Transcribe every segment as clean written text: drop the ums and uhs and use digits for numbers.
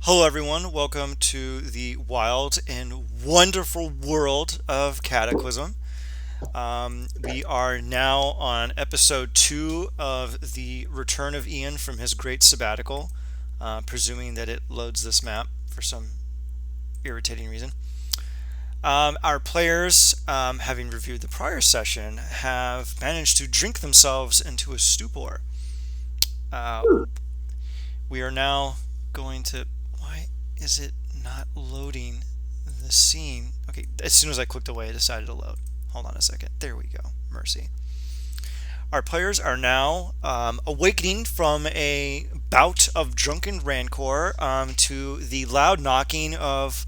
Hello, everyone. Welcome to the wild and wonderful world of Cataclysm. We are now on episode 2 of the return of Ian from his great sabbatical, presuming that it loads this map for some irritating reason. Our players, having reviewed the prior session, have managed to drink themselves into a stupor. Uh, we are now going to. Why is it not loading the scene? Okay, as soon as I clicked away, it decided to load. Hold on a second. There we go. Mercy. Our players are now awakening from a bout of drunken rancor to the loud knocking of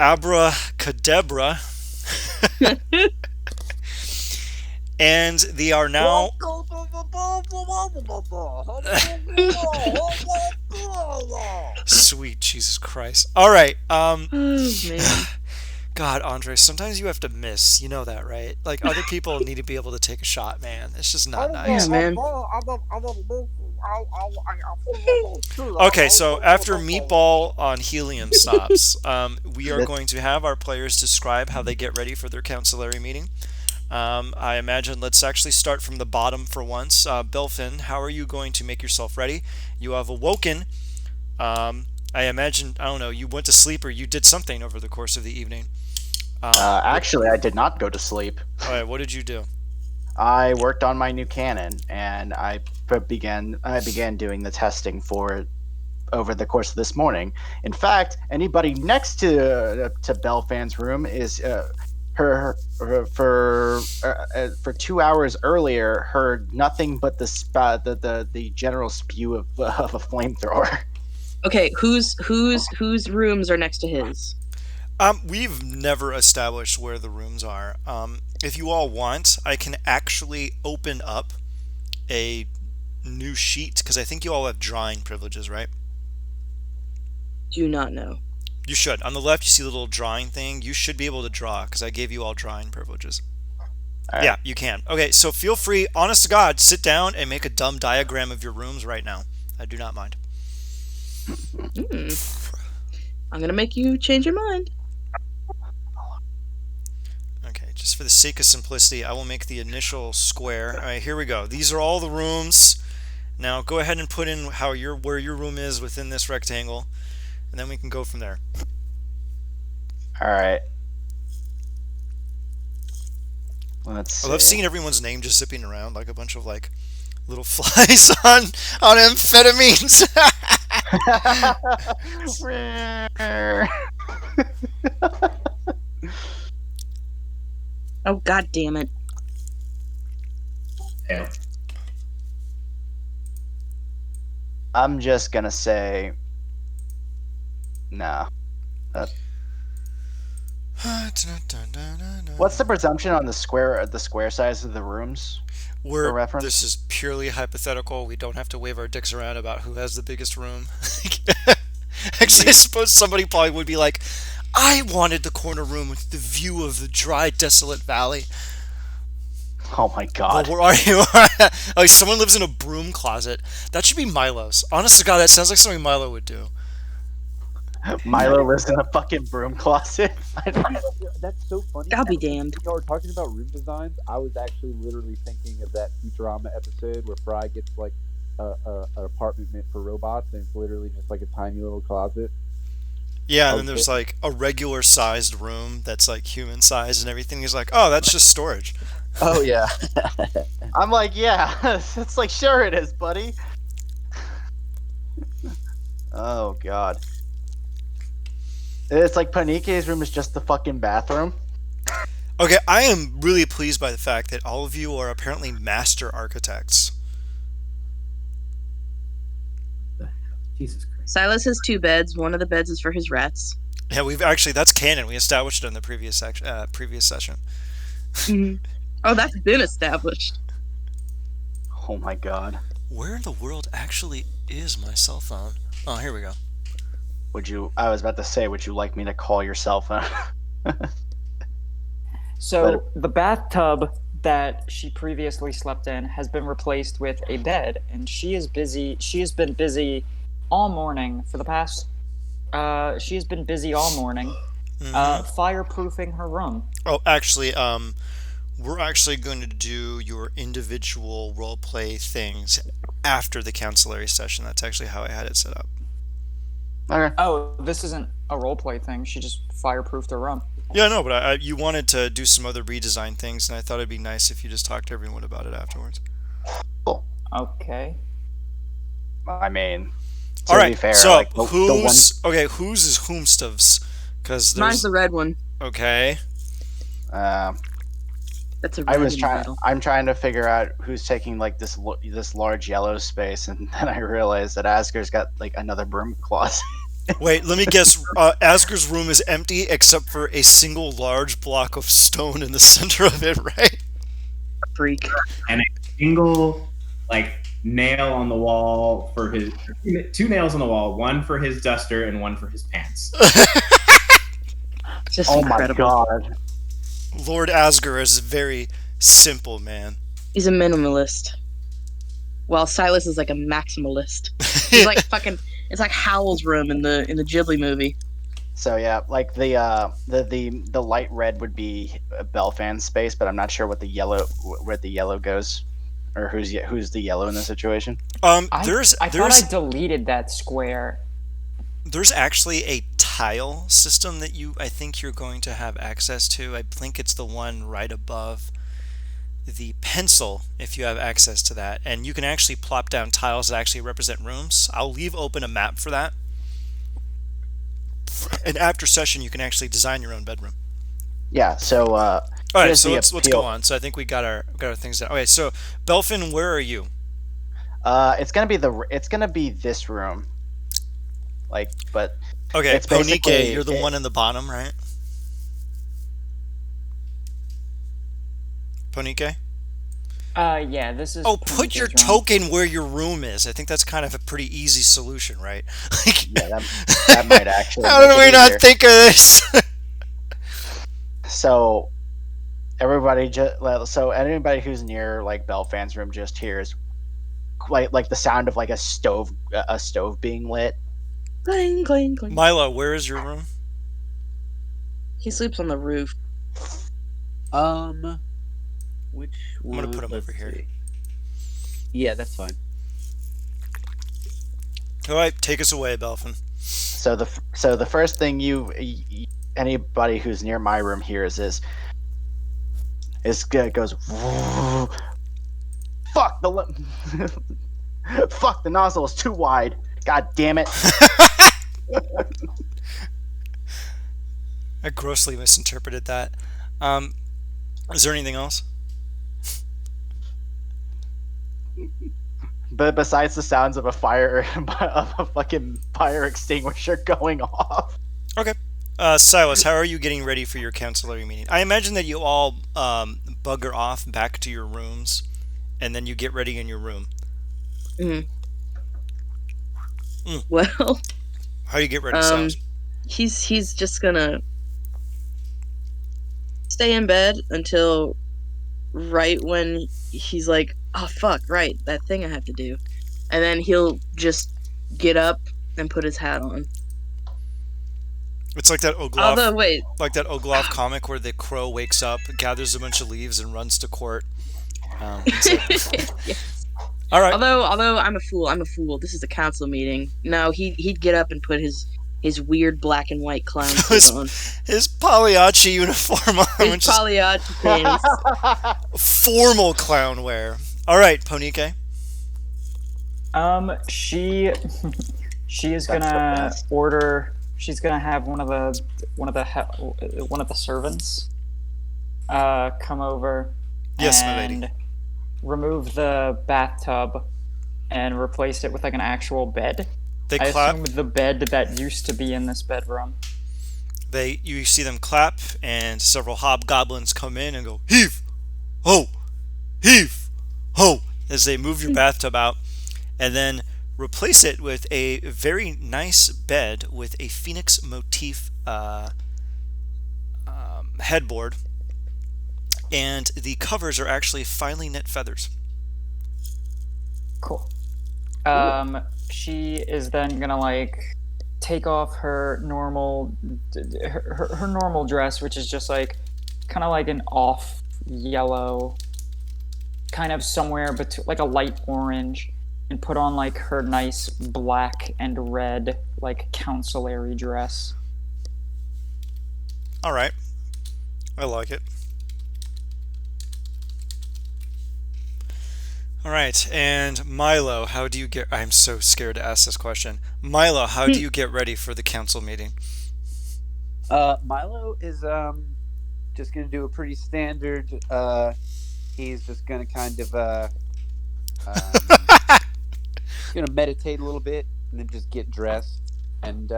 abracadabra. And they are now. Sweet Jesus Christ. All right. Oh, man. God, Andre, sometimes you have to miss. You know that, right? Like, other people need to be able to take a shot, man. It's just not Yeah, nice. man. Okay, so after Meatball on Helium stops, we are That's going to have our players describe how they get ready for their councilary meeting. I imagine let's actually start from the bottom for once. Belfin, how are you going to make yourself ready? You have awoken. I imagine, I don't know, you went to sleep or you did something over the course of the evening. actually, I did not go to sleep. All right, what did you do? I worked on my new cannon, and I began doing the testing for it over the course of this morning. In fact, anybody next to Belfan's room is for 2 hours earlier heard nothing but the general spew of a flamethrower. Okay, whose rooms are next to his? We've never established where the rooms are. If you all want, I can actually open up a new sheet because I think you all have drawing privileges, right? Do not know. You should. On the left, you see the little drawing thing. You should be able to draw because I gave you all drawing privileges. All Yeah, right. you can. Okay, so feel free, honest to God, sit down and make a dumb diagram of your rooms right now. I do not mind. Hmm. I'm gonna make you change your mind. Okay, just for the sake of simplicity, I will make the initial square. All right, here we go. These are all the rooms. Now go ahead and put in where your room is within this rectangle, and then we can go from there. All right. Let's see. I love seeing everyone's name just zipping around like a bunch of like little flies on amphetamines. Oh, god damn it. Yeah. I'm just gonna say no. What's the presumption on the square size of the rooms? For reference? This is purely hypothetical. We don't have to wave our dicks around about who has the biggest room. Actually, I suppose somebody probably would be like, I wanted the corner room with the view of the dry, desolate valley. Oh my god. Well, where are you? Like, someone lives in a broom closet. That should be Milo's. Honest to God, that sounds like something Milo would do. Milo lives in a fucking broom closet. That's so funny. I'll be damned. You know, we're talking about room designs. I was actually literally thinking of that Futurama episode where Fry gets like an apartment meant for robots, and it's literally just like a tiny little closet. Yeah, and then there's like a regular sized room that's like human sized and everything. He's like, oh, that's just storage. Oh yeah. I'm like, yeah, it's like, sure it is, buddy. Oh god. It's like Panike's room is just the fucking bathroom. Okay, I am really pleased by the fact that all of you are apparently master architects. Jesus Christ. Silas has 2 beds. One of the beds is for his rats. Yeah, we've actually, that's canon. We established it in the previous session. Oh, that's been established. Oh my god. Where in the world actually is my cell phone? Oh, here we go. I was about to say, would you like me to call your cell phone? So the bathtub that she previously slept in has been replaced with a bed, and she is busy. She has been busy all morning for the past She's been busy all morning, fireproofing her room. Oh, actually, we're actually going to do your individual role play things after the cancellary session. That's actually how I had it set up. Okay. Oh, this isn't a roleplay thing. She just fireproofed her room. Yeah, no, but you wanted to do some other redesign things, and I thought it'd be nice if you just talked to everyone about it afterwards. Cool. Okay. I mean, to All be right, fair, so like the one. whose is whomstuffs? Because Mine's there's the red one. okay. That's a red I was in the trying. middle. I'm trying to figure out who's taking like this large yellow space, and then I realized that Asger's got like another broom closet. Wait, let me guess. Asger's room is empty except for a single large block of stone in the center of it, right? Freak. And a single like nail on the wall for his 2 nails on the wall, one for his duster and one for his pants. Just Oh incredible. my god! Lord Asger is a very simple man. He's a minimalist. While Silas is like a maximalist. He's like fucking. It's like Howl's room in the Ghibli movie. So yeah, like the light red would be Belfan's space, but I'm not sure what the yellow where the yellow goes, or who's the yellow in the situation. I There's thought I deleted that square. there's actually a tile system that I think you're going to have access to. I think it's the one right above the pencil if you have access to that, and you can actually plop down tiles that actually represent rooms. I'll leave open a map for that, and after session you can actually design your own bedroom. Yeah. So All right, here's so the let's go appeal. on. So I think we got our things down. Okay, so Belfin, where are you? It's gonna be this room. Like, but Okay, it's Ponike, basically- you're the one in the bottom, right? Ponike? Yeah, this is. Oh, put your Ponike's room. token where your room is. I think that's kind of a pretty easy solution, right? Like, yeah, that might actually. how make did it we not easier. think of this? So everybody so anybody who's near like Belfan's room just hears like the sound of like a stove being lit. Clang, clang, clang. Milo, where is your room? He sleeps on the roof. Which I'm one? gonna put him Let's over here. see. Yeah, that's fine. All right, take us away, Belfin. So the first thing anybody who's near my room hears is goes fuck fuck, the nozzle is too wide. God damn it. I grossly misinterpreted that. Is there anything else? But besides the sounds of a fucking fire extinguisher going off. Okay. Silas, how are you getting ready for your cancellary meeting? I imagine that you all bugger off back to your rooms, and then you get ready in your room. Well, How do you get ready, Silas? he's just gonna stay in bed until right when he's like, oh fuck, right, that thing I have to do, and then he'll just get up and put his hat on. It's like that Ogloff, Although wait, comic where the crow wakes up, gathers a bunch of leaves, and runs to court. yes. All right. Although I'm a fool. This is a council meeting. No, he'd get up and put his weird black and white clown suit on. His Pagliacci uniform on, His which is Pagliacci pants. formal clown wear. All right, Ponike. She is That's the gonna best. order. She's gonna have one of the servants come over Yes, my lady. and remove the bathtub and replace it with like an actual bed. They I clap. assume the bed that used to be in this bedroom. You see them clap, and several hobgoblins come in and go heave, ho, as they move your bathtub out, and then replace it with a very nice bed with a phoenix motif headboard, and the covers are actually finely knit feathers. Cool. She is then gonna like take off her normal, her normal dress, which is just like kind of like an off yellow, kind of somewhere between like a light orange, and put on like her nice black and red like counselary dress. All right. I like it. All right, and Milo, how do you get? I'm so scared to ask this question. Milo, how do you get ready for the council meeting? Milo is just gonna do a pretty standard. He's just gonna kind of gonna meditate a little bit and then just get dressed. And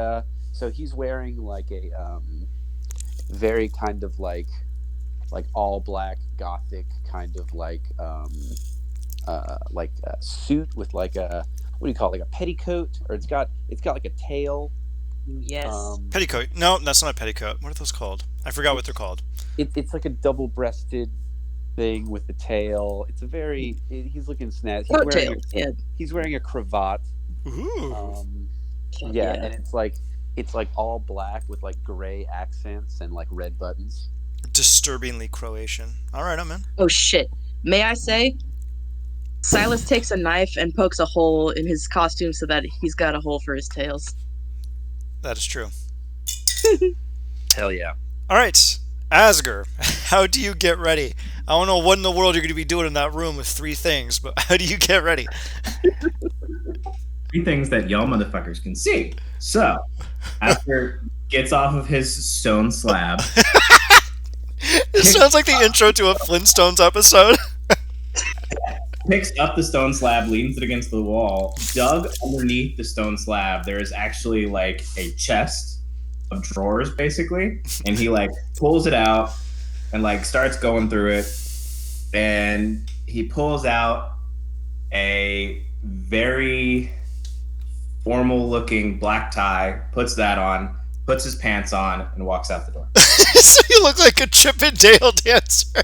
so he's wearing like a very kind of like all black gothic kind of like a suit with like a, what do you call it, like a petticoat, or it's got like a tail. Yes. Petticoat. No, that's not a petticoat. What are those called? I forgot what they're called. It's like a double-breasted thing with the tail. It's a very he's looking snazzy. Coattail. Yeah. He's wearing a cravat. Ooh. Yeah, and it's like all black with like gray accents and like red buttons. Disturbingly Croatian. All right, I'm in. Oh shit. May I say? Silas takes a knife and pokes a hole in his costume so that he's got a hole for his tails. That is true. Hell yeah. All right, Asger, how do you get ready? I don't know what in the world you're going to be doing in that room with 3 things, but how do you get ready? 3 things that y'all motherfuckers can see. So, after gets off of his stone slab, It sounds like the intro to a Flintstones episode. picks up the stone slab, leans it against the wall. Dug underneath the stone slab, there is actually like a chest of drawers, basically, and he like pulls it out and like starts going through it, and he pulls out a very formal-looking black tie, puts that on, puts his pants on, and walks out the door. So you look like a Chip and Dale dancer.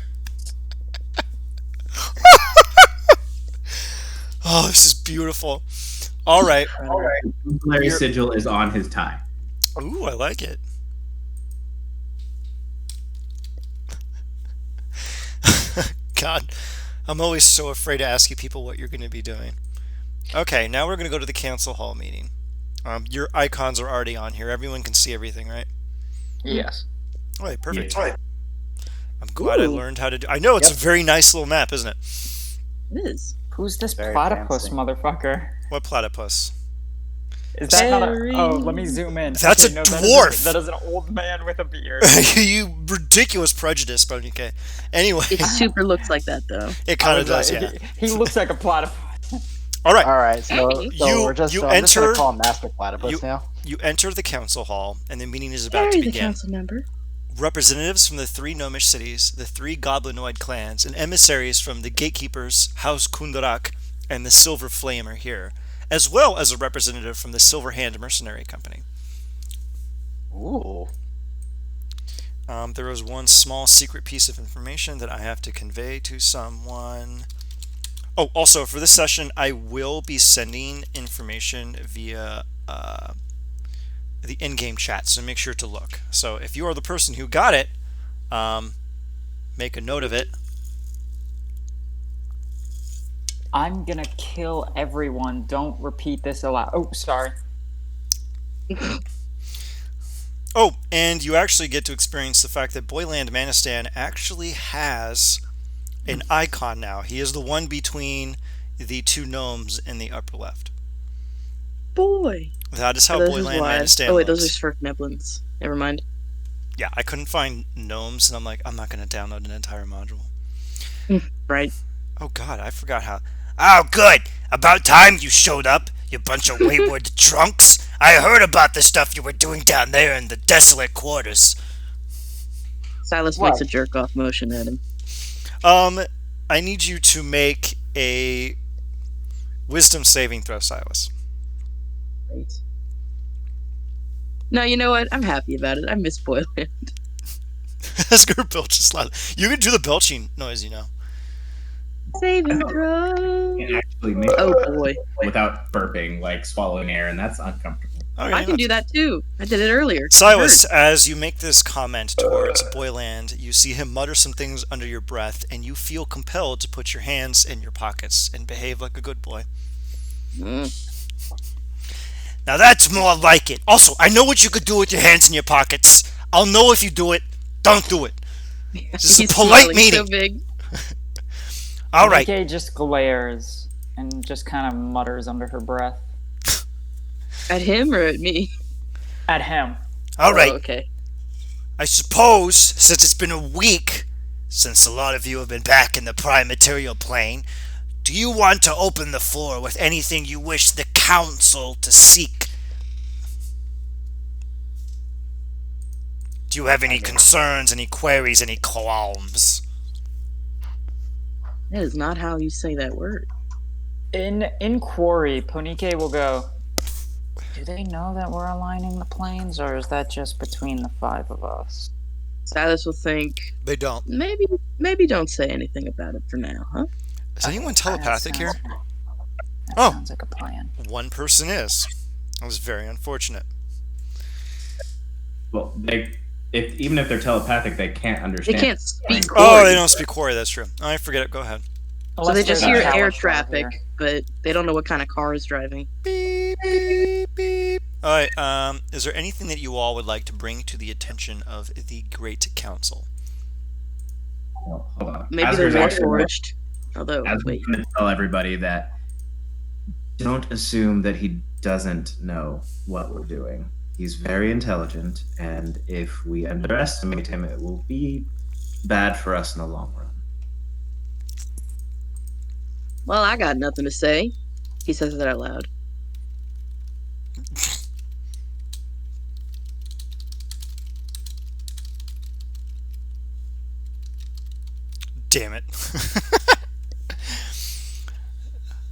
Oh, this is beautiful. All right. Larry sigil is on his tie. Ooh, I like it. God, I'm always so afraid to ask you people what you're going to be doing. Okay, now we're going to go to the council hall meeting. Your icons are already on here. Everyone can see everything, right? Yes. All right, perfect. Yeah. I'm glad I learned how to do. I know it's a very nice little map, isn't it? It is. Who's this Very platypus fancy. motherfucker? What platypus? Is that not a... Very- Oh, let me zoom in. That's a that dwarf! That is an old man with a beard. You ridiculous prejudice, but okay. Anyway, It super looks like that though. it kind of does, yeah. He looks like a platypus. All right. All right, so, Hey. You- we're just you so I'm just gonna enter- call him Master Platypus you- now. You enter the council hall, and the meeting is about to Harry, the begin. council member. Representatives from the 3 gnomish cities, the 3 goblinoid clans, and emissaries from the gatekeepers, House Kundarak, and the Silver Flame are here, as well as a representative from the Silver Hand Mercenary Company. Ooh. There is one small secret piece of information that I have to convey to someone. Oh, also, for this session, I will be sending information via the in-game chat, so make sure to look. So if you are the person who got it, make a note of it. I'm gonna kill everyone. Don't repeat this aloud. Oh, sorry. Oh, and you actually get to experience the fact that Boyland Manistan actually has an icon now. He is the one between the 2 gnomes in the upper left. Boy. That is how Those Boyland is why. Manistan Oh wait, looks. those are Svirfneblins. Never mind. Yeah, I couldn't find gnomes, and I'm like, I'm not going to download an entire module. Right. Oh god, I forgot how. Oh good! About time you showed up, you bunch of wayward drunks! I heard about the stuff you were doing down there in the desolate quarters. Silas What? makes a jerk off motion at him. I need you to make a wisdom saving throw, Silas. Right. No, you know what? I'm happy about it. I miss Boyland. Asger belches loud. You can do the belching noise, you know. Saving throw. Can actually make Oh boy. without burping, like swallowing air, and that's uncomfortable. Okay, I can do that too. I did it earlier. I Silas, heard. as you make this comment towards Boyland, you see him mutter some things under your breath, and you feel compelled to put your hands in your pockets and behave like a good boy. Mm. Now that's more like it. Also, I know what you could do with your hands in your pockets. I'll know if you do it. Don't do it. This is a He's polite smiling meeting. so big. All right. Nikkei just glares and just kind of mutters under her breath At him or at me? at him. All right. Oh, okay. I suppose, since it's been a week since a lot of you have been back in the prime material plane, do you want to open the floor with anything you wish the council to seek? Do you have any concerns, any queries, any qualms? That is not how you say that word. In quarry, Ponike will go, do they know that we're aligning the planes, or is that just between the 5 of us? Silas will think, They don't. maybe don't say anything about it for now, huh? Is anyone Okay, telepathic here? That Oh. sounds like a plan. One person is. That was very unfortunate. Well, even if they're telepathic, they can't They understand. can't speak Oh, Quarry. they don't speak quarry, that's true. I forget it. Go ahead. So they Unless just there's hear a air Kalash traffic, here. but they don't know what kind of car is driving. Beep, beep, beep. All right. Is there anything that you all would like to bring to the attention of the Great Council? Well, hold on. Maybe Asger's they're actually- Warforged. Although, Asger's wait. going to tell everybody that don't assume that he doesn't know what we're doing. He's very intelligent, and if we underestimate him, it will be bad for us in the long run. Well, I got nothing to say. He says that out loud. Damn it.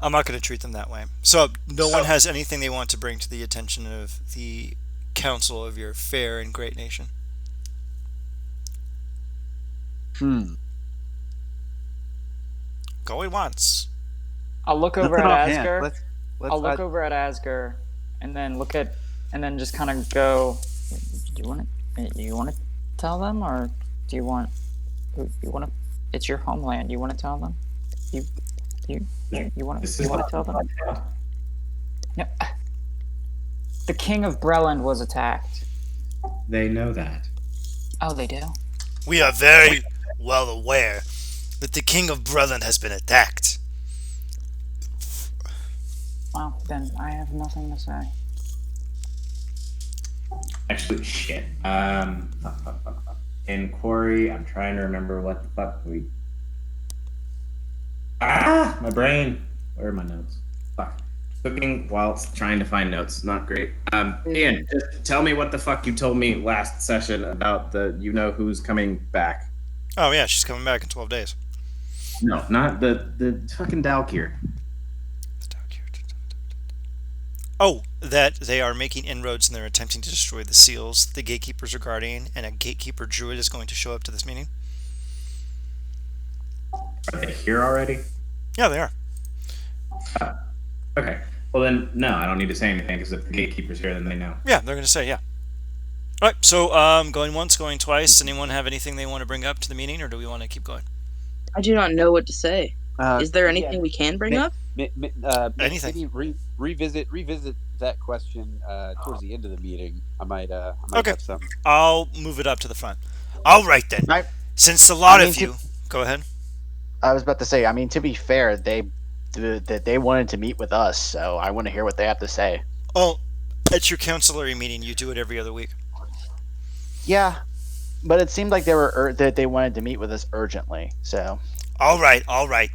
I'm not going to treat them that way. So, no one has anything they want to bring to the attention of the council of your fair and great nation? Going once. I'll look over Nothing at offhand. Asger. Let's I'll look over at Asger, and then just kind of go. Do you want to tell them, or do you want to? It's your homeland. You want to tell them? You want to tell them? No. The king of Breland was attacked. They know that. Oh, they do. We are very well aware that the king of Breland has been attacked. Well, then I have nothing to say. Actually, shit. In Quarry, I'm trying to remember what the fuck we. My brain. Where are my notes? Fuck. Cooking whilst trying to find notes. Not great. Ian, just tell me what the fuck you told me last session about the who's coming back. Oh yeah, she's coming back in 12 days. No, not the fucking Dalkir. Oh, that they are making inroads and they're attempting to destroy the seals the gatekeepers are guarding, and a gatekeeper druid is going to show up to this meeting. Are they here already? Yeah, they are. Okay. Well then, no, I don't need to say anything because if the gatekeeper's here, then they know. Yeah, they're going to say, yeah. All right, so going once, going twice. Anyone have anything they want to bring up to the meeting, or do we want to keep going? I do not know what to say. Is there anything we can bring up? Anything. Maybe revisit that question towards the end of the meeting. I might Okay. have something. I'll move it up to the front. All right, then. I- Since a lot I mean, of you... Go ahead. I was about to say, I mean, to be fair, they wanted to meet with us, so I want to hear what they have to say. Oh, at your councilary meeting, you do it every other week. Yeah, but it seemed like that they wanted to meet with us urgently. So All right. I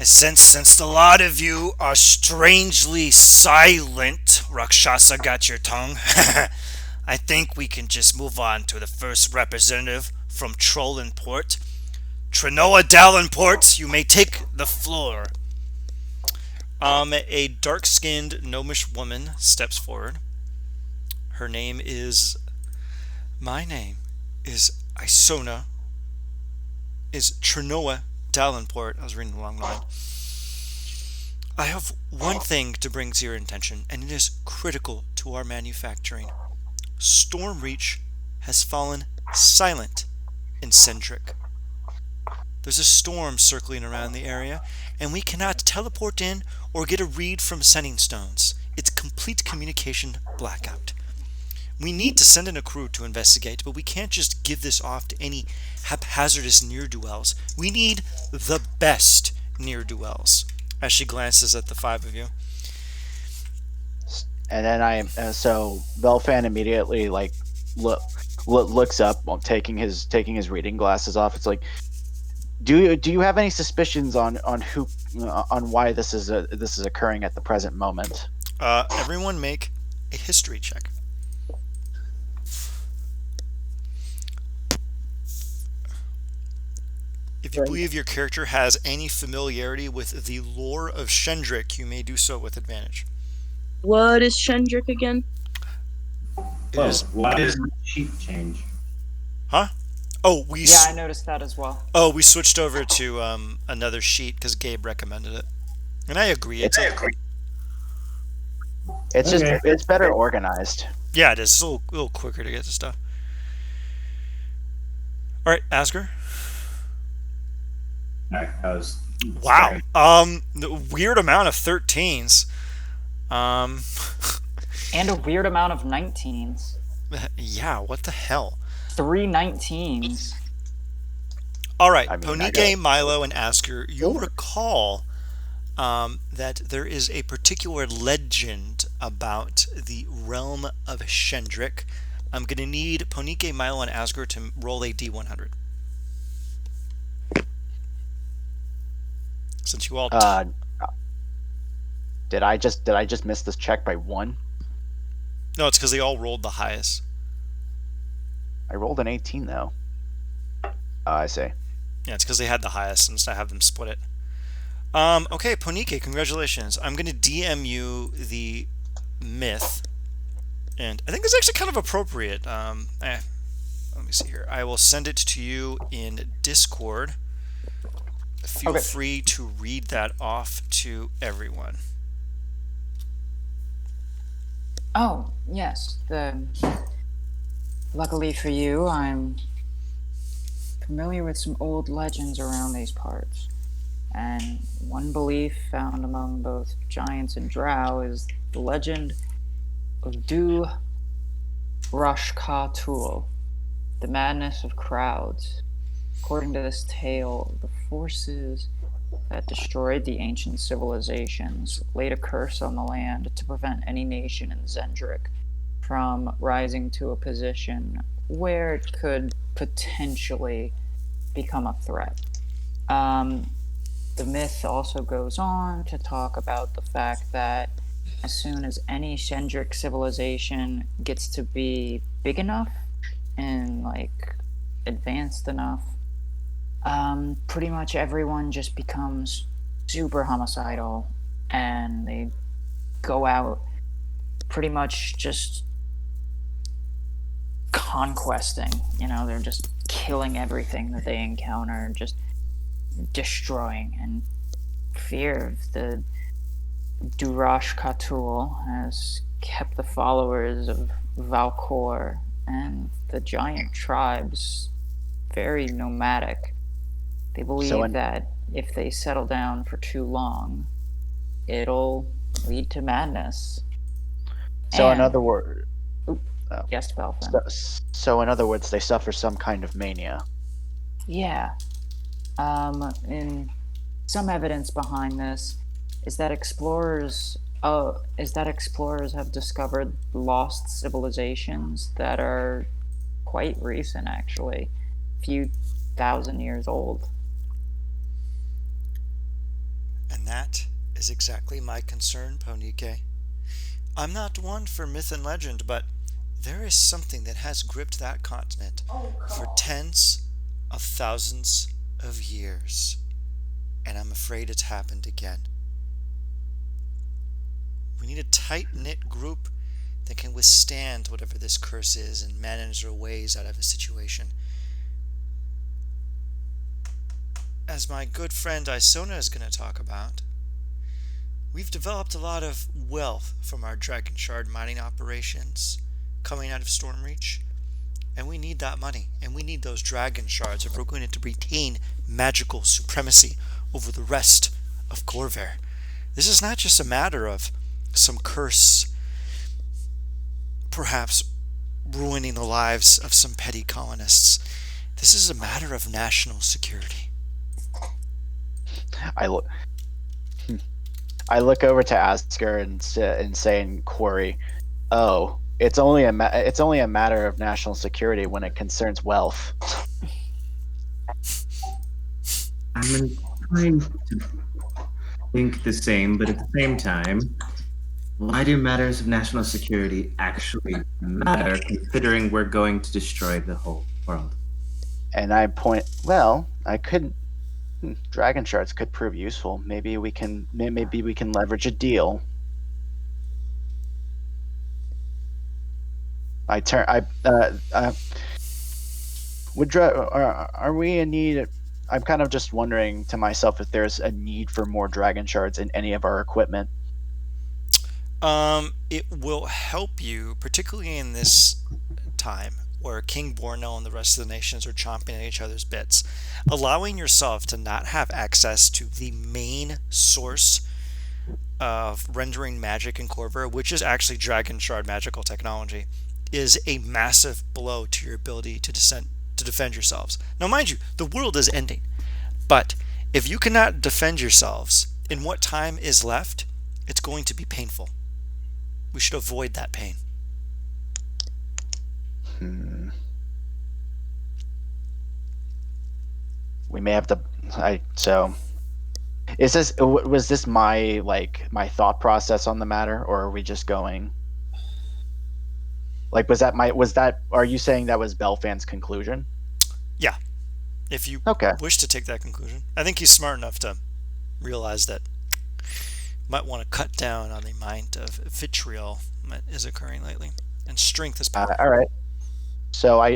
since a lot of you are strangely silent, Rakshasa got your tongue, I think we can just move on to the first representative from Trollenport. Trinoa Dallenport, you may take the floor. A dark-skinned gnomish woman steps forward. Her name is... My name is Isona. Is Trinoa Dallenport. I was reading the wrong line. I have one thing to bring to your attention, and it is critical to to our manufacturing. Stormreach has fallen silent in Cendric. There's a storm circling around the area, and we cannot teleport in or get a read from sending stones. It's complete communication blackout. We need to send in a crew to investigate, but we can't just give this off to any haphazardous ne'er-do-wells. We need the best ne'er-do-wells. As she glances at the five of you. And then so Belfan immediately like looks up while taking his reading glasses off. It's like, do you have any suspicions on who on why this is occurring at the present moment? Everyone make a history check. If you believe your character has any familiarity with the lore of Shendrick, you may do so with advantage. What is Shendrick again? It Whoa, is. why does the sheet change? Huh? Oh, Yeah, I noticed that as well. Oh, we switched over to another sheet because Gabe recommended it, and I agree. It's Okay. just it's better organized. Yeah, it is. It's a little quicker to get to stuff. All right, Asger. Alright, I was Wow. The weird amount of 13s. And a weird amount of 19s. Yeah, what the hell? 3 19s. All right, I mean, Ponike, Milo, and Asger, you recall that there is a particular legend about the realm of Shendrick. I'm going to need Ponike, Milo, and Asger to roll a D100. Since you all... Did I just miss this check by 1? No, it's because they all rolled the highest. I rolled an 18 though. I see. Yeah, it's because they had the highest, and so I have them split it. Okay, Ponike, congratulations. I'm going to DM you the myth, and I think it's actually kind of appropriate. Let me see here. I will send it to you in Discord. Feel free to read that off to everyone. Oh, yes. Luckily for you, I'm familiar with some old legends around these parts. And one belief found among both giants and drow is the legend of Du Rashkatul, the madness of crowds. According to this tale, the forces that destroyed the ancient civilizations laid a curse on the land to prevent any nation in Zendrick from rising to a position where it could potentially become a threat. The myth also goes on to talk about the fact that as soon as any Shendrick civilization gets to be big enough and like advanced enough, pretty much everyone just becomes super homicidal and they go out pretty much just conquesting. You know, they're just killing everything that they encounter, just destroying. And fear of the Durash Katul has kept the followers of Valkor and the giant tribes very nomadic. They believe that if they settle down for too long, it'll lead to madness. So in other words, yes, Belfin. So in other words, they suffer some kind of mania. Yeah. And some evidence behind this is that explorers have discovered lost civilizations that are quite recent, actually, a few thousand years old. And that is exactly my concern, Ponike. I'm not one for myth and legend, but there is something that has gripped that continent for tens of thousands of years, and I'm afraid it's happened again. We need a tight-knit group that can withstand whatever this curse is and manage their ways out of a situation. As my good friend Isona is going to talk about, we've developed a lot of wealth from our Dragon Shard mining operations coming out of Stormreach, and we need that money, and we need those Dragon Shards if we're going to retain magical supremacy over the rest of Corvair. This is not just a matter of some curse perhaps ruining the lives of some petty colonists. This is a matter of national security. I look. I look over to Asker and say in Quarry, "Oh, it's only a matter of national security when it concerns wealth." I'm inclined to think the same, but at the same time, why do matters of national security actually matter, considering we're going to destroy the whole world? And I point. Well, I could. Dragon shards could prove useful. Maybe we can leverage a deal. I turn. Are we in need? I'm kind of just wondering to myself if there's a need for more dragon shards in any of our equipment. It will help you, particularly in this time where King Bornell and the rest of the nations are chomping at each other's bits. Allowing yourself to not have access to the main source of rendering magic in Corvair, which is actually Dragon Shard magical technology, is a massive blow to your ability to defend yourselves. Now, mind you, the world is ending, but if you cannot defend yourselves in what time is left, it's going to be painful. We should avoid that pain. We may have to. Was this my thought process on the matter, or are we just going? Like, are you saying that was Belfan's conclusion? Yeah, if you wish to take that conclusion. I think he's smart enough to realize that might want to cut down on the amount of vitriol that is occurring lately, and strength is power. All right. So I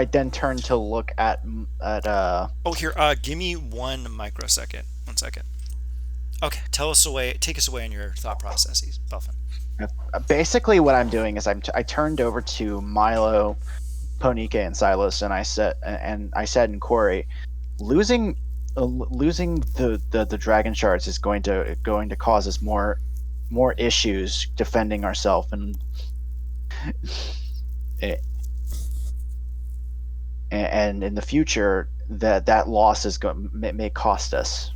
then turn to look at Oh, here, give me 1 microsecond. 1 second. Okay, take us away in your thought processes, Belfin. Basically, what I'm doing is I turned over to Milo, Ponike, and Silas, and I said in Corey, losing the dragon shards is going to cause us more issues defending ourselves, and in the future that loss may cost us.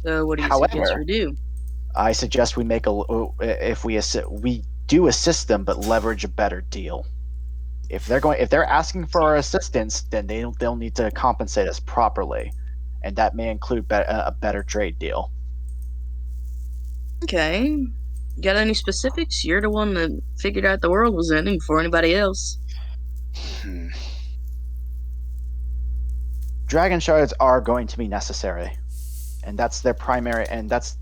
So what do you suggest we do? I suggest we we do assist them, but leverage a better deal. If they're asking for our assistance, then they'll need to compensate us properly, and that may include a better trade deal. Okay. Got any specifics? You're the one that figured out the world was ending before anybody else. Dragon shards are going to be necessary, and that's their primary, and that's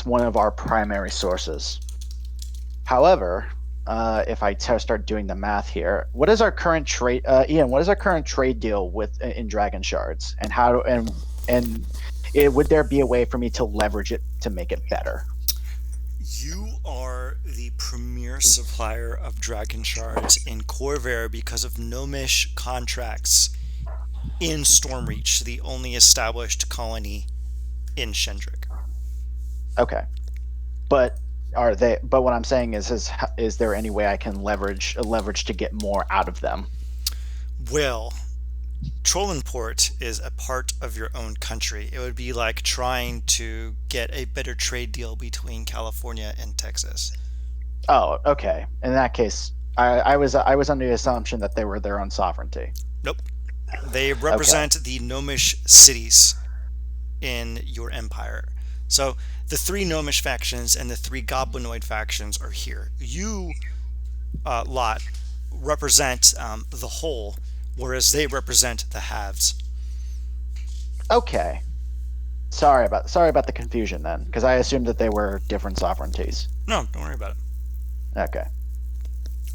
one of our primary sources. However, if I start doing the math here, what is our current trade, Ian? What is our current trade deal in dragon shards, and would there be a way for me to leverage it to make it better? You are the premier supplier of dragon shards in Corvair because of gnomish contracts in Stormreach, the only established colony in Shendrik. Okay, but what I'm saying is there any way I can leverage to get more out of them? Well, Trollenport is a part of your own country. It would be like trying to get a better trade deal between California and Texas. Oh, okay. In that case, I was under the assumption that they were their own sovereignty. Nope. They represent the gnomish cities in your empire. So the 3 gnomish factions and the 3 goblinoid factions are here. You, lot, represent the whole, whereas they represent the halves. Okay. Sorry about the confusion then, because I assumed that they were different sovereignties. No, don't worry about it. Okay.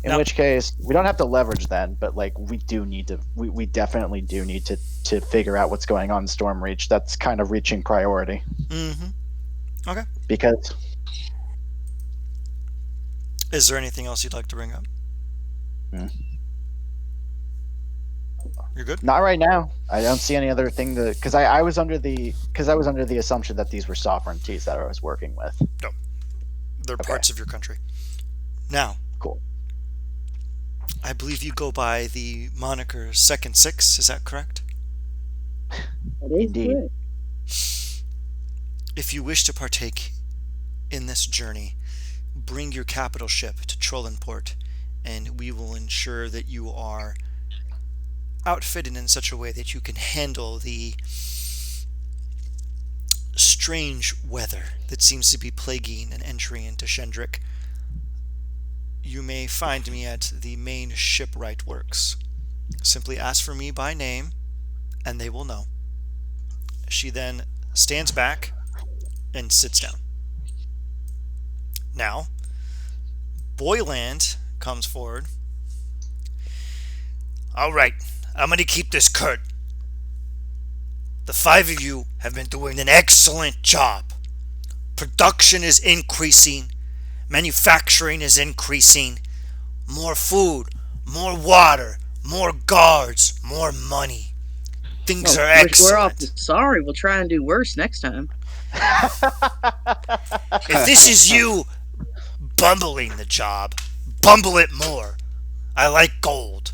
In Now, which case, we don't have to leverage then, but like we do need to. We definitely do need to figure out what's going on in Stormreach. That's kind of reaching priority mm-hmm. Okay. because Is there anything else you'd like to bring up? Hmm. You're good? not right now. I don't see any other thing to because I was under the assumption that these were sovereignties that I was working with. No. They're Okay. parts of your country. Now, Cool. I believe you go by the moniker Second Six. Is that correct? That is Indeed. correct. If you wish to partake in this journey, bring your capital ship to Trollenport, and we will ensure that you are outfitted in such a way that you can handle the strange weather that seems to be plaguing an entry into Shendrik. You may find me at the main shipwright works. Simply ask for me by name, and they will know. She then stands back and sits down. Now, Boyland comes forward. All right, I'm going to keep this curt. The five of you have been doing an excellent job. Production is increasing. Manufacturing is increasing. More food, more water, more guards, more money. Things Well, are we're awful excellent. sorry. We'll try and do worse next time. If this is you bumbling the job, bumble it more. I like gold.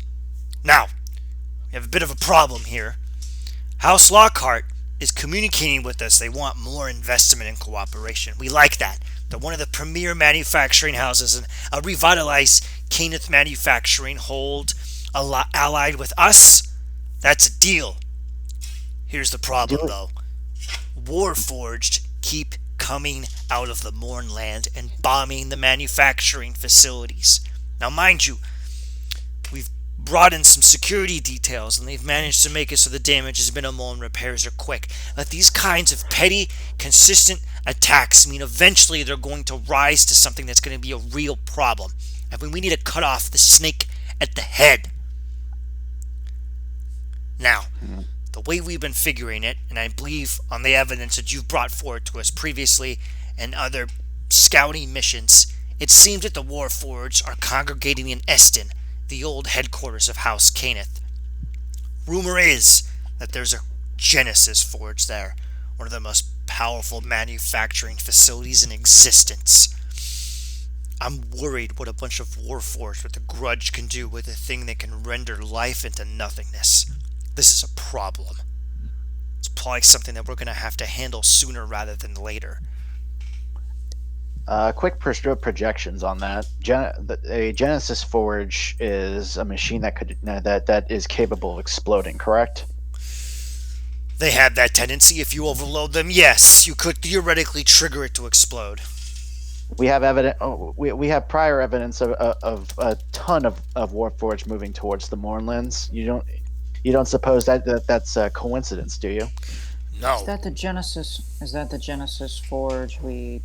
Now, we have a bit of a problem here. House Lockhart is communicating with us. They want more investment and cooperation. We like that. They're one of the premier manufacturing houses, and a revitalized Kenneth manufacturing hold allied with us. That's a deal. Here's the problem, though. Warforged keep coming out of the Mournland and bombing the manufacturing facilities. Now, mind you, we've brought in some security details, and they've managed to make it so the damage is minimal and repairs are quick. But these kinds of petty, consistent attacks mean eventually they're going to rise to something that's going to be a real problem. And we need to cut off the snake at the head. Now, the way we've been figuring it, and I believe on the evidence that you've brought forward to us previously and other scouting missions, it seems that the Warforged are congregating in Eston, the old headquarters of House Kenneth. Rumor is that there's a Genesis Forge there, one of the most powerful manufacturing facilities in existence. I'm worried what a bunch of Warforged with a grudge can do with a thing that can render life into nothingness. This is a problem. It's probably something that we're going to have to handle sooner rather than later. Quick projections on that. A Genesis Forge is a machine that is capable of exploding. Correct? They have that tendency. If you overload them, yes, you could theoretically trigger it to explode. We have evidence. We have prior evidence of a ton of Warforged moving towards the Mournlands. You don't suppose that's a coincidence, do you? No. Is that the Genesis Forge we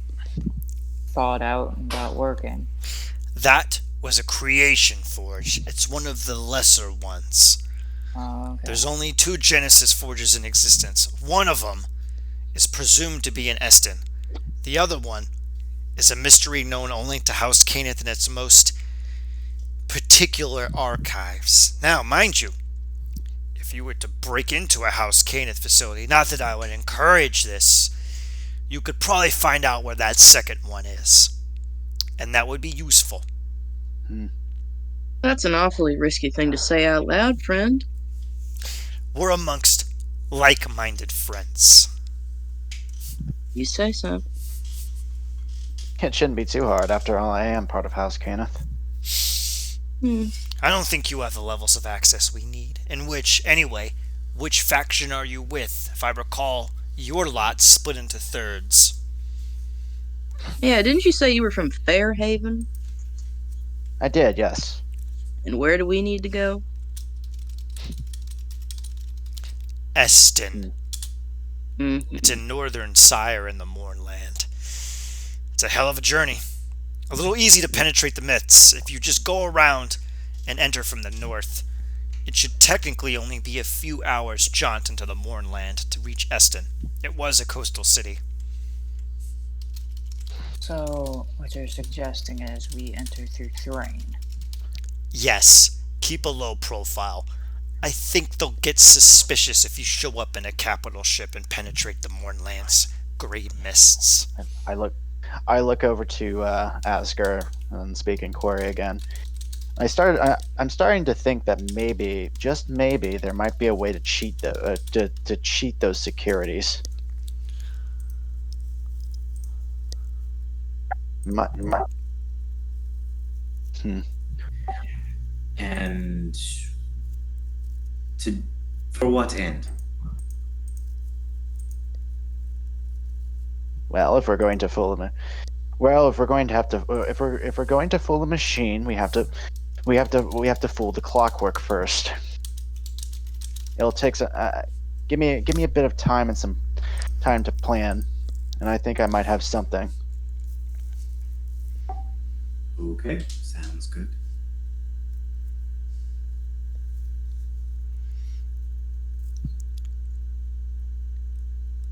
thawed out and got working? That was a creation forge. It's one of the lesser ones. Oh, okay. There's only 2 Genesis forges in existence. One of them is presumed to be in Eston. The other one is a mystery known only to House Kenneth and its most particular archives. Now, mind you, if you were to break into a House Kenneth facility, not that I would encourage this, you could probably find out where that second one is. And that would be useful. That's an awfully risky thing to say out loud, friend. We're amongst like-minded friends. You say so. It shouldn't be too hard. After all, I am part of House Kenneth. I don't think you have the levels of access we need. In which, anyway, which faction are you with? If I recall, your lot split into thirds. Yeah, didn't you say you were from Fairhaven? I did, yes. And where do we need to go? Eston. Mm-hmm. It's in northern Sire in the Mournland. It's a hell of a journey. A little easy to penetrate the myths if you just go around and enter from the north. It should technically only be a few hours' jaunt into the Mournland to reach Eston. It was a coastal city. So, what you're suggesting is we enter through Thrain. Yes, keep a low profile. I think they'll get suspicious if you show up in a capital ship and penetrate the Mournland's gray mists. I look, I look over to Asger and speak in Quarry again. I'm starting to think that maybe, just maybe, there might be a way to cheat to cheat those securities. My, And for what end? well, if we're going to fool them, well, if we're going to have to, if we're going to fool the machine, we have to fool the clockwork first. It'll take some. Give me a bit of time and some time to plan, and I think I might have something. Okay, sounds good.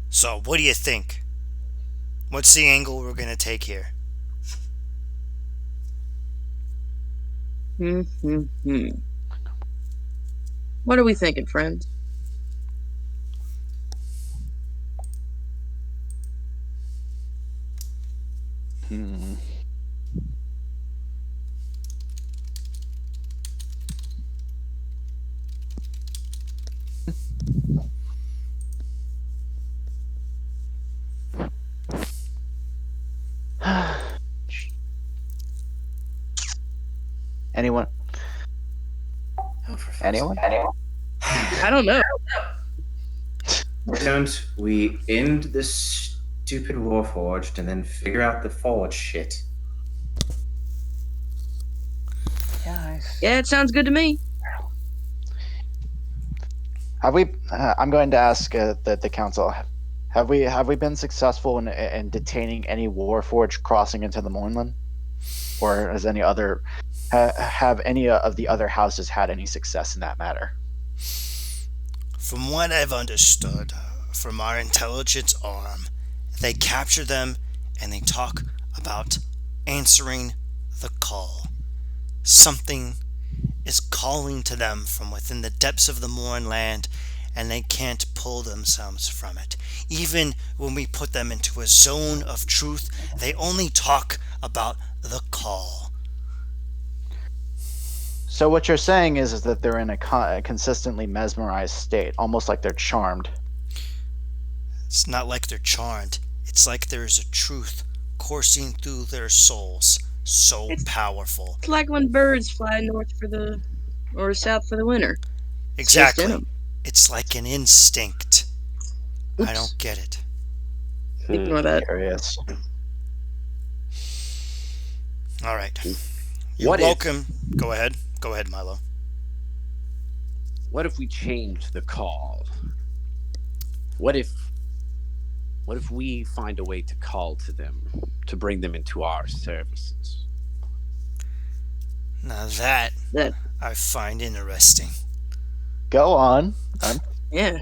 So, what do you think? What's the angle we're going to take here? What are we thinking, friends? Hmm. Anyone? Oh, for fuck's Anyone? sake. I don't know. Why don't we end this stupid Warforged and then figure out the Forge shit? Yeah, Yeah, it sounds good to me. Have we? I'm going to ask the council. Have we been successful in detaining any Warforged crossing into the Mournland, or has any other have any of the other houses had any success in that matter? From what I've understood from our intelligence arm, they capture them and they talk about answering the call. Something is calling to them from within the depths of the Mournland, and they can't pull themselves from it. Even when we put them into a zone of truth, they only talk about the call. So what you're saying is that they're in a consistently mesmerized state, almost like they're charmed. It's not like they're charmed. It's like there's a truth coursing through their souls, so powerful. It's like when birds fly north or south for the winter. It's just in Exactly. 'em. It's like an instinct. I Oops. don't get it. Ignore that. Curious. All right. You're What if- welcome. Go ahead. Go ahead, Milo. What if we change the call? What if we find a way to call to them, to bring them into our services? Now that That I find interesting. Go on. yeah.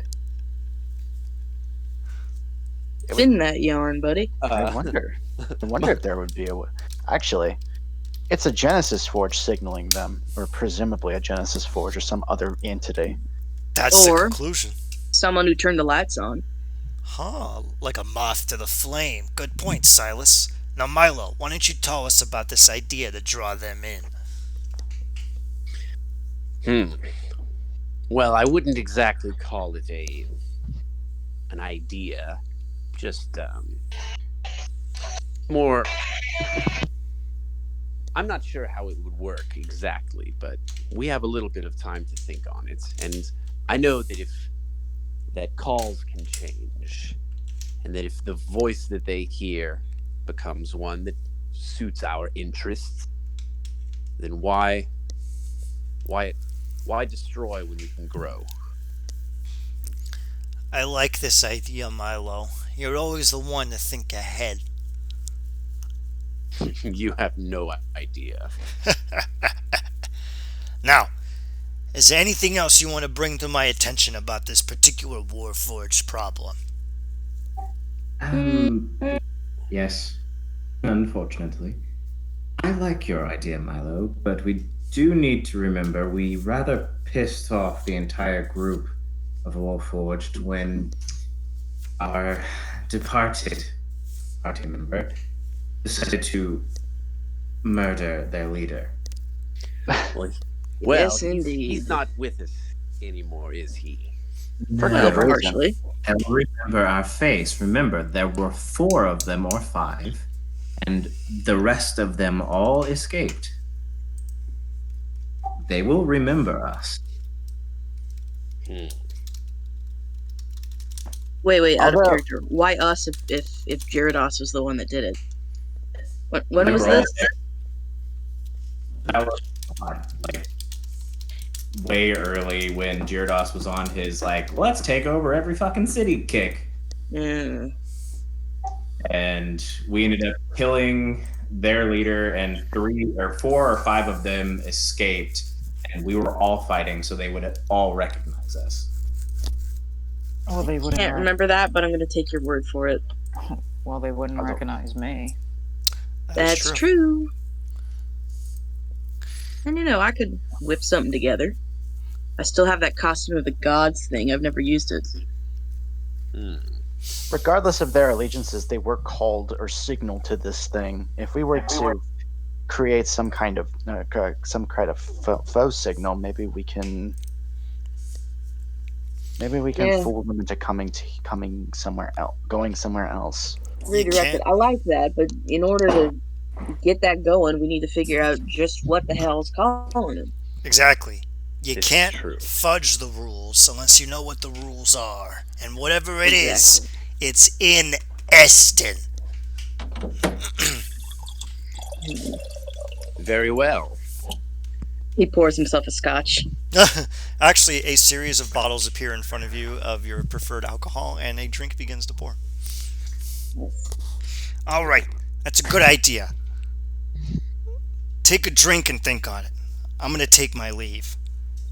It would- Spin that yarn, buddy. I wonder. I wonder if there would be a. Actually, it's a Genesis Forge signaling them, or presumably a Genesis Forge or some other entity. That's the Or- conclusion. Someone who turned the lights on. Huh, like a moth to the flame. Good point, Silas. Now, Milo, why don't you tell us about this idea to draw them in? Well, I wouldn't exactly call it an idea, just more. I'm not sure how it would work exactly, but we have a little bit of time to think on it, and I know that calls can change, and that if the voice that they hear becomes one that suits our interests, then why destroy when we can grow? I like this idea, Milo. You're always the one to think ahead. You have no idea. Now, is there anything else you want to bring to my attention about this particular Warforged problem? Um, yes, unfortunately. I like your idea, Milo, but we do need to remember we rather pissed off the entire group of Warforged when our departed party member decided to murder their leader. Well, Yes, he's indeed. not with us anymore, is he? For No, good reason. Partially. and remember our face. Remember, there were 4 of them or 5, and the rest of them all escaped. They will remember us. Wait, out of Although- character. Why us if Gyarados was the one that did it? When They was were all this? there. That was like way early when Gyarados was on his like, let's take over every fucking city kick. Yeah. And we ended up killing their leader, and 3 or 4 or 5 of them escaped, and we were all fighting, so they would all recognize us. Oh, they wouldn't. Can't remember that, but I'm gonna take your word for it. Well, they wouldn't Although- recognize me. That's true. And I could whip something together. I still have that costume of the gods thing. I've never used it. Regardless of their allegiances, they were called or signaled to this thing. If we were to create some kind of faux signal, maybe we can Yeah. fool them into coming somewhere else, going somewhere else. Redirected. I like that, but in order to get that going, we need to figure out just what the hell's calling him. Exactly. You It's can't true. fudge the rules unless you know what the rules are. And whatever it is, Exactly. it's in Eston. Very well. He pours himself a scotch. Actually, a series of bottles appear in front of you of your preferred alcohol, and a drink begins to pour. All right, that's a good idea. Take a drink and think on it. I'm going to take my leave.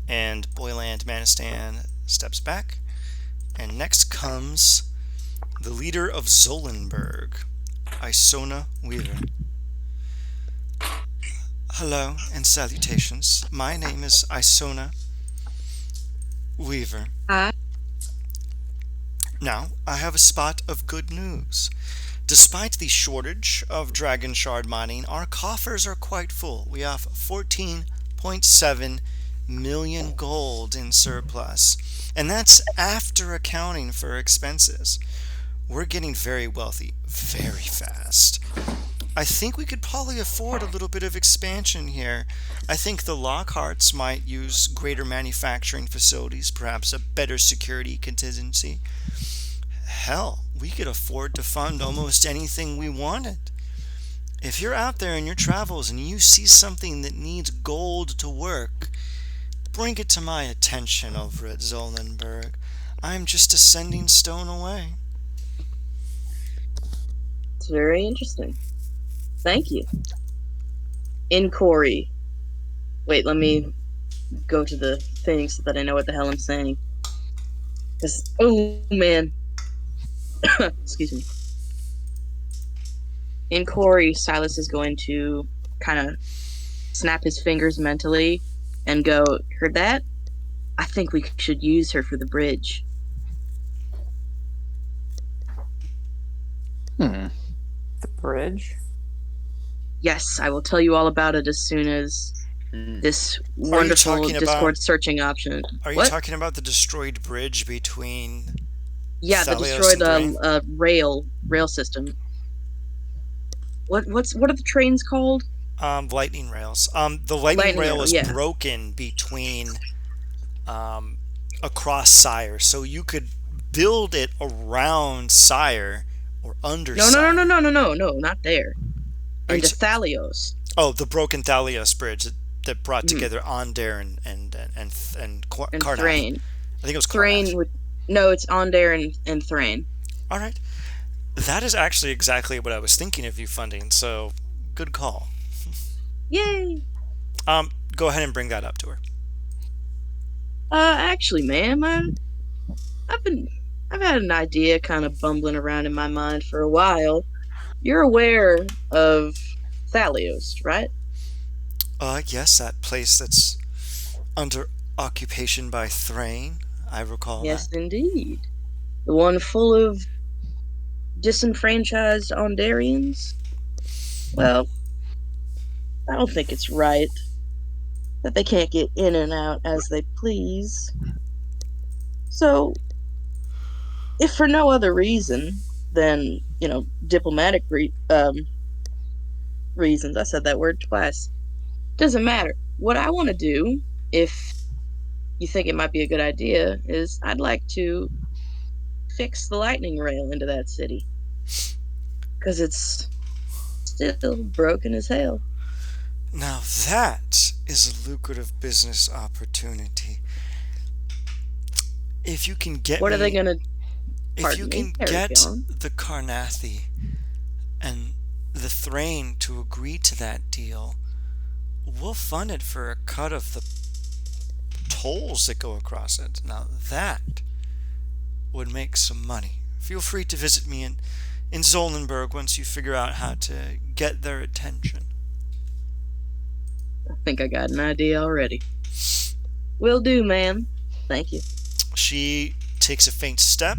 And Boyland Manistan steps back. And next comes the leader of Zolenberg, Isona Weaver. Hello and salutations. My name is Isona Weaver. Hi. Now, I have a spot of good news. Despite the shortage of Dragon Shard mining, our coffers are quite full. We have 14.7 million gold in surplus, and that's after accounting for expenses. We're getting very wealthy very fast. I think we could probably afford a little bit of expansion here. I think the Lockharts might use greater manufacturing facilities, perhaps a better security contingency. Hell, we could afford to fund almost anything we wanted. If you're out there in your travels and you see something that needs gold to work, bring it to my attention over at Zolenberg. I'm just a sending stone away. It's very interesting. Thank you. Inquiry. Wait, let me go to the thing so that I know what the hell I'm saying. Oh man. Excuse me. In Corey, Silas is going to kind of snap his fingers mentally and go, heard that? I think we should use her for the bridge. The bridge? Yes, I will tell you all about it as soon as this wonderful talking Discord about- searching option. Are you What? talking about the destroyed bridge between... Yeah, the Thalios destroyed and rail system. What are the trains called? lightning rails. The lightning rail is yeah. broken between across Sire, so you could build it around Sire or under No, Sire. no, not there. Are you Into t- Thalios. Oh, the broken Thalios bridge that brought together Onder and And Karnath. Thrain. I think it was Thrain Karnath. no, it's Onder and Thrain. All right, that is actually exactly what I was thinking of you funding. So Good call. Yay! Go ahead and bring that up to her. Actually, ma'am, I've been I've had an idea kind of bumbling around in my mind for a while. You're aware of Thalios, right? Yes, that place that's under occupation by Thrain. I recall that. Yes, indeed. The one full of disenfranchised Ondarians? Well, I don't think it's right that they can't get in and out as they please. So, if for no other reason than, diplomatic reasons, I said that word twice, doesn't matter. What I want to do, if you think it might be a good idea, is I'd like to fix the lightning rail into that city. Because it's still broken as hell. Now that is a lucrative business opportunity. If you can get What are they me, gonna, if you pardon me, can carry get on? the Carnathi and the Thrain to agree to that deal, we'll fund it for a cut of the tolls that go across it. Now that would make some money. Feel free to visit me in Zolenberg once you figure out how to get their attention. I think I got an idea already. Will do, ma'am. Thank you. She takes a faint step,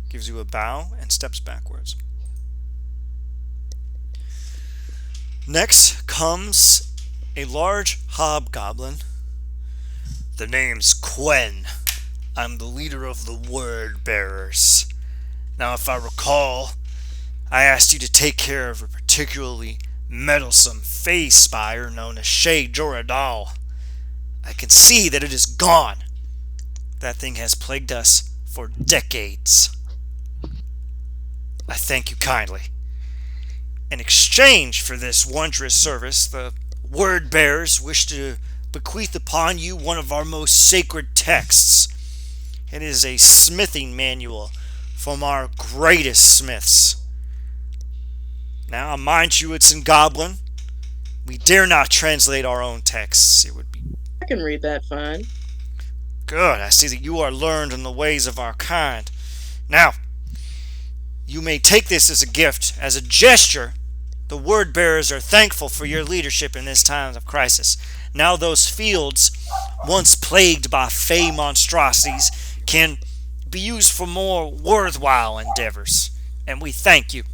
gives you a bow, and steps backwards. Next comes a large hobgoblin. The name's Quen. I'm the leader of the Word Bearers. Now, if I recall, I asked you to take care of a particularly meddlesome Fey spire known as Shay Joradal. I can see that it is gone. That thing has plagued us for decades. I thank you kindly. In exchange for this wondrous service, the Word Bearers wish to bequeath upon you one of our most sacred texts. It is a smithing manual from our greatest smiths. Now, mind you, it's in Goblin. We dare not translate our own texts. It would be I can read that fine. good. I see that you are learned in the ways of our kind. Now, you may take this as a gift, as a gesture. The Word Bearers are thankful for your leadership in this time of crisis. Now those fields, once plagued by Fey monstrosities, can be used for more worthwhile endeavors. And we thank you.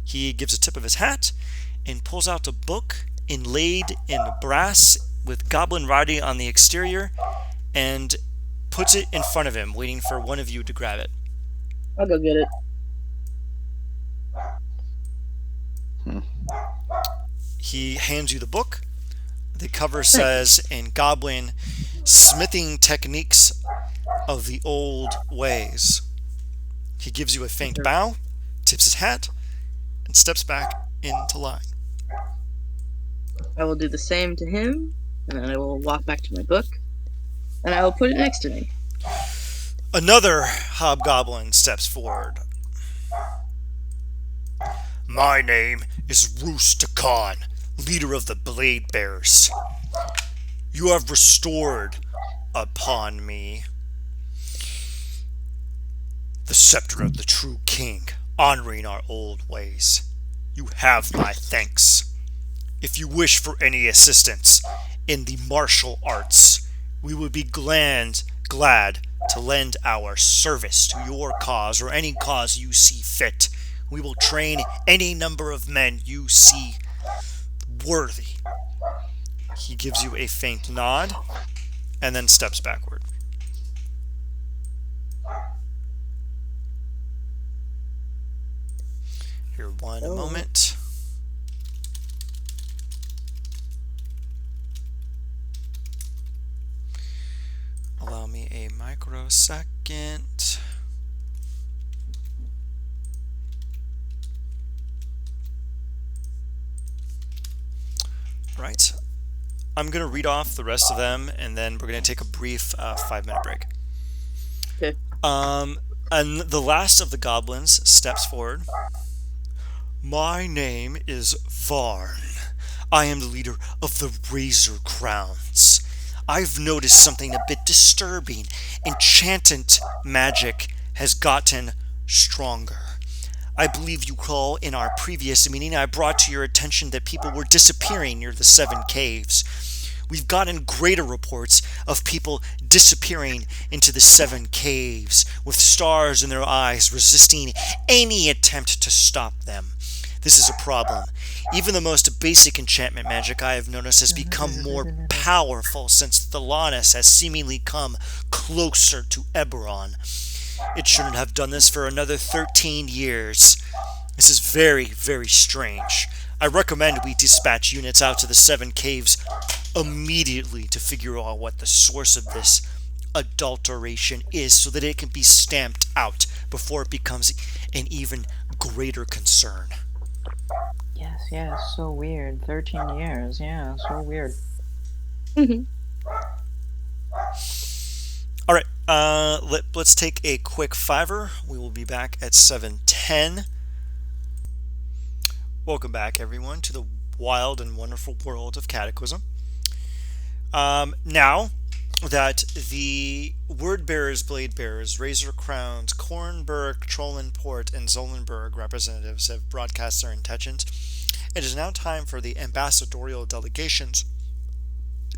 He gives a tip of his hat and pulls out a book inlaid in brass with goblin writing on the exterior and puts it in front of him, waiting for one of you to grab it. I'll go get it. He hands you the book. The cover says, in Goblin, Smithing Techniques of the Old Ways. He gives you a faint bow, tips his hat, and steps back into line. I will do the same to him, and then I will walk back to my book, and I will put it next to me. Another hobgoblin steps forward. My name is Rooster Khan, leader of the Blade Bearers. You have restored upon me the scepter of the true king, honoring our old ways. You have my thanks. If you wish for any assistance in the martial arts, we would be glad to lend our service to your cause or any cause you see fit. We will train any number of men you see worthy. He gives you a faint nod and then steps backward. Here, one moment. Allow me a microsecond. Right. I'm going to read off the rest of them, and then we're going to take a brief 5-minute break. Okay. And the last of the goblins steps forward. My name is Varn. I am the leader of the Razor Crowns. I've noticed something a bit disturbing. Enchantant magic has gotten stronger. I believe you recall in our previous meeting I brought to your attention that people were disappearing near the seven caves. We've gotten greater reports of people disappearing into the seven caves with stars in their eyes, resisting any attempt to stop them. This is a problem. Even the most basic enchantment magic I have noticed has become more powerful since Thelanis has seemingly come closer to Eberron. It shouldn't have done this for another 13 years. This is very, very strange. I recommend we dispatch units out to the seven caves immediately to figure out what the source of this adulteration is so that it can be stamped out before it becomes an even greater concern. Yes, so weird. 13 years, yeah, so weird. All right, let's take a quick fiver. We will be back at 7:10. Welcome back, everyone, to the wild and wonderful world of Cataclysm. Now that the Word Bearers, Blade Bearers, Razor Crowns, Kornberg, Trollenport, and Zolenberg representatives have broadcast their intentions, it is now time for the ambassadorial delegations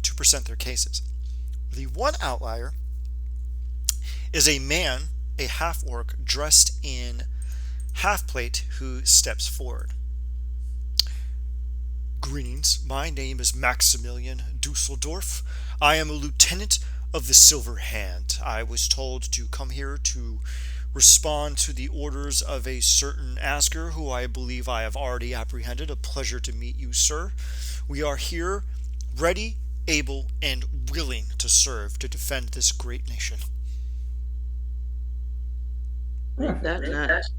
to present their cases. The one outlier is a man, a half-orc, dressed in half-plate, who steps forward. Greetings, my name is Maximilian Dusseldorf. I am a lieutenant of the Silver Hand. I was told to come here to respond to the orders of a certain Asger, who I believe I have already apprehended. A pleasure to meet you, sir. We are here, ready, able, and willing to serve to defend this great nation. That nice.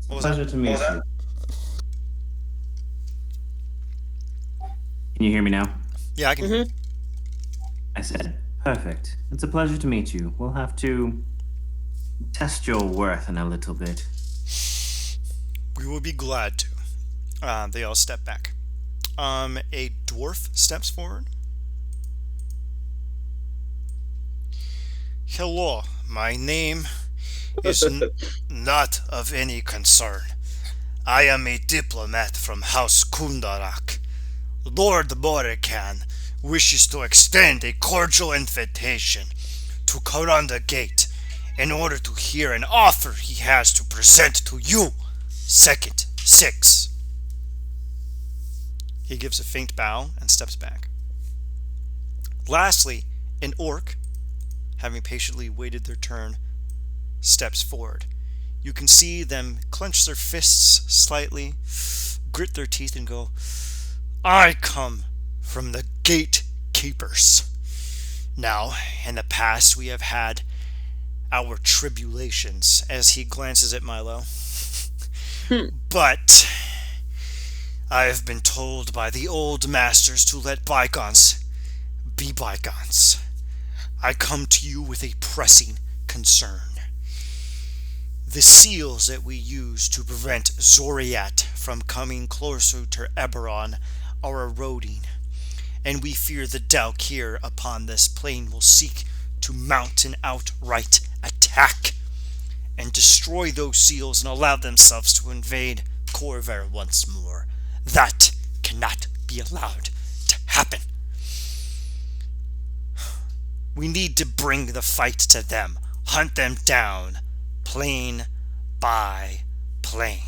What was that? Pleasure to meet you. Can you hear me now? Yeah, I can hear you. I said, perfect. It's a pleasure to meet you. We'll have to test your worth in a little bit. We will be glad to. They all step back. A dwarf steps forward. Hello, my name is not of any concern. I am a diplomat from House Kundarak. Lord Borican wishes to extend a cordial invitation to Karanda Gate in order to hear an offer he has to present to you, Second Six. He gives a faint bow and steps back. Lastly, an orc, having patiently waited their turn, steps forward. You can see them clench their fists slightly, grit their teeth, and go, I come from the gatekeepers. Now, in the past, we have had our tribulations, as he glances at Milo. But I have been told by the old masters to let bygones be bygones. I come to you with a pressing concern. The seals that we use to prevent Zoriat from coming closer to Eberron are eroding, and we fear the Dalkir upon this plain will seek to mount an outright attack and destroy those seals and allow themselves to invade Corvair once more. That cannot be allowed to happen. We need to bring the fight to them, hunt them down, plane by plane.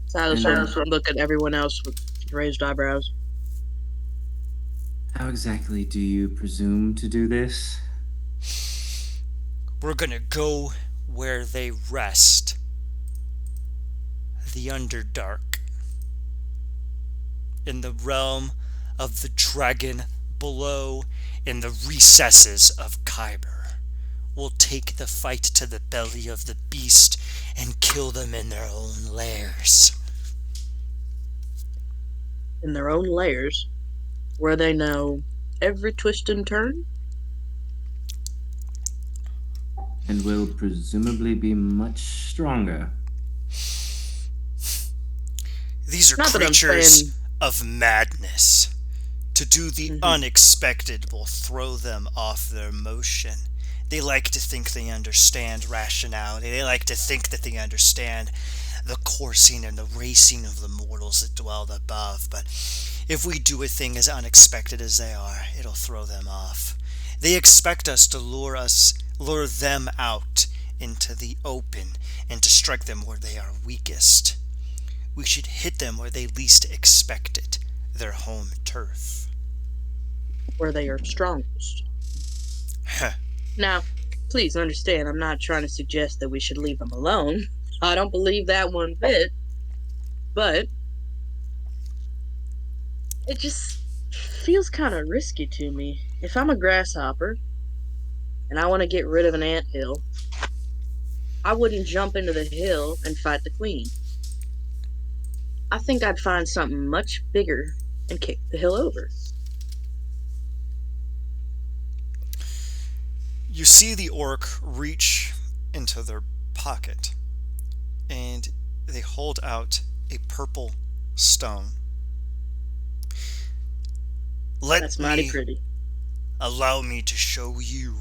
Silas will look at everyone else with raised eyebrows. How exactly do you presume to do this? We're gonna go where they rest. The Underdark. In the realm of the dragon below, in the recesses of Kyber. We'll take the fight to the belly of the beast and kill them in their own lairs. In their own lairs, where they know every twist and turn? and will presumably be much stronger. These are Not that I'm creatures saying. of madness. To do the Mhm. unexpected will throw them off their motion. They like to think they understand rationality. They like to think that they understand the coursing and the racing of the mortals that dwell above. But if we do a thing as unexpected as they are, it'll throw them off. They expect us, lure them out into the open and to strike them where they are weakest. We should hit them where they least expect it, their home turf. Where they are strongest. Heh. Now, please understand, I'm not trying to suggest that we should leave them alone. I don't believe that one bit, but it just feels kind of risky to me. If I'm a grasshopper and I want to get rid of an ant hill, I wouldn't jump into the hill and fight the queen. I think I'd find something much bigger and kick the hill over. You see the orc reach into their pocket and they hold out a purple stone. That's Let mighty me pretty. allow me to show you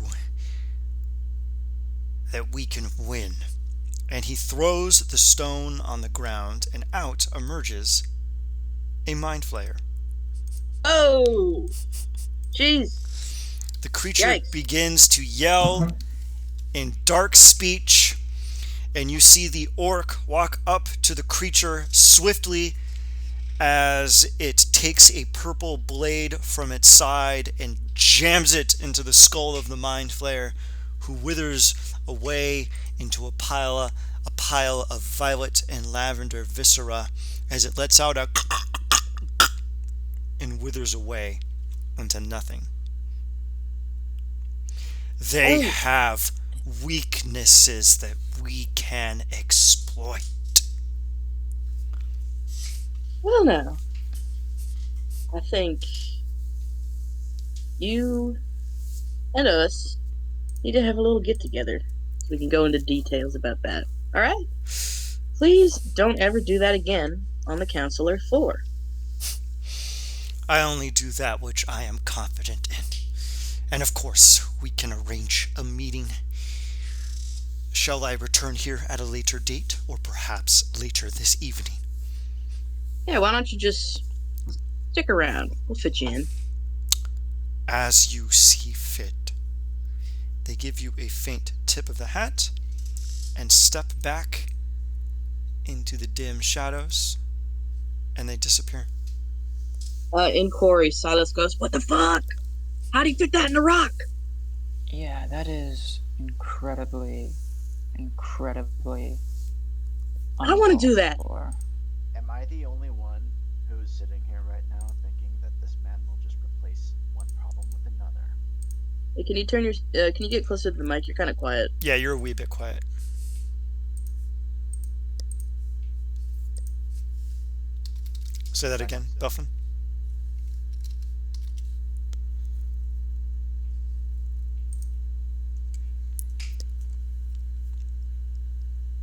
that we can win. And he throws the stone on the ground, and out emerges a mind flayer. Oh, jeez, The creature yikes! begins to yell in dark speech, and you see the orc walk up to the creature swiftly as it takes a purple blade from its side and jams it into the skull of the mind flayer, who withers away into a pile of violet and lavender viscera as it lets out a and withers away into nothing. They Oh, have weaknesses that we can exploit. well now, I think you and us need to have a little get together so we can go into details about that. All right? Please don't ever do that again on the Counselor 4. I only do that which I am confident in. And of course, we can arrange a meeting. Shall I return here at a later date, or perhaps later this evening? Yeah, why don't you just stick around? We'll fit you in. As you see fit. They give you a faint tip of the hat and step back into the dim shadows, and they disappear. In Corey, Silas goes, "What the fuck? How do you fit that in the rock?" Yeah, that is incredibly. I wanna do uncalled that. for. Am I the only one who's sitting here right now thinking that this man will just replace one problem with another? Hey, can you turn your? Can you get closer to the mic? You're kind of quiet. Yeah, you're a wee bit quiet. Say that again, Belfin.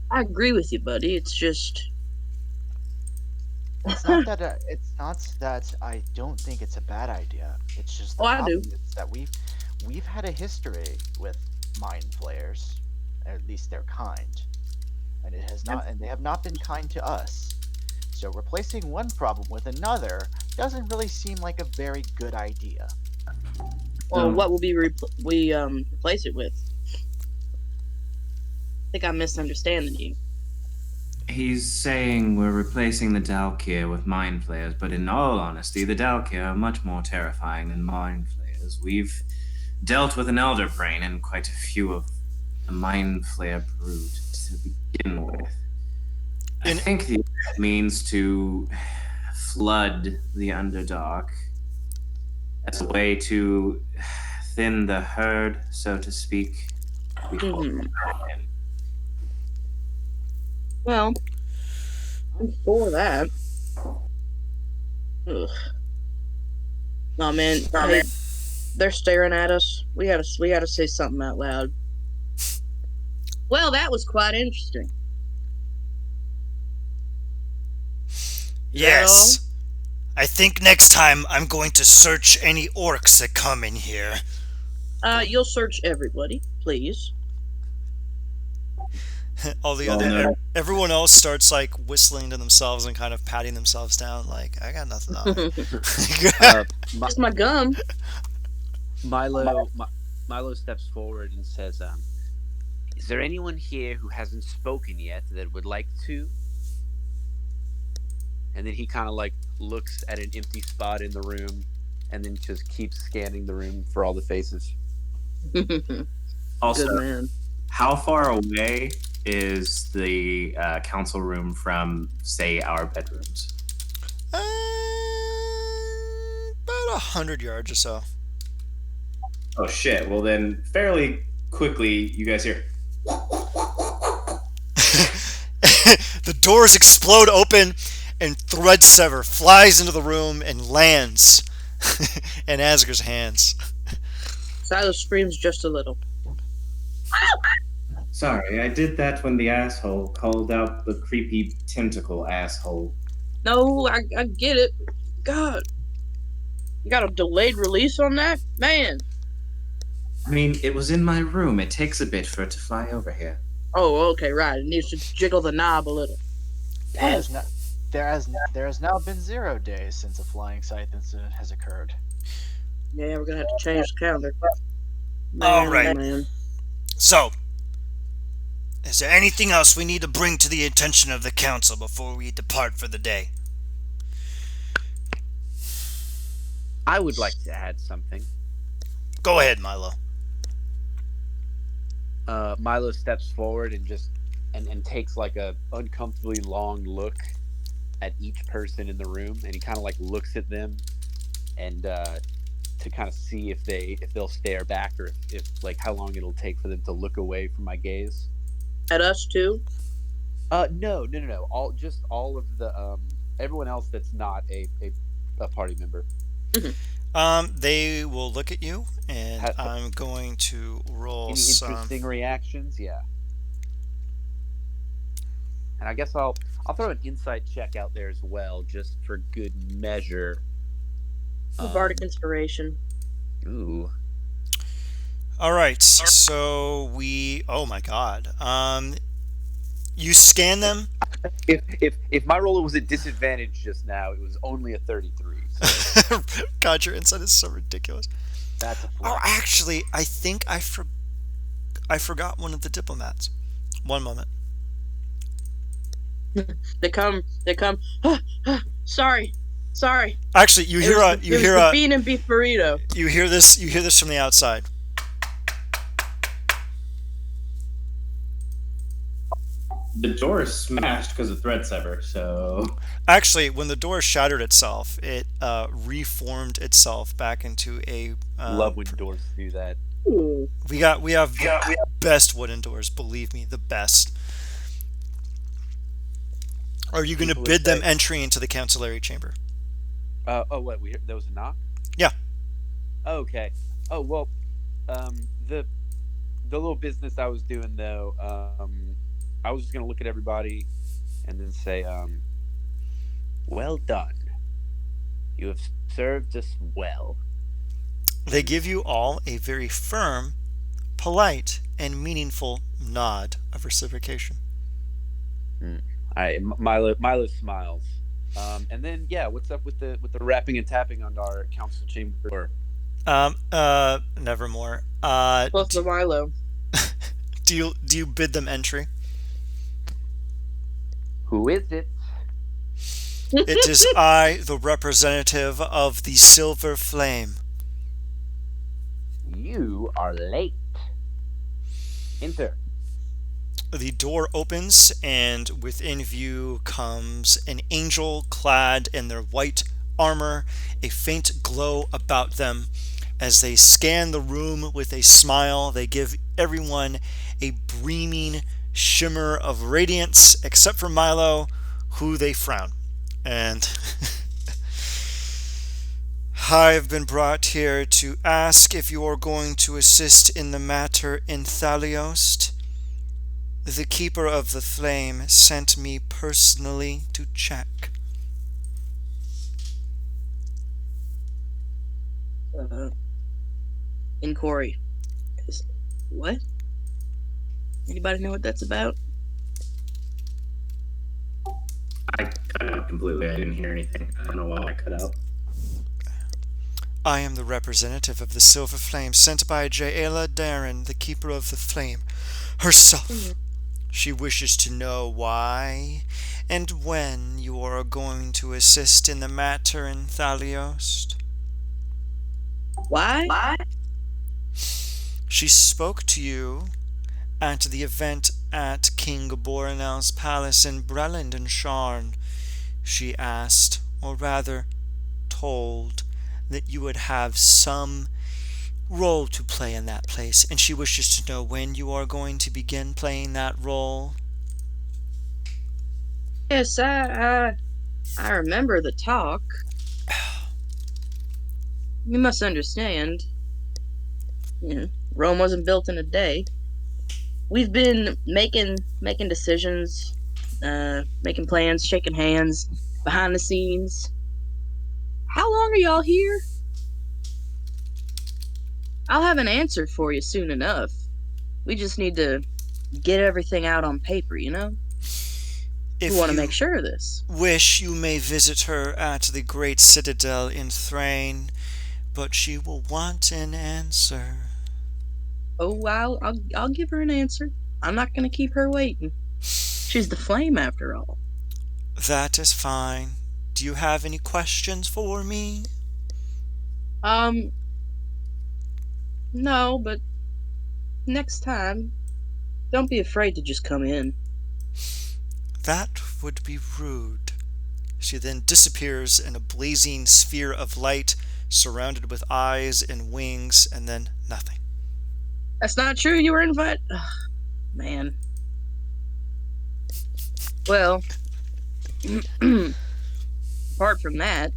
I agree with you, buddy. It's just. It's not that I don't think it's a bad idea. It's just the Oh, I do. problem is that we've had a history with mind flayers, or at least their kind, and it has not, and they have not been kind to us. So replacing one problem with another doesn't really seem like a very good idea. Well, what will we replace it with? I think I'm misunderstanding you. He's saying we're replacing the Dalkir with mind flayers, but in all honesty, the Dalkir are much more terrifying than mind flayers. We've dealt with an elder brain and quite a few of the mind flayer brood to begin with. I In think the means to flood the Underdark as a way to thin the herd, so to speak. Before Mhm. Well, I'm for that. Ugh. No, man. Hey, they're staring at us. We gotta say something out loud. Well, that was quite interesting. Is that all? Yes. I think next time I'm going to search any orcs that come in here. You'll search everybody, please. All the Oh, other no. everyone else starts like whistling to themselves and kind of patting themselves down like I got nothing on me. Mi- Just my gum. Milo steps forward and says, "Is there anyone here who hasn't spoken yet that would like to?" And then he kind of like looks at an empty spot in the room, and then just keeps scanning the room for all the faces. Good Also, man. how far away is the council room from, say, our bedrooms? About 100 yards or so. Oh shit! Well, then, fairly quickly, you guys hear. The doors explode open, and Threadsever flies into the room and lands in Asger's hands. Silas screams just a little. Sorry, I did that when the asshole called out the creepy tentacle asshole. No, I get it. God. You got a delayed release on that? Man. I mean, it was in my room. It takes a bit for it to fly over here. Oh, okay, right. It needs to jiggle the knob a little. There has now been 0 days since a flying scythe incident has occurred. Yeah, we're gonna have to change the calendar. All right. Man. So, is there anything else we need to bring to the attention of the council before we depart for the day? I would like to add something. Go ahead, Milo. Milo steps forward and just and takes like a uncomfortably long look at each person in the room, and he kind of like looks at them and to kind of see if they'll stare back, or if like how long it'll take for them to look away from my gaze. At us too? No. All of the everyone else that's not a party member. They will look at you, and I'm going to roll Any some. interesting reactions? Yeah. And I guess I'll throw an insight check out there as well, just for good measure. Bardic inspiration. Ooh. All right, so we. Oh my God. You scan them. If my roll was at disadvantage just now, it was only a 33. So. God, your insight is so ridiculous. That's a Oh, flex. actually, I think I forgot one of the diplomats. One moment. They come. Sorry. Actually, you hear the bean and beef burrito. You hear this from the outside. The door is smashed because of Threadsever, so. Actually, when the door shattered itself, it reformed itself back into a. Love when doors do that. Ooh. We have the best wooden doors. Believe me, the best. Are you going to bid them entry into the councilary chamber? What? There was a knock? Yeah. Okay. Oh well. The little business I was doing though. I was just gonna look at everybody, and then say, "Well done. You have served us well." They give you all a very firm, polite, and meaningful nod of reciprocation. Milo smiles, and then what's up with the rapping and tapping on our council chamber door? Nevermore. Plus the Milo. Do you bid them entry? Who is it? It is I, the representative of the Silver Flame. You are late. Enter. The door opens, and within view comes an angel clad in their white armor, a faint glow about them. As they scan the room with a smile, they give everyone a beaming shimmer of radiance, except for Milo, who they frown. And I've been brought here to ask if you are going to assist in the matter in Thaliost. The Keeper of the Flame sent me personally to check. Inquiry. What? Anybody know what that's about? I cut out completely. I didn't hear anything. I don't know why I cut out. I am the representative of the Silver Flame sent by Jaela Darren, the Keeper of the Flame, herself. She wishes to know why and when you are going to assist in the matter in Thaliost. Why? She spoke to you at the event at King Borinel's palace in Breland and Sharn. She asked, or rather told, that you would have some role to play in that place, and she wishes to know when you are going to begin playing that role. Yes, I remember the talk. You must understand. Rome wasn't built in a day. We've been making decisions, making plans, shaking hands, behind the scenes. How long are y'all here? I'll have an answer for you soon enough. We just need to get everything out on paper, you know? If We want to you make sure of this. wish, you may visit her at the great citadel in Thrain, but she will want an answer. Oh, I'll give her an answer. I'm not going to keep her waiting. She's the flame after all. That is fine. Do you have any questions for me? No, but next time, don't be afraid to just come in. That would be rude. She then disappears in a blazing sphere of light, surrounded with eyes and wings, and then nothing. That's not true. You were invited. Man. Well, apart from that,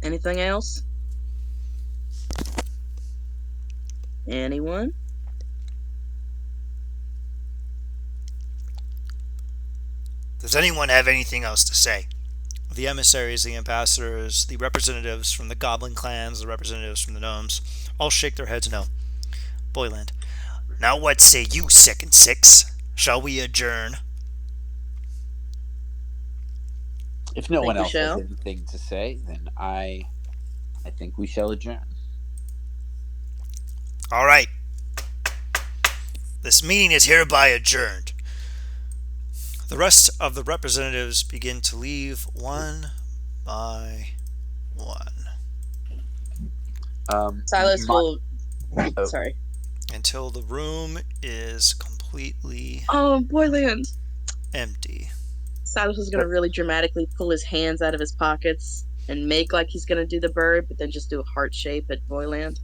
anything else? Anyone? Does anyone have anything else to say? The emissaries, the ambassadors, the representatives from the goblin clans, the representatives from the gnomes, all shake their heads no. Boyland. Now what say you, Second Six? Shall we adjourn? If no Think one we else has shall. anything to say, then I think we shall adjourn. All right. This meeting is hereby adjourned. The rest of the representatives begin to leave one by one. Silas will. Oh. Sorry. Until the room is completely Oh, Boyland. empty. Silas is gonna really dramatically pull his hands out of his pockets and make like he's gonna do the bird, but then just do a heart shape at Boyland.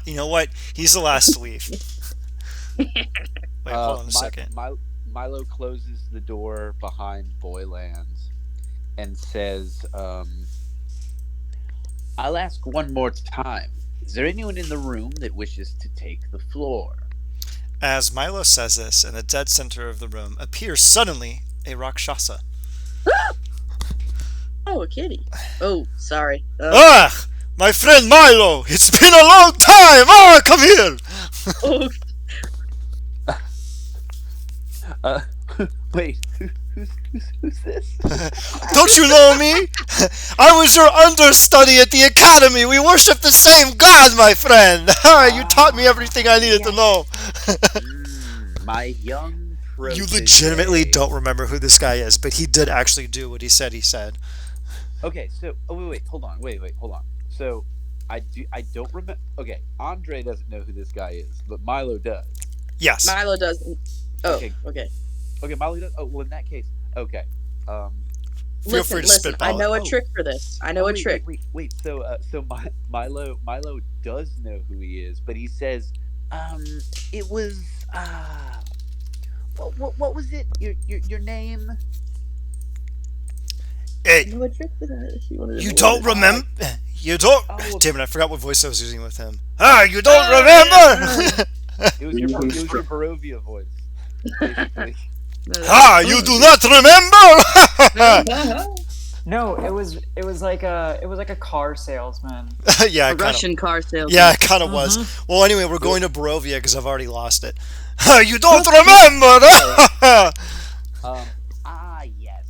You know what? He's the last to leave. Wait, hold on a second. Milo closes the door behind Boyland and says, I'll ask one more time. Is there anyone in the room that wishes to take the floor? As Milo says this, in the dead center of the room appears suddenly a Rakshasa. Oh, a kitty. Oh, sorry. My friend Milo! It's been a long time! Come here! Oh, Wait, who's this? Don't you know me? I was your understudy at the academy. We worship the same God, my friend. You taught me everything I needed to know. My young protege. You legitimately don't remember who this guy is, but he did actually do what he said he said. Okay, so wait, hold on. So I don't remember. Okay, Andre doesn't know who this guy is, but Milo does. Yes. Milo doesn't. Oh, okay. Okay, Milo does. Oh, well, in that case, okay. Feel free to spitball I know it. a trick for this. I know a trick. Wait. So Milo does know who he is, but he says, it was what was it? Your name? Hey, I know a trick for that. If you wanted to you know don't what it is. remember? You don't? Oh, Damn it, I forgot what voice I was using with him. You don't remember? It was your Barovia voice, basically. Ha! You do not remember? No, it was like a car salesman. Yeah, A kind of. Russian car salesman. Yeah, it kind of was. Well, anyway, we're going to Barovia because I've already lost it. You don't remember? Yes,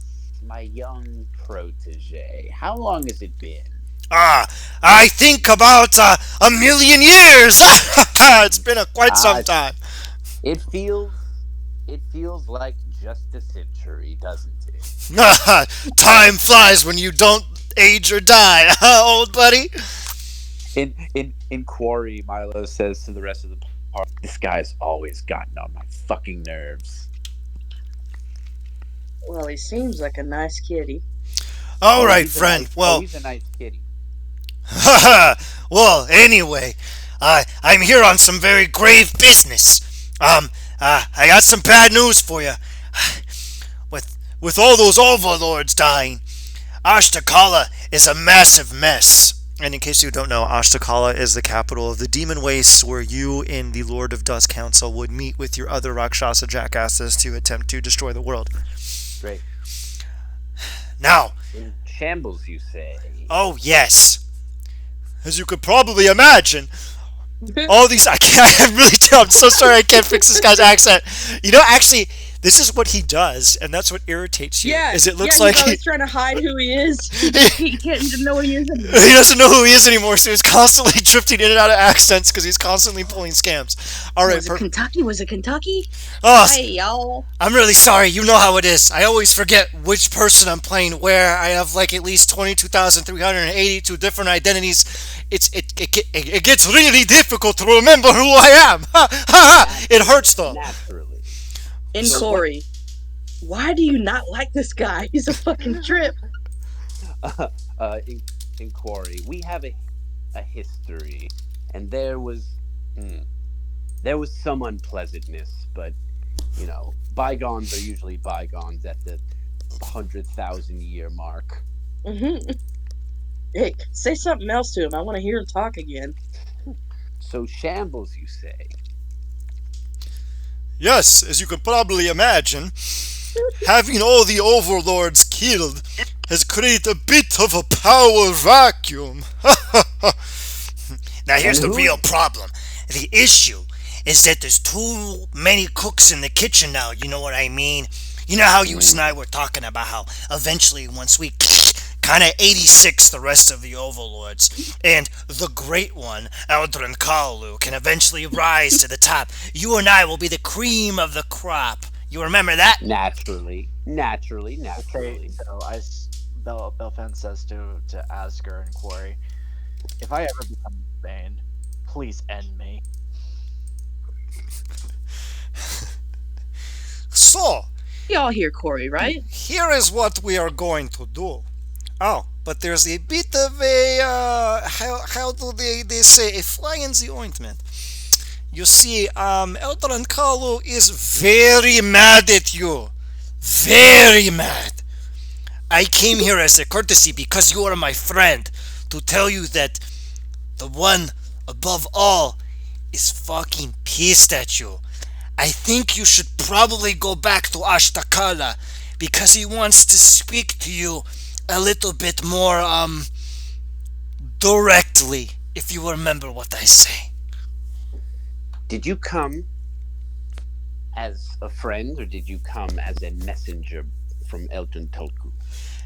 my young protege. How long has it been? I think about 1,000,000 years. It's been quite some time. It feels like just a century, doesn't it? Time flies when you don't age or die, old buddy. In Quarry, Milo says to the rest of the party, "This guy's always gotten on my fucking nerves." Well, he seems like a nice kitty. All right, friend. Well, he's a nice kitty. well, anyway, I'm here on some very grave business. I got some bad news for you. With all those overlords dying, Ashtakala is a massive mess. And in case you don't know, Ashtakala is the capital of the Demon Wastes, where you and the Lord of Dust Council would meet with your other Rakshasa jackasses to attempt to destroy the world. Great. Now, In shambles, you say? oh yes, as you could probably imagine, all these I'm so sorry I can't fix this guy's accent. You know, actually, this is what he does, and that's what irritates you. Yeah, is it looks yeah, like he's always trying to hide who he is. He can't even know who he is anymore. he doesn't know who he is anymore, so he's constantly drifting in and out of accents because he's constantly pulling scams. All right, Was it Kentucky? Was it Kentucky? Oh, Hey, y'all. I'm really sorry. You know how it is. I always forget which person I'm playing where. I have like at least 22,382 different identities. It gets really difficult to remember who I am. Ha ha ha! It hurts though. Naturally. And So Corey, why do you not like this guy? He's a fucking trip. In Quarry, we have a history, and there was some unpleasantness, but you know, bygones are usually bygones at the 100,000-year mark. Mm-hmm. Hey, say something else to him. I want to hear him talk again. So shambles, you say? Yes, as you can probably imagine, having all the overlords killed has created a bit of a power vacuum. Now here's the real problem. The issue is that there's too many cooks in the kitchen now, you know what I mean? You know how you and I were talking about how eventually once we kind of 86 the rest of the overlords, and the great one, Eldrin Kalu, can eventually rise to the top. You and I will be the cream of the crop. You remember that? Naturally. Okay, so Belfen says to Asger and Quarry, if I ever become banned, please end me. So, Y'all hear Corey, right? here is what we are going to do. Oh, but there's a bit of a, how do they say, a fly in the ointment. You see, Eldrin Kalu is very mad at you. Very mad. I came here as a courtesy because you are my friend to tell you that the one above all is fucking pissed at you. I think you should probably go back to Ashtakala because he wants to speak to you a little bit more, directly, if you remember what I say. Did you come as a friend, or did you come as a messenger from Elton Tolku?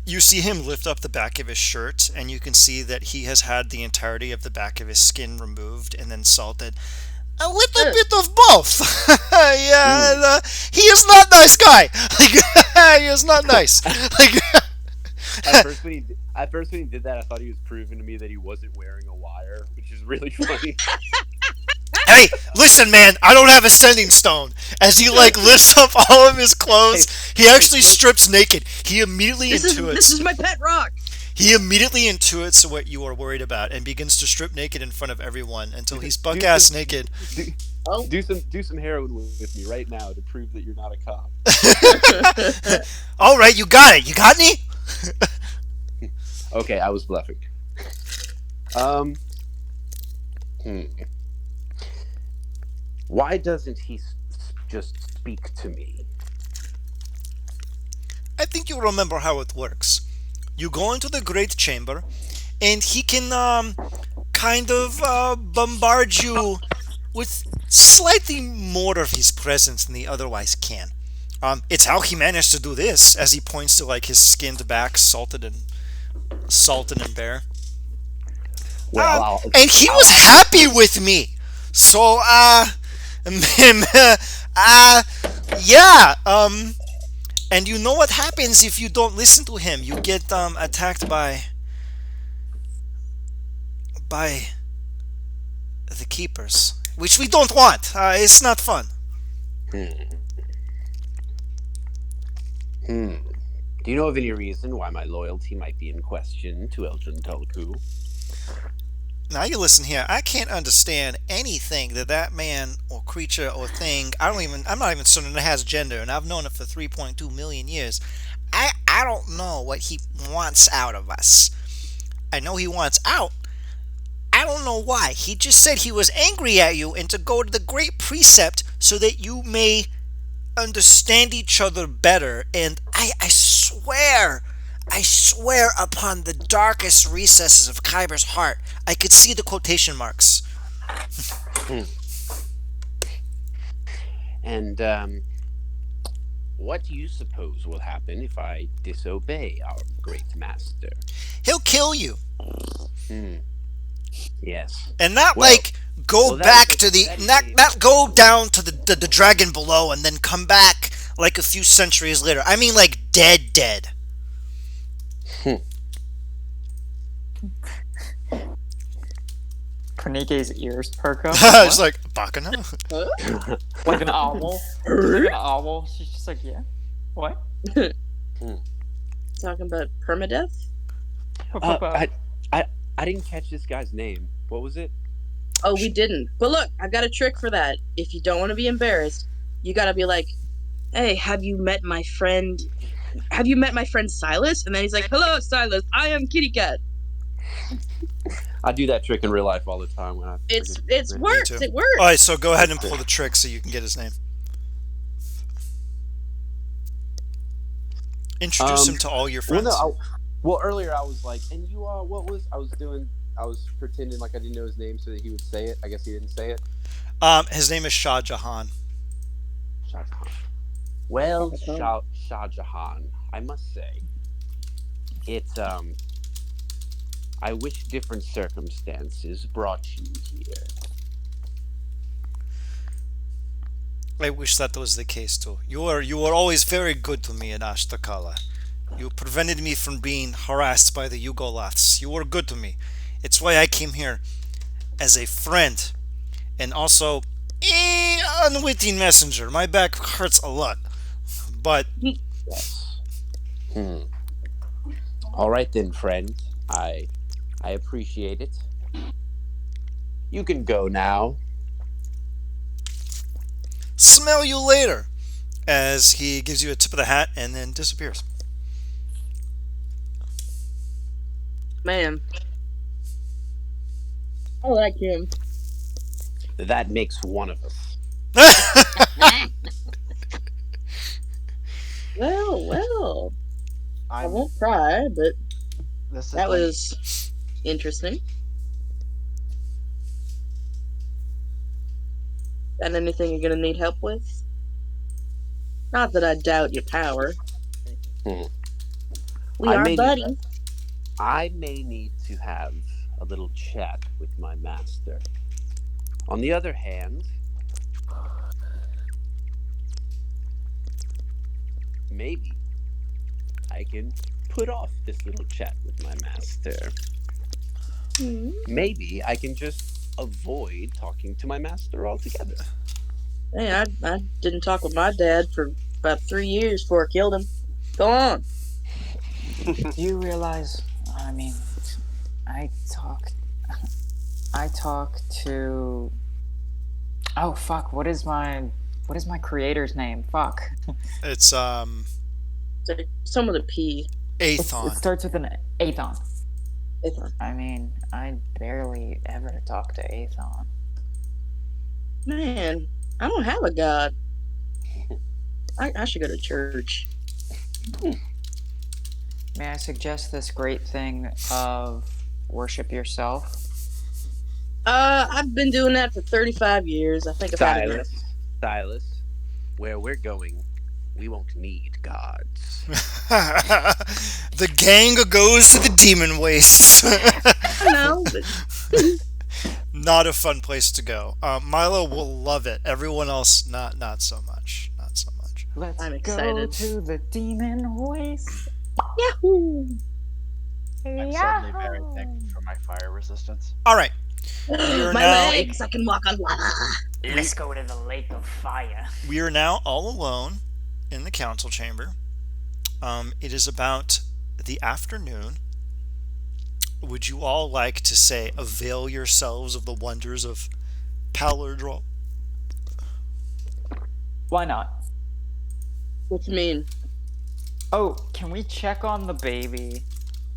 You see him lift up the back of his shirt, and you can see that he has had the entirety of the back of his skin removed and then salted. A little bit of both. Yeah, and, he is not a nice guy. He is not nice. At first, when he did that, I thought he was proving to me that he wasn't wearing a wire, which is really funny. Hey, listen, man, I don't have a sending stone. As he lifts up all of his clothes, he actually strips naked. He immediately intuits. This is my pet rock. He immediately intuits what you are worried about and begins to strip naked in front of everyone until he's buck-ass naked. Do some heroin with me right now to prove that you're not a cop. All right, you got it. You got me? Okay, I was bluffing. Why doesn't he just speak to me? I think you remember how it works. You go into the Great Chamber, and he can kind of bombard you with slightly more of his presence than he otherwise can. It's how he managed to do this, as he points to like his skinned back, salted and bare. Well, I'll, And he I'll was ask. happy with me. So, uh, yeah, and you know what happens if you don't listen to him? You get attacked by the keepers, which we don't want. It's not fun. Hmm. Hmm. Do you know of any reason why my loyalty might be in question to Elgin Tulku? Now you listen here. I can't understand anything that man or creature or thing. I'm not even certain it has gender, and I've known it for 3.2 million years. I don't know what he wants out of us. I know he wants out. I don't know why. He just said he was angry at you and to go to the Great Precept so that you may understand each other better. And I swear upon the darkest recesses of Kyber's heart, I could see the quotation marks. Hmm. And what do you suppose will happen if I disobey our great master? He'll kill you. Hmm. Yes. And not Well, like go well, back to the that is not go down to the dragon below and then come back like a few centuries later. I mean like dead. Pranike's ears perk up. It's What? like Bacana. Like an owl. Like an owl. She's just like, yeah. What? Talking about permadeath? I didn't catch this guy's name. What was it? Oh, we didn't. But look, I've got a trick for that. If you don't want to be embarrassed, you gotta be like, "Hey, have you met my friend? Have you met my friend Silas?" And then he's like, "Hello, Silas. I am Kitty Cat." I do that trick in real life all the time when I. It's forget- works. too. It works. Alright, so go ahead and pull the trick so you can get his name. Introduce him to all your Well, friends. earlier I was like, and you what was I was doing? I was pretending like I didn't know his name so that he would say it. I guess he didn't say it. His name is Shah Jahan. Shah Jahan. Well, Shah Shah Jahan, I must say, it's I wish different circumstances brought you here. I wish that was the case too. You were always very good to me in Ashtakala. You prevented me from being harassed by the Yugoloths. You were good to me. It's why I came here as a friend and also unwitting messenger. My back hurts a lot, but Yes. All right then, friend. I appreciate it. You can go now. smell you later. As he gives you a tip of the hat and then disappears. Man, I like him. That makes one of us. Well. I I'm, won't cry, but this is that like- was interesting. Got anything you're gonna need help with? Not that I doubt your power. Hmm. We I are may need buddies. I may need to have a little chat with my master. On the other hand, maybe I can put off this little chat with my master. Maybe I can just avoid talking to my master altogether. Hey, I didn't talk with my dad for about 3 years before I killed him. Go on. Do you realize? I mean, I talk to. Oh fuck! What is my creator's name? Fuck. It's Some with a P. It Aethon. starts with an Aethon. Aethon. I mean, I barely ever talk to Aethon. Man, I don't have a god. I should go to church. May I suggest this great thing of worship yourself? I've been doing that for 35 years. I think I've had enough. Silas, where we're going, we won't need gods. The gang goes to the demon wastes. I know, but Not a fun place to go. Milo will love it. Everyone else, not so much. Not so much. Let's I'm go excited. to the demon waste. Yahoo! I'm suddenly very thankful for my fire resistance. All right. My now- legs, I can walk on lava. Let's go to the lake of fire. We are now all alone in the council chamber. It is about the afternoon. Would you all like to say, avail yourselves of the wonders of Paladrol? Why not? What you mean? Oh, can we check on the baby?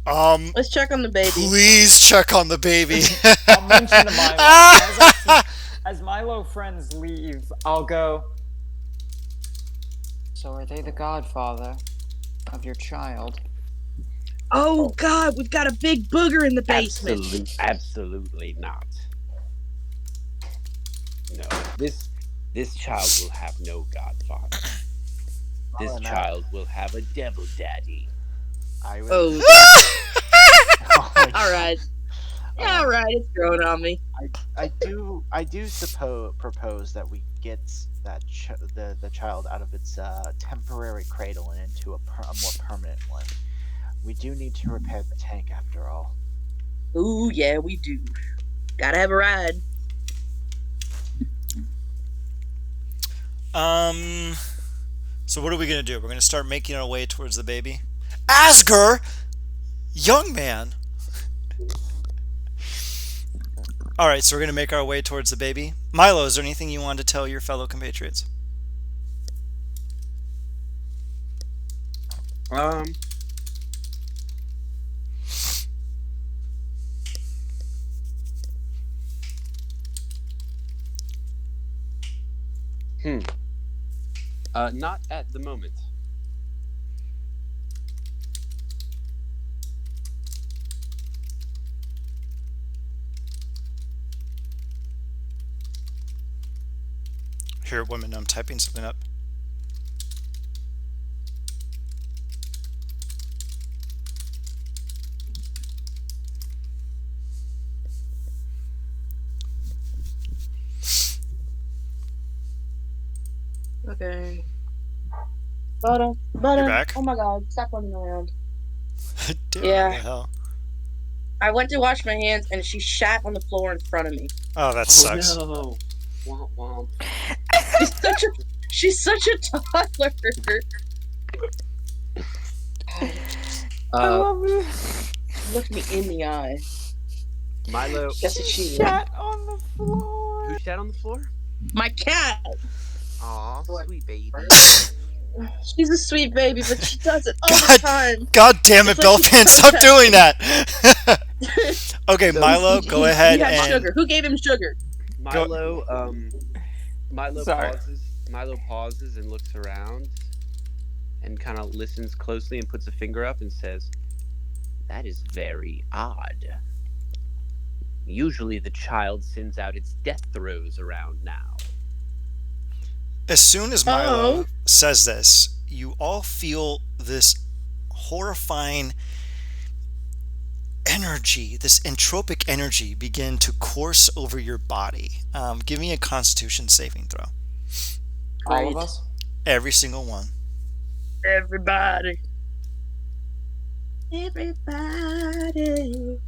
Let's check on the baby. Please check on the baby. I'll mention to Milo. As Milo friends leave, I'll go. So are they the godfather of your child? Oh God, we've got a big booger in the basement. Absolutely not. No, this child will have no godfather. This child will have a devil daddy. I was. Oh, all right. Yeah, all right. It's growing on me. I do propose that we get that the child out of its temporary cradle and into a more permanent one. We do need to repair the tank after all. Ooh, yeah, we do. Gotta have a ride. So what are we gonna do? We're gonna start making our way towards the baby. Asger, young man. All right, so we're gonna make our way towards the baby. Milo, is there anything you wanted to tell your fellow compatriots? Not at the moment. Here, woman, I'm typing something up. Okay. Butter. You're back? Oh my God, stop running around. Dude, Yeah. what the hell? I went to wash my hands and she shat on the floor in front of me. Oh, that sucks. No. Womp womp. She's such a toddler. I love it. Look me in the eye. Milo. Guess what she Shat on the floor. Who shat on the floor? My cat. Aw, sweet baby. She's a sweet baby, but she does it all the time. God damn it, It's like Belfan, she's stop doing that! Okay, So Milo, go ahead he had and... sugar. Who gave him sugar? Milo, Sorry. Milo pauses and looks around and kind of listens closely and puts a finger up and says, "That is very odd. Usually the child sends out its death throes around now." As soon as Milo says this, you all feel this horrifying energy, this entropic energy begin to course over your body. Give me a Constitution saving throw. All of us? Every single one. Everybody. Everybody.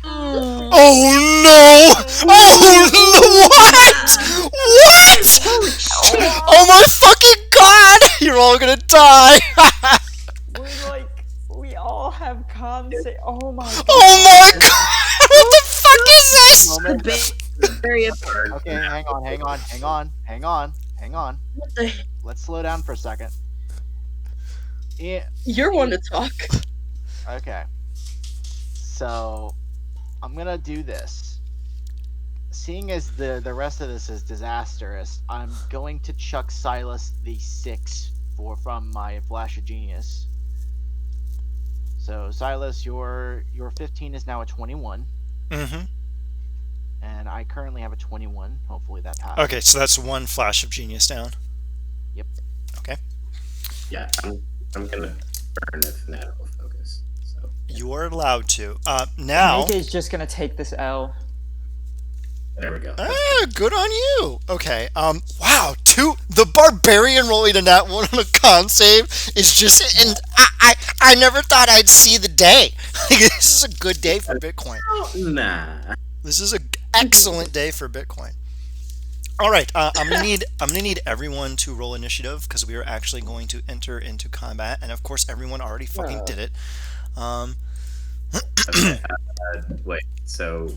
Oh no! Oh no! What? What? Holy shit! Oh my fucking god! You're all gonna die! We all have con say. Oh my god. Oh my god! What the fuck is this? Very important. Okay, hang on. What the? Let's slow down for a second. Yeah. You're one to talk. Okay. So, I'm gonna do this. seeing as the rest of this is disastrous, I'm going to chuck Silas the 6 from my Flash of Genius. So Silas, your 15 is now a 21, Mm-hmm. and I currently have a 21. Hopefully that passes. Okay, so that's one flash of genius down. Yep. Okay. Yeah, I'm gonna burn a fanatical focus. So You are allowed to. Now. Nike is just gonna take this L. there we go. Good on you. Okay. Wow. The barbarian rolling a nat one on a con save is just, and I never thought I'd see the day. This is a good day for Bitcoin. Nah. This is an excellent day for Bitcoin. All right. I'm gonna need everyone to roll initiative because we are actually going to enter into combat, and of course everyone already fucking did it. Okay. Wait. So,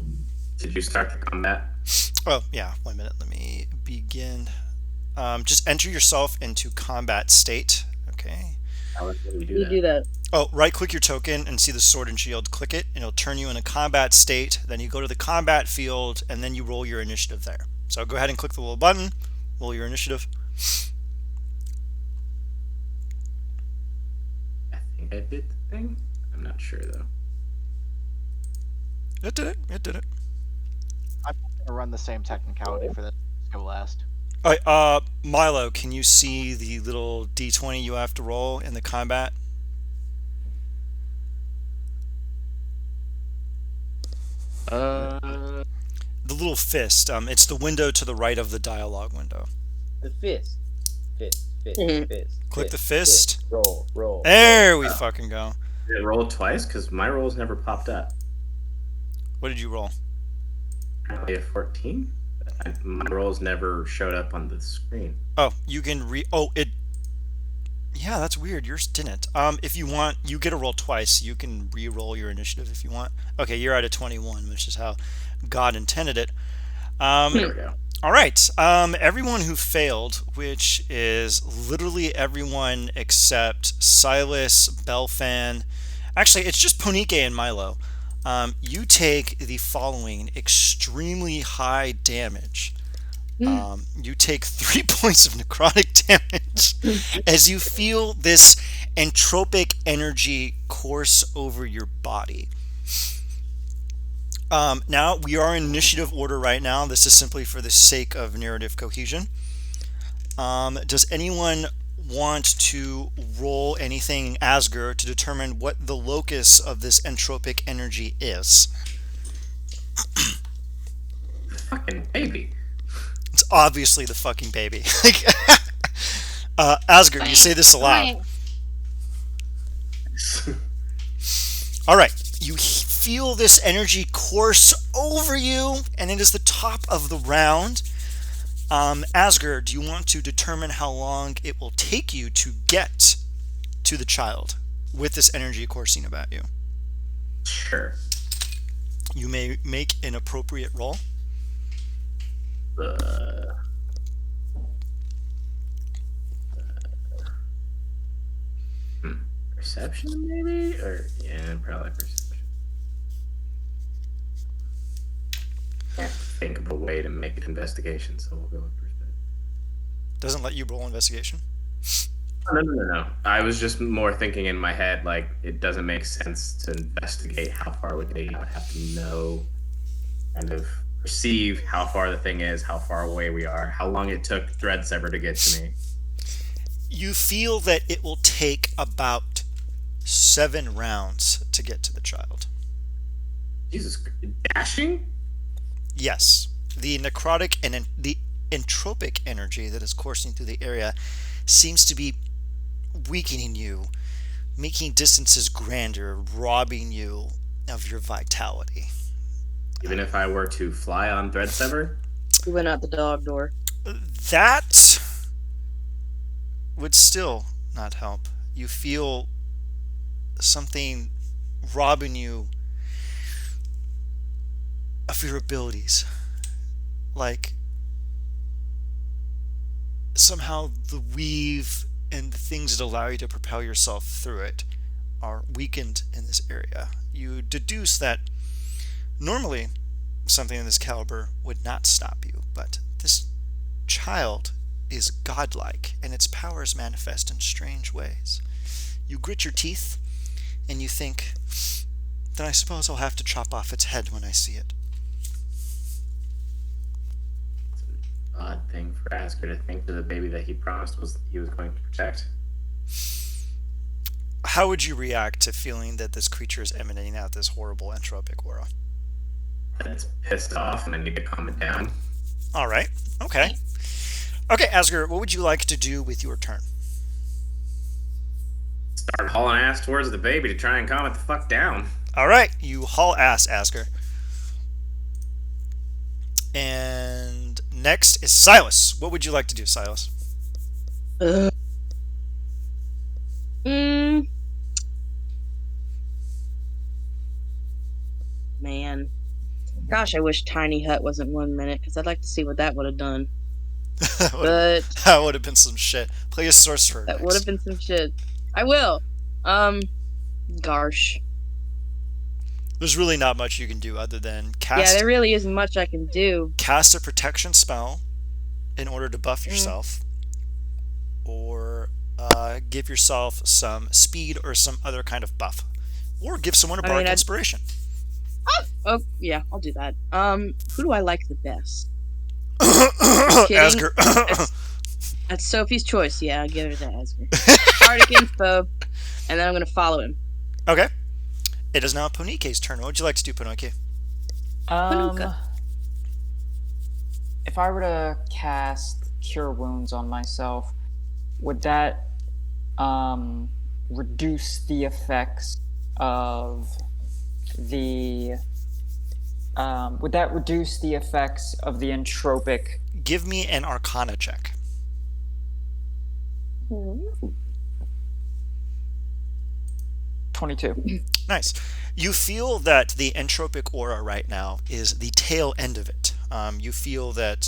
did you start the combat? Oh yeah. 1 minute. Let me begin. Just enter yourself into combat state. Okay. How do we do You that? do that. Oh, right click your token and see the sword and shield. Click it, and it'll turn you in a combat state. Then you go to the combat field, and then you roll your initiative there. So go ahead and click the little button, roll your initiative. I think I did the thing. I'm not sure though. It did it. It did it. I'm going to run the same technicality for this. Go last. All right, Milo, can you see the little d20 you have to roll in the combat? The The little fist. It's the window to the right of the dialogue window. fist. Fist. Mhm. Fist. Click the fist. Roll. There we fucking go. Did it roll twice? Because my rolls never popped up. What did you roll? Apparently a 14. My rolls never showed up on the screen. Oh, you can it. Yeah, that's weird. Yours didn't. If you want, you get a roll twice. You can re-roll your initiative if you want. Okay, you're at a 21, which is how God intended it. There we go. All right. Everyone who failed, which is literally everyone except Silas, Belfan. Actually, it's just Ponike and Milo. You take the following extremely high damage. You take 3 points of necrotic damage as you feel this entropic energy course over your body. Now, we are in initiative order right now. This is simply for the sake of narrative cohesion. Does anyone want to roll anything, Asger, to determine what the locus of this entropic energy is? Fucking baby. It's obviously the fucking baby. Asger, you say this aloud. All right. You feel this energy course over you, and it is the top of the round. Asger, do you want to determine how long it will take you to get to the child with this energy coursing about you? Sure. You may make an appropriate roll. Perception, maybe? Or, yeah, probably perception. Can't think of a way to make it investigation, so we'll go with perception. Doesn't let you roll investigation. No. I was just more thinking in my head, like, it doesn't make sense to investigate how far would they have to know, kind of perceive how far the thing is, how far away we are, how long it took Dreadsever to get to me. You feel that it will take about 7 rounds to get to the child. Jesus, dashing? Yes. The necrotic and the entropic energy that is coursing through the area seems to be weakening you, making distances grander, robbing you of your vitality. Even if I were to fly on Dreadsever? We went out the dog door. That would still not help. You feel something robbing you of your abilities. Like somehow the weave and the things that allow you to propel yourself through it are weakened in this area. You deduce that normally something of this caliber would not stop you, but this child is godlike, and its powers manifest in strange ways. You grit your teeth, and you think, then I suppose I'll have to chop off its head when I see it. Odd thing for Asker to think to the baby that he promised he was going to protect. How would you react to feeling that this creature is emanating out this horrible entropic aura? And it's pissed off, and I need to calm it down. All right. Okay. Okay, Asger, what would you like to do with your turn? Start hauling ass towards the baby to try and calm it the fuck down. All right, you haul ass, Asger. And next is Silas. What would you like to do, Silas? Man. Gosh, I wish Tiny Hut wasn't 1 minute, because I'd like to see what that would have done. But that would have been some shit. Play a sorcerer. that next. would have been some shit. I will. Gosh. There's really not much you can do other than Yeah, there really isn't much I can do. cast a protection spell in order to buff yourself, or give yourself some speed or some other kind of buff, or give someone a bardic inspiration. Oh, yeah, I'll do that. Who do I like the best? Asger. That's Sophie's choice. Yeah, I'll give it to Asger. Bardic info, and then I'm gonna follow him. Okay. It is now Ponike's turn. What would you like to do, Ponike? Panuka. If I were to cast Cure Wounds on myself, would that reduce the effects of the would that reduce the effects of the entropic? Give me an Arcana check. 22. Nice. You feel that the entropic aura right now is the tail end of it. You feel that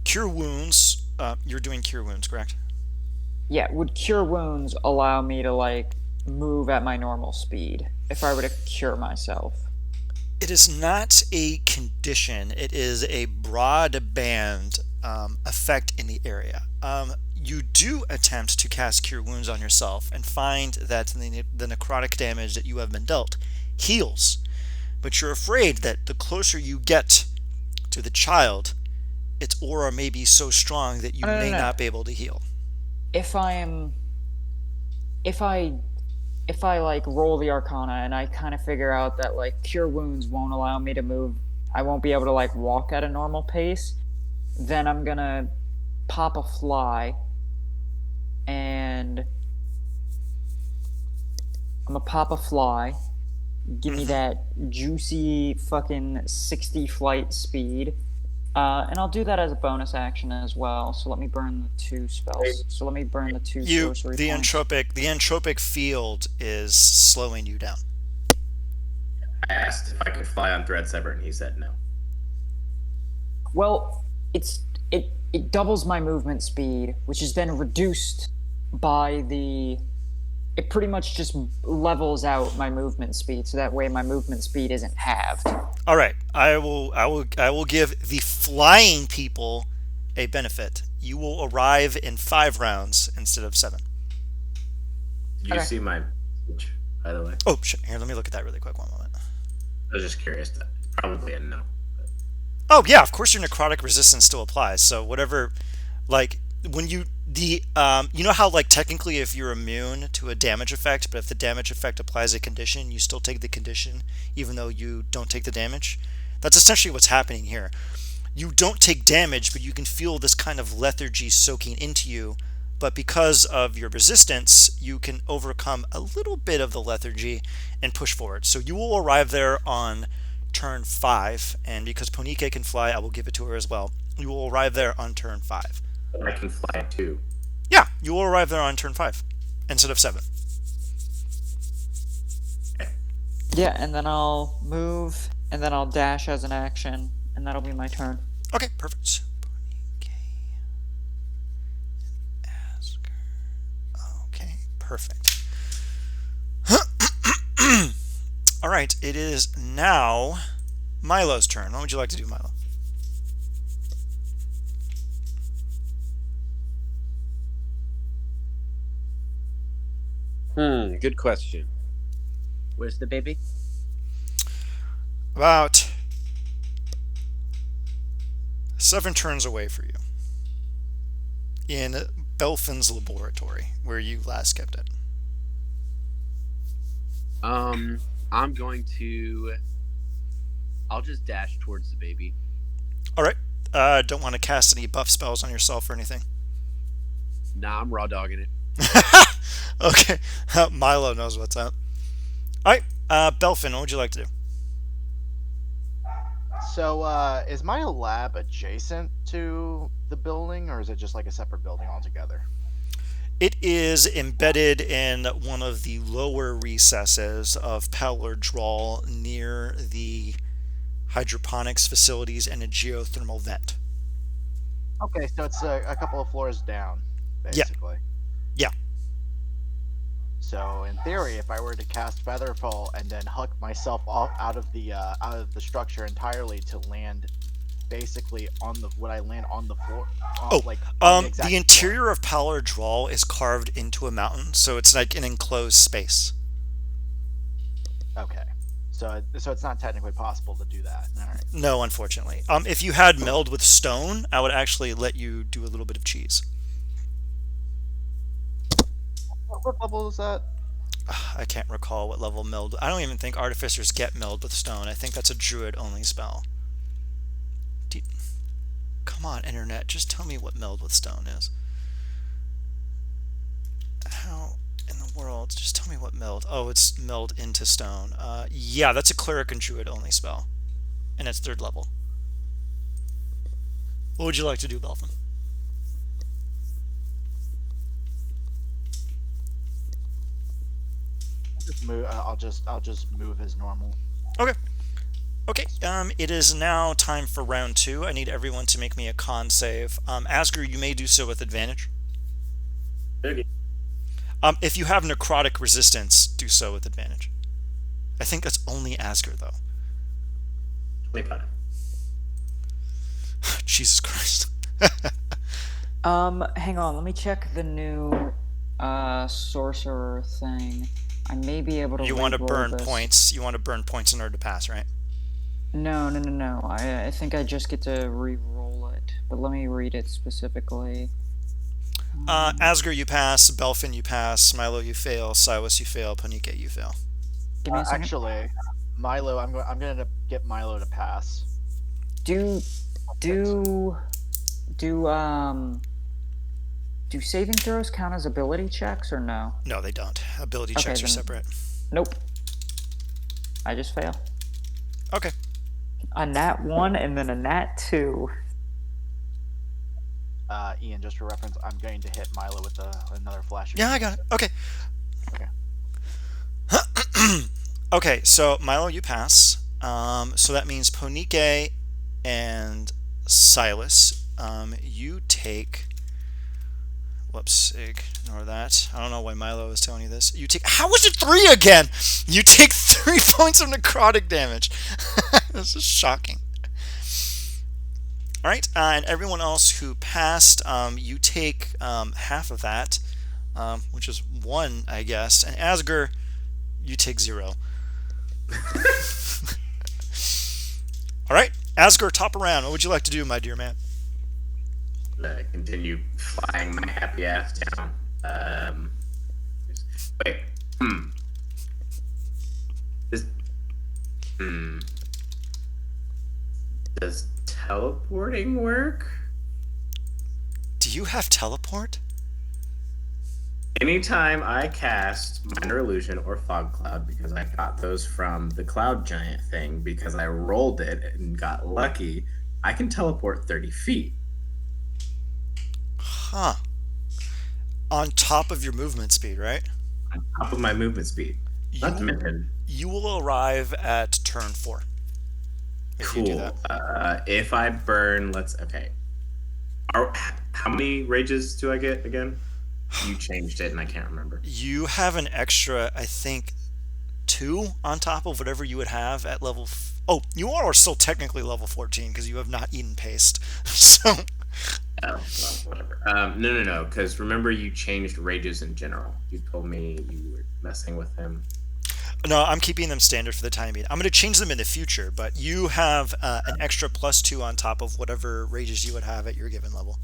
Cure Wounds, you're doing Cure Wounds, correct? Yeah, would Cure Wounds allow me to, like, move at my normal speed if I were to cure myself? It is not a condition. It is a broadband effect in the area. You do attempt to cast Cure Wounds on yourself and find that the necrotic damage that you have been dealt heals. But you're afraid that the closer you get to the child, its aura may be so strong that you may not be able to heal. If I like roll the Arcana and I kind of figure out that like Cure Wounds won't allow me to move, I won't be able to like walk at a normal pace, then I'm gonna pop a fly and give me that juicy fucking 60 flight speed. And I'll do that as a bonus action as well. So let me burn the 2 spells. So let me burn the 2 sorcery points. The entropic field is slowing you down. I asked if I could fly on Threadsever, and he said no. Well, it doubles my movement speed, which is then reduced by the. It pretty much just levels out my movement speed, so that way my movement speed isn't halved. All right, I will give the flying people a benefit. You will arrive in 5 rounds instead of 7. Did you see my message, by the way? Oh shit! Here, let me look at that really quick. 1 moment. I was just curious. Probably a no. But... Oh yeah, of course your necrotic resistance still applies. So whatever, like when you you know how like technically if you're immune to a damage effect, but if the damage effect applies a condition, you still take the condition even though you don't take the damage. That's essentially what's happening here. You don't take damage, but you can feel this kind of lethargy soaking into you. But because of your resistance, you can overcome a little bit of the lethargy and push forward. So you will arrive there on turn 5, and because Ponike can fly, I will give it to her as well. You will arrive there on turn 5. I can fly too. Yeah, you will arrive there on turn 5 instead of 7. Yeah, and then I'll move, and then I'll dash as an action, and that'll be my turn. Okay, perfect. Okay, perfect. All right, it is now Milo's turn. What would you like to do, Milo? Good question. Where's the baby? About 7 turns away for you. In Belfin's laboratory, where you last kept it. I'm going to. I'll just dash towards the baby. Alright. Don't want to cast any buff spells on yourself or anything. Nah, I'm raw dogging it. Okay. Milo knows what's up. Alright. Belfin, what would you like to do? So, is my lab adjacent to the building, or is it just like a separate building altogether? It is embedded in one of the lower recesses of Peller Drawl near the hydroponics facilities and a geothermal vent. Okay, so it's a couple of floors down, Yeah. basically. Yeah. So, in theory, if I were to cast Featherfall and then huck myself off out of the structure entirely to land, basically would I land on the floor? The interior of Peller Drawl is carved into a mountain, so it's like an enclosed space. Okay. So it's not technically possible to do that. All right. No, unfortunately. If you had meld with stone, I would actually let you do a little bit of cheese. What level is that? I can't recall what level meld. I don't even think artificers get meld with stone. I think that's a druid only spell. Come on, internet, just tell me what meld with stone is. How in the world? Just tell me what meld. Oh, it's meld into stone. Yeah, that's a cleric and druid only spell, and it's 3rd level. What would you like to do, Belfin? I'll just move as normal. Okay. Okay, it is now time for round 2. I need everyone to make me a con save. Asger, you may do so with advantage. Okay. If you have necrotic resistance, do so with advantage. I think that's only Asger, though. 25. Jesus Christ. Hang on, let me check the new sorcerer thing. I may be able to. You want to burn this. points. You want to burn points in order to pass, right? No. I think I just get to re-roll it. But let me read it specifically. Asger, you pass. Belfin, you pass. Milo, you fail. Silas, you fail. Panike, you fail. Give me a second. Actually, Milo, I'm gonna get Milo to pass. Do saving throws count as ability checks or no? No, they don't. Ability checks are separate. Nope. I just fail. Okay. A nat 1 and then a nat 2. Ian, just for reference, I'm going to hit Milo with another flash. Yeah, I got it. Okay. Okay. Okay, so Milo, you pass. So that means Ponike and Silas, you take. Whoops, ignore that. I don't know why Milo is telling you this. You take. How was it 3 again? You take 3 points of necrotic damage. This is shocking. All right, and everyone else who passed, you take half of that, which is 1, I guess. And Asger, you take 0. All right, Asger, top around. What would you like to do, my dear man? Continue flying my happy ass down. Wait. Does teleporting work? Do you have teleport? Anytime I cast Minor Illusion or Fog Cloud, because I got those from the Cloud Giant thing, because I rolled it and got lucky, I can teleport 30 feet. Huh. On top of your movement speed, right? On top of my movement speed. Not to mention. You will arrive at turn 4. If Cool. you do that. If I burn, okay. How many rages do I get again? You changed it and I can't remember. You have an extra, I think, 2 on top of whatever you would have at level. Oh, you are still technically level 14 because you have not eaten paste. So. Oh, well, whatever. No. Because remember, you changed rages in general. You told me you were messing with him. No, I'm keeping them standard for the time being. I'm going to change them in the future, but you have an extra +2 on top of whatever rages you would have at your given level.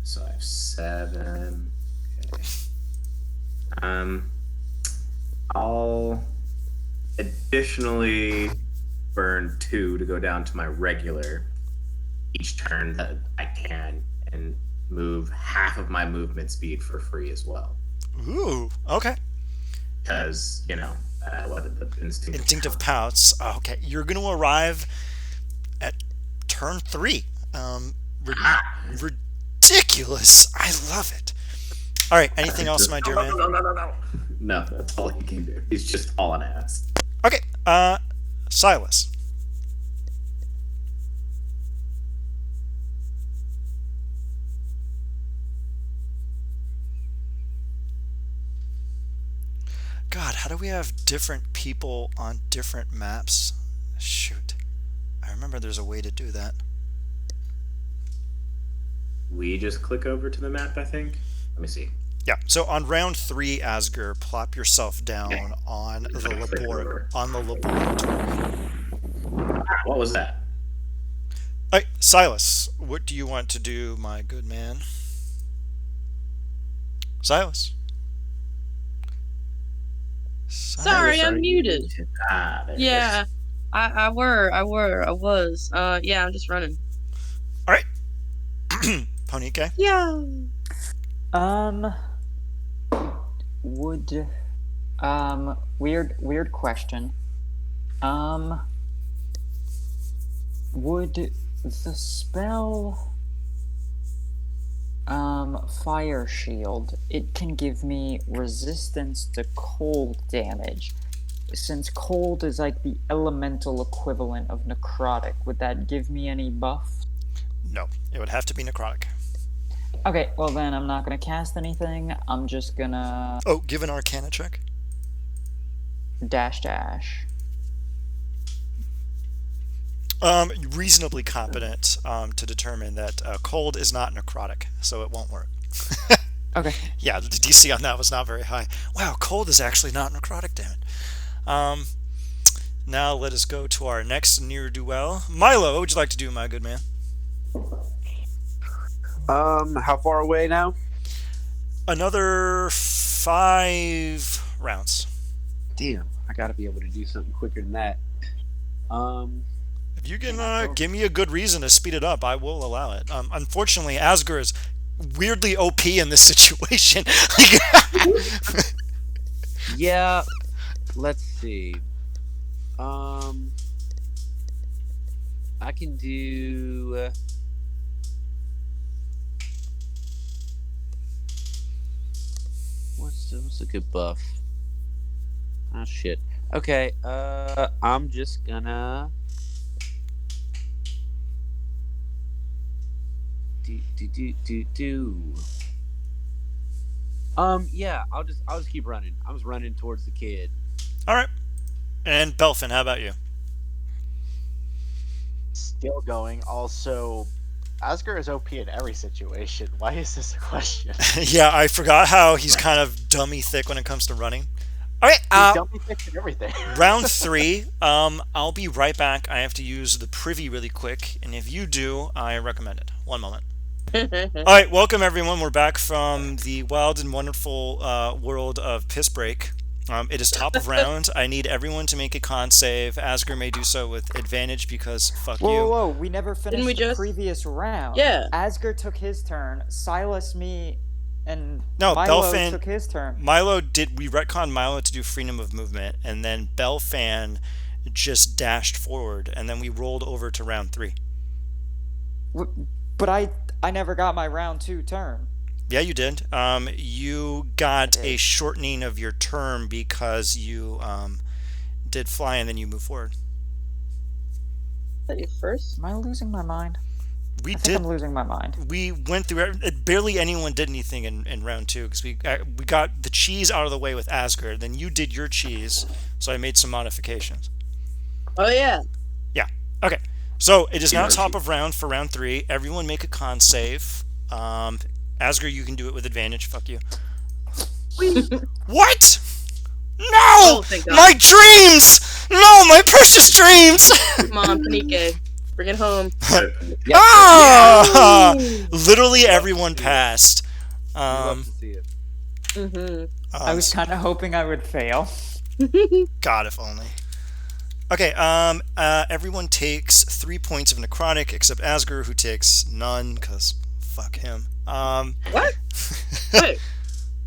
So I have 7. Okay. I'll additionally burn 2 to go down to my regular each turn that I can, and move half of my movement speed for free as well. Ooh, okay. Because, what did the Instinctive pounce. Okay, you're going to arrive at turn 3. Ridiculous. I love it. All right, anything else, my dear man? No, that's all he can do. He's just hauling ass. Okay, Silas. God, how do we have different people on different maps? Shoot. I remember there's a way to do that. We just click over to the map, I think. Let me see. Yeah, so on round 3, Asger, plop yourself down on the laboratory. What was that? All right, Silas, what do you want to do, my good man? Silas. Sorry, I'm muted. There Yeah, I was. Yeah, I'm just running. All right. Ponike? Yeah. Weird question. Would the spell Fire Shield, it can give me resistance to cold damage. Since cold is like the elemental equivalent of necrotic, would that give me any buff? No, it would have to be necrotic. Okay, well then I'm not gonna cast anything. I'm just gonna Oh, give an Arcana check. dash. Reasonably competent to determine that cold is not necrotic, so it won't work. Okay. Yeah, the DC on that was not very high. Wow, cold is actually not necrotic, damn it. Now let us go to our next ne'er-do-well. Milo, what would you like to do, my good man? How far away now? Another 5 rounds. Damn, I gotta be able to do something quicker than that. If you can give me a good reason to speed it up, I will allow it. Unfortunately, Asger is weirdly OP in this situation. Yeah, let's see. I can do. What's a good buff? Oh shit. Okay. I'm just gonna. Do. Yeah, I'll just keep running. I was running towards the kid. All right. And Belfin, how about you? Still going. Also, Asger is OP in every situation. Why is this a question? Yeah, I forgot how he's kind of dummy thick when it comes to running. All right. He's dummy thick in everything. Round 3. I'll be right back. I have to use the privy really quick, and if you do, I recommend it. 1 moment. All right, welcome everyone. We're back from the wild and wonderful world of Piss Break. It is top of round. I need everyone to make a con save. Asger may do so with advantage because fuck you. Whoa, we never finished the previous round. Yeah. Asger took his turn, Silas, me, and No, Milo Belfan took his turn. We retconned Milo to do freedom of movement, and then Belfan just dashed forward, and then we rolled over to round 3. But I never got my round 2 turn. Yeah, you did. You got a shortening of your turn because you did fly and then you move forward. Is that your first? Am I losing my mind? We I think did. I'm losing my mind. We went through. Barely anyone did anything in round two because we got the cheese out of the way with Asgard. Then you did your cheese, so I made some modifications. Oh yeah. Yeah. Okay. So it is now Zero top cheese. of round for round 3. Everyone make a con save. Asgard, you can do it with advantage. Fuck you. What? No! Oh, thank God. My dreams! No, my precious dreams! Come on, Panike. Bring it home. Yep. Ah! Ooh. Literally everyone passed. We love to see it. Mm-hmm. I was kind of hoping I would fail. God, if only. Okay, everyone takes 3 points of necrotic except Asger, who takes none, because fuck him. What? Wait,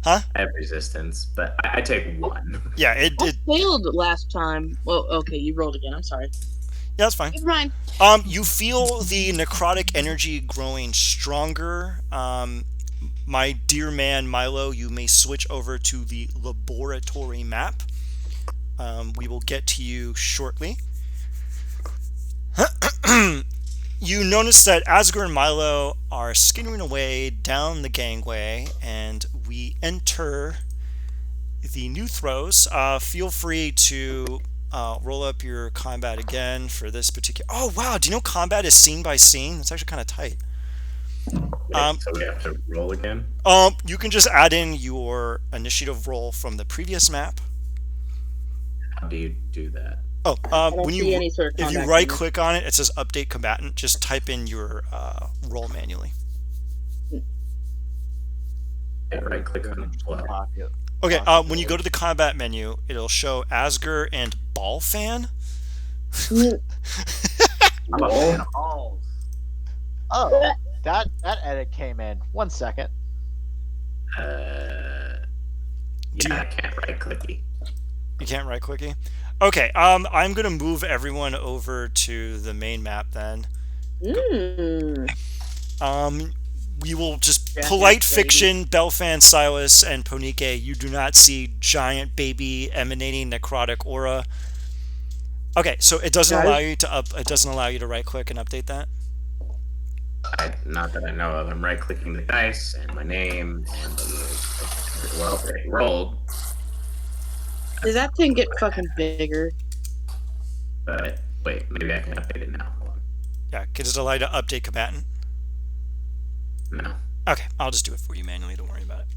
I have resistance, but I take 1. Yeah, I failed last time. Well, okay, you rolled again. I'm sorry. yeah, that's fine. Never mind. You feel the necrotic energy growing stronger. My dear man Milo, you may switch over to the laboratory map. We will get to you shortly. You notice that Asgore and Milo are skittering away down the gangway, and we enter the new throws. Feel free to roll up your combat again for this particular. Oh wow! Do you know combat is scene by scene? That's actually kind of tight. So we have to roll again? You can just add in your initiative roll from the previous map. How do you do that? Oh, I don't when see you any sort of if you combat right damage. click on it, it says update combatant. Just type in your roll manually. Right click on what? Pocket. Okay, when you go to the combat menu, it'll show Asger and Ballfan. Oh, that edit came in. 1 second. Yeah, I can't right clicky. You can't right clicky. Okay, I'm gonna move everyone over to the main map then. We will just Yeah, polite baby. fiction, Belfan, Silas, and Ponike. You do not see giant baby emanating necrotic aura. Okay, so it doesn't Guys? allow you to it doesn't allow you to right click and update that. Not that I know of. I'm right clicking the dice and my name and well, they rolled, Does that thing get fucking bigger? but wait, maybe I can update it now. Hold on. Yeah, does it allow you to update combatant? No. Okay, I'll just do it for you manually. Don't worry about it.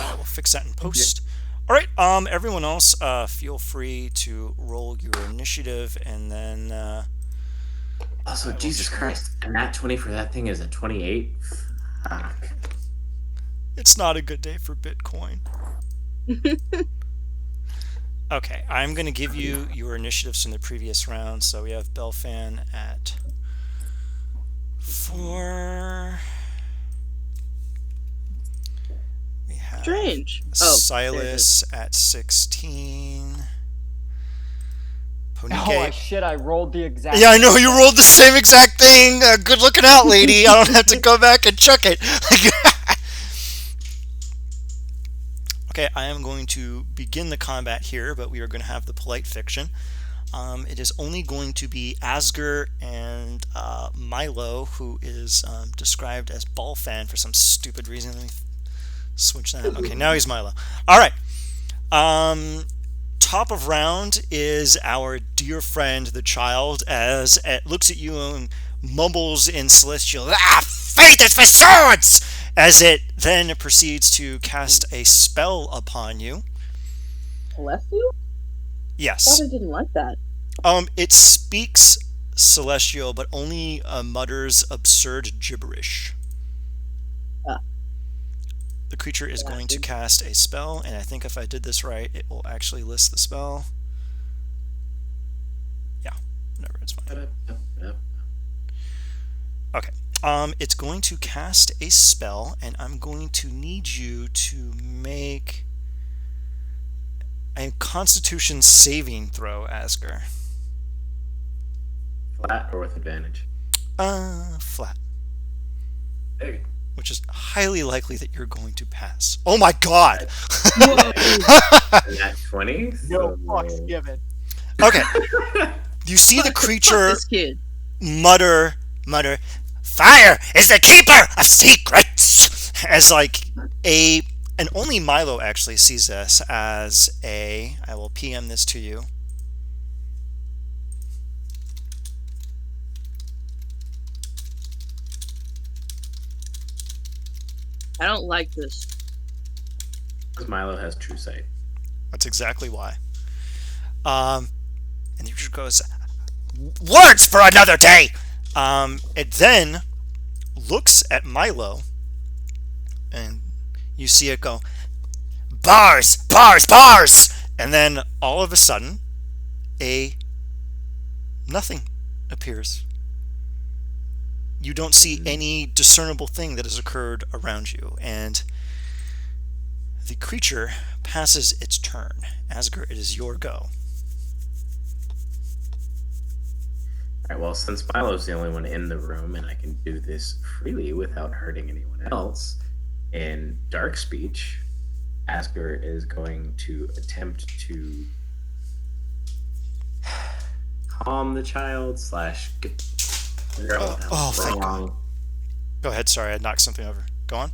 I will fix that in post. All right. Everyone else, feel free to roll your initiative, and then. Also, Jesus Christ, a nat 20 for that thing is a 28. Fuck. It's not a good day for Bitcoin. Okay, I'm going to give you your initiatives from the previous round. So we have Belfan at 4. We have Strange. Silas at 16. Oh shit! I rolled the exact. Yeah, I know you rolled the same exact thing. Good looking out, lady. I don't have to go back and check it. Okay, I am going to begin the combat here, but we are going to have the polite fiction. It is only going to be Asger and Milo, who is described as Ballfan for some stupid reason. Let me switch that. Okay, now he's Milo. All right. Top of round is our dear friend, the child, as it looks at you and mumbles in Celestial, "Fate is for swords!" as it then proceeds to cast a spell upon you. Celestial? I Yes. thought I didn't like that. It speaks Celestial, but only mutters absurd gibberish. The creature is going to cast a spell, and I think if I did this right, it will actually list the spell. Yeah, whatever, it's fine. Okay. It's going to cast a spell, and I'm going to need you to make a Constitution saving throw, Asger. Flat or with advantage? Flat. Hey. Which is highly likely that you're going to pass. Oh my god! Nat 20? No fucks given. Okay. You see the creature Fuck this kid. mutter, Fire is the keeper of secrets. As like a, and only Milo actually sees this as a. I will PM this to you. I don't like this. Because Milo has true sight. That's exactly why. And he just goes, words for another day. It then looks at Milo, and you see it go, bars, bars, bars, and then all of a sudden, a nothing appears. You don't see any discernible thing that has occurred around you, and the creature passes its turn. Asger, it is your go. All right, well, since Milo's the only one in the room and I can do this freely without hurting anyone else, in dark speech, Asger is going to attempt to calm the child slash get figure out what the hell's thank wrong. Go ahead, sorry, I knocked something over. Go on.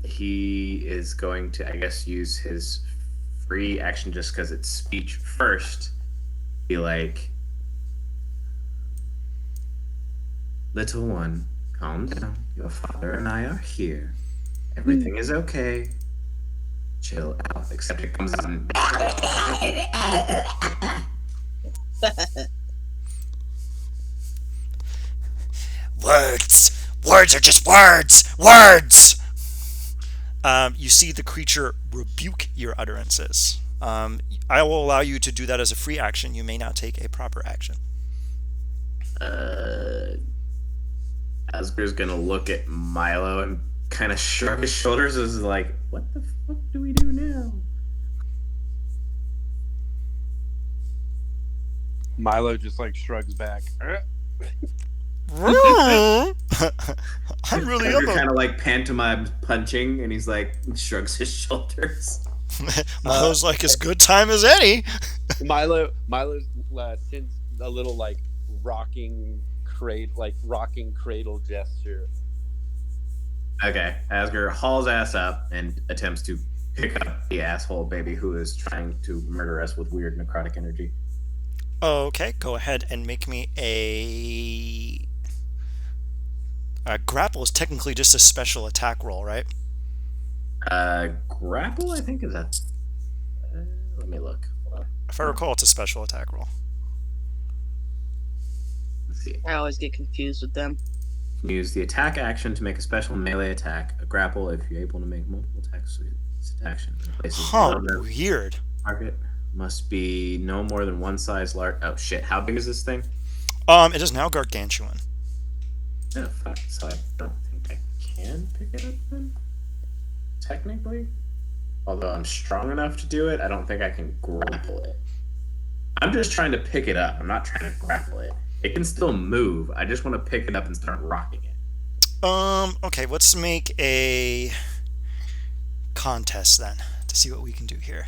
He is going to, I guess, use his free action just because it's speech first. Be like, little one, calm down. Your father and I are here. Everything is okay. Chill out. Except it comes out and Words! Words are just words! Words! You see the creature rebuke your utterances. I will allow you to do that as a free action. You may not take a proper action. Asger's gonna look at Milo and kind of shrug his shoulders as like, what the fuck do we do now? Milo just like shrugs back. I'm really Asger up. kind of like pantomime punching, and he's like shrugs his shoulders. Milo's like as good time as any. Milo sends a little like rocking cradle gesture. Okay, Asger hauls ass up and attempts to pick up the asshole baby who is trying to murder us with weird necrotic energy. Okay, go ahead and make me a grapple is technically just a special attack roll, right? Grapple, I think, is that. Let me look. Hold on. If I recall, it's a special attack roll. Let's see. I always get confused with them. Use the attack action to make a special melee attack. A grapple if you're able to make multiple attacks with its action. Weird. Target must be no more than one size large. Oh shit! How big is this thing? It is now gargantuan. Oh fuck! So I don't think I can pick it up then. Technically, although I'm strong enough to do it, I don't think I can grapple it. I'm just trying to pick it up. I'm not trying to grapple it. It can still move. I just want to pick it up and start rocking it. Okay, let's make a contest then to see what we can do here.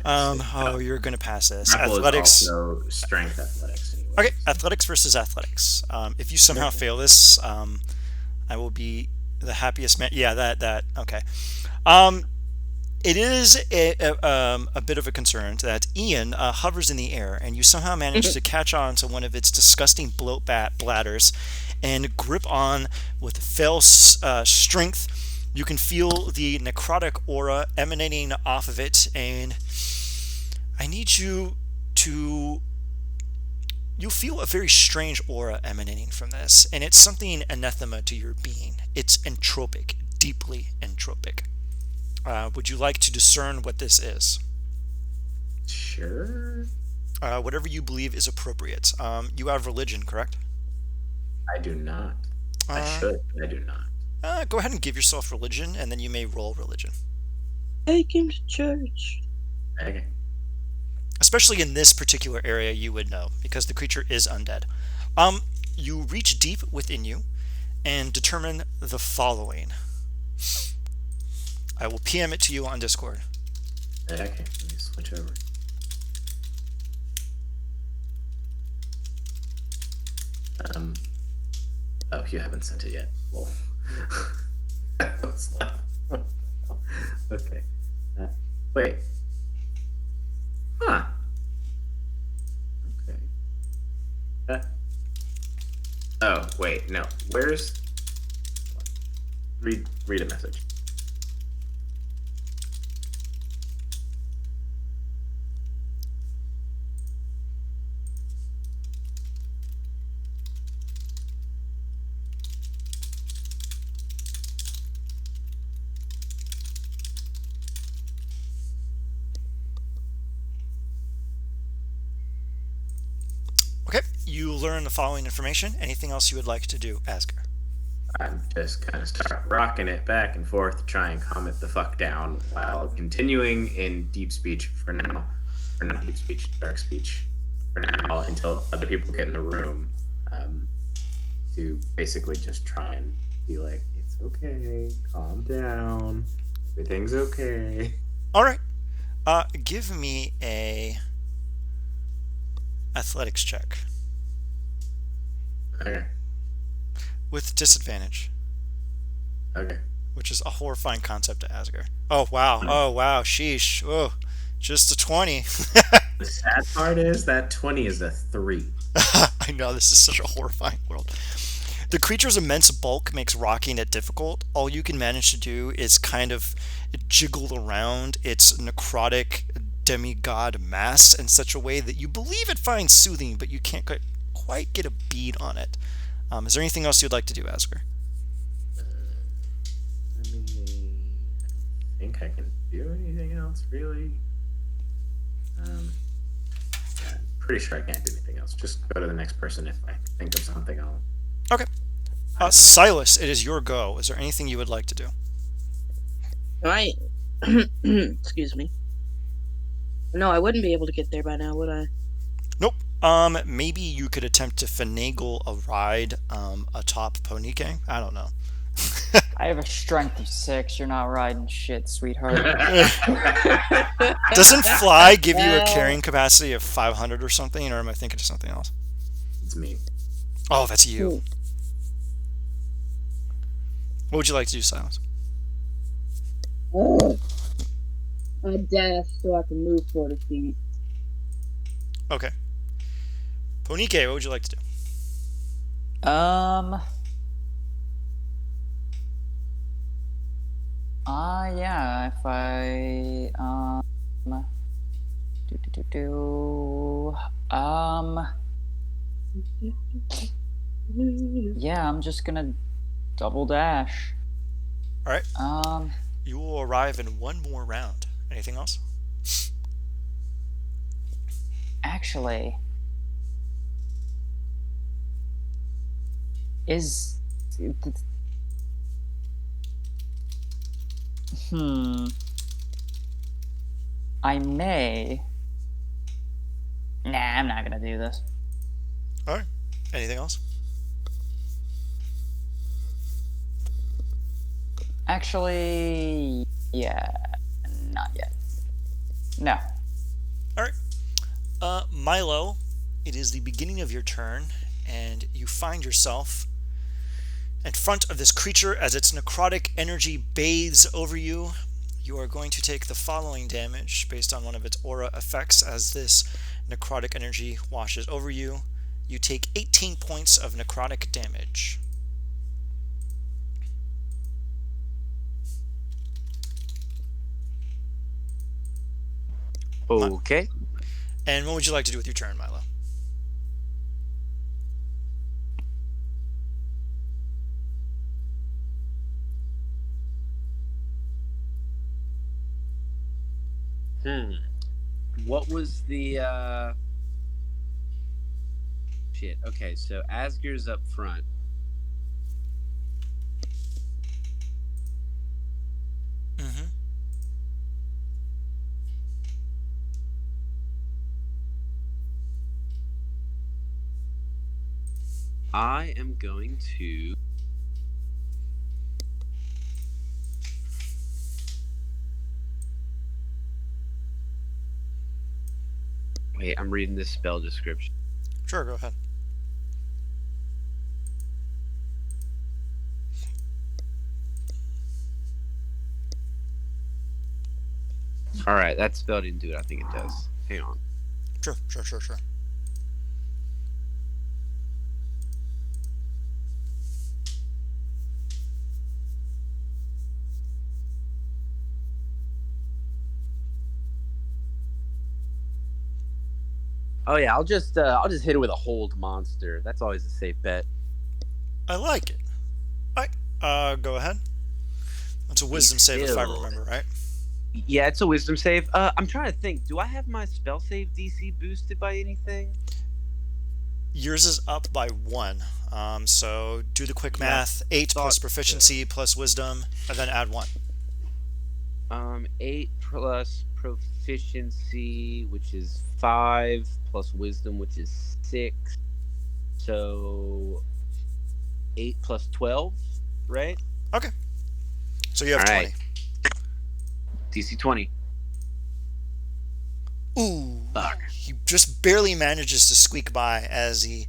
You're gonna pass this. Grapple Athletics. is also strength athletics. Anyway. Okay, athletics versus athletics. If you somehow fail this, I will be the happiest man. Yeah, that. Okay. It is a bit of a concern that Ian hovers in the air, and you somehow manage to catch on to one of its disgusting bloat bladders and grip on with fell strength. You can feel the necrotic aura emanating off of it, and I need you to... You feel a very strange aura emanating from this, and it's something anathema to your being. It's entropic, deeply entropic. Would you like to discern what this is? Sure. Whatever you believe is appropriate. You have religion, correct? I do not. I should, but I do not. Go ahead and give yourself religion, and then you may roll religion. Take him to church. Okay. Especially in this particular area, you would know, because the creature is undead. You reach deep within you and determine the following. I will PM it to you on Discord. Okay, let me switch over. Oh, you haven't sent it yet. Well, okay. Wait. Huh. Okay. Oh, wait. No. Where's? Read a message. Okay, you learn the following information. Anything else you would like to do, Asger? I'm just gonna start rocking it back and forth to try and calm it the fuck down while continuing in deep speech for now. Or not deep speech, dark speech for now until other people get in the room. To basically just try and be like, it's okay, calm down, everything's okay. All right. Give me a athletics check Okay. with disadvantage, Okay. which is a horrifying concept to Asger. Oh wow. Oh wow. Sheesh. Oh, just a 20. The sad part is that 20 is a 3. I know this is such a horrifying world. The creature's immense bulk makes rocking it difficult. All you can manage to do is kind of jiggle around its necrotic demigod mass in such a way that you believe it finds soothing, but you can't quite get a bead on it. Is there anything else you'd like to do, Asger? I mean, I don't think I can do anything else, really. Yeah, I'm pretty sure I can't do anything else. Just go to the next person. If I think of something, I'll. Okay. Silas, it is your go. Is there anything you would like to do? I excuse me. No, I wouldn't be able to get there by now, would I? Nope. Maybe you could attempt to finagle a ride atop Ponike. I don't know. I have a strength of 6. You're not riding shit, sweetheart. Doesn't fly give you a carrying capacity of 500 or something, or am I thinking of something else? It's me. Oh, that's you. What would you like to do, Silas? A dash so I can move 40 feet. Okay. Ponike, what would you like to do? Yeah, if I, yeah, I'm just gonna double dash. All right. You will arrive in one more round. Anything else? Actually, is I may. Nah, I'm not gonna do this. All right. Anything else? Actually, yeah, not yet. No. All right. Milo, it is the beginning of your turn, and you find yourself in front of this creature as its necrotic energy bathes over you. You are going to take the following damage based on one of its aura effects as this necrotic energy washes over you. You take 18 points of necrotic damage. Okay. And what would you like to do with your turn, Milo? What was the shit? Okay, so Asger's up front. Mm-hmm. I am going to wait, I'm reading this spell description. Sure, go ahead. All right, that spell didn't do it. I think it does. Hang on. Sure. Oh yeah, I'll just hit it with a hold monster. That's always a safe bet. I like it. All right, go ahead. It's a Be wisdom save if I still. remember right. Yeah, it's a wisdom save. I'm trying to think. Do I have my spell save DC boosted by anything? Yours is up by 1. So do the quick Yeah, math. 8 thought plus so. proficiency plus wisdom, and then add 1. 8 plus proficiency, which is 5, plus wisdom, which is 6. So 8 plus 12, right? Okay. So you have All 20. right. DC 20. Ooh. Fuck. He just barely manages to squeak by as he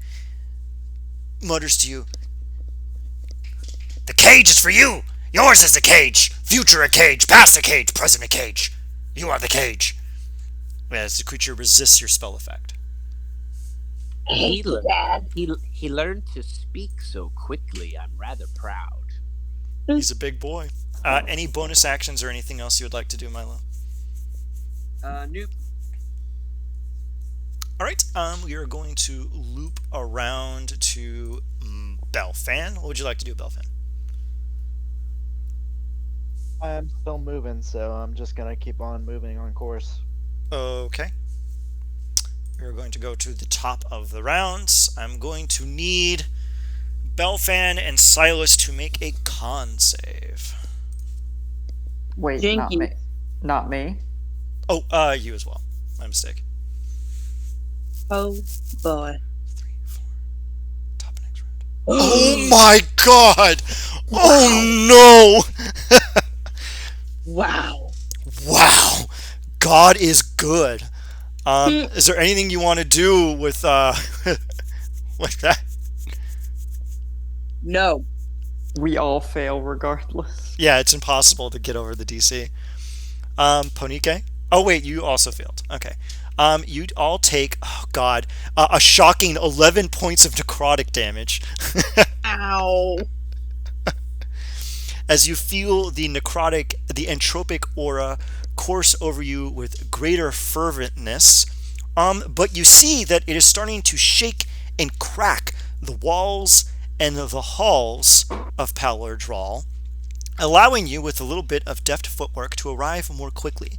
mutters to you, "The cage is for you! Yours is the cage! Future a cage, past a cage, present a cage! You are the cage!" As the creature resists your spell effect. He learned to speak so quickly. I'm rather proud. He's a big boy. Any bonus actions or anything else you would like to do, Milo? Nope. Alright, we are going to loop around to Belfan. What would you like to do, Belfan? I'm still moving, so I'm just gonna keep on moving on course. Okay. We're going to go to the top of the rounds. I'm going to need Belfan and Silas to make a con save. Wait, Jinky. not me. Oh, you as well. My mistake. Oh boy. 3, 4. Top of next round. Oh my god! Oh no! Wow. Wow! God is good. Is there anything you want to do with with that? No. We all fail regardless. Yeah, it's impossible to get over the DC. Ponike? Oh wait, you also failed. Okay. You'd all take, oh god, a shocking 11 points of necrotic damage. Ow. As you feel the entropic aura course over you with greater ferventness. But you see that it is starting to shake and crack the walls and the halls of Palardral, allowing you, with a little bit of deft footwork, to arrive more quickly.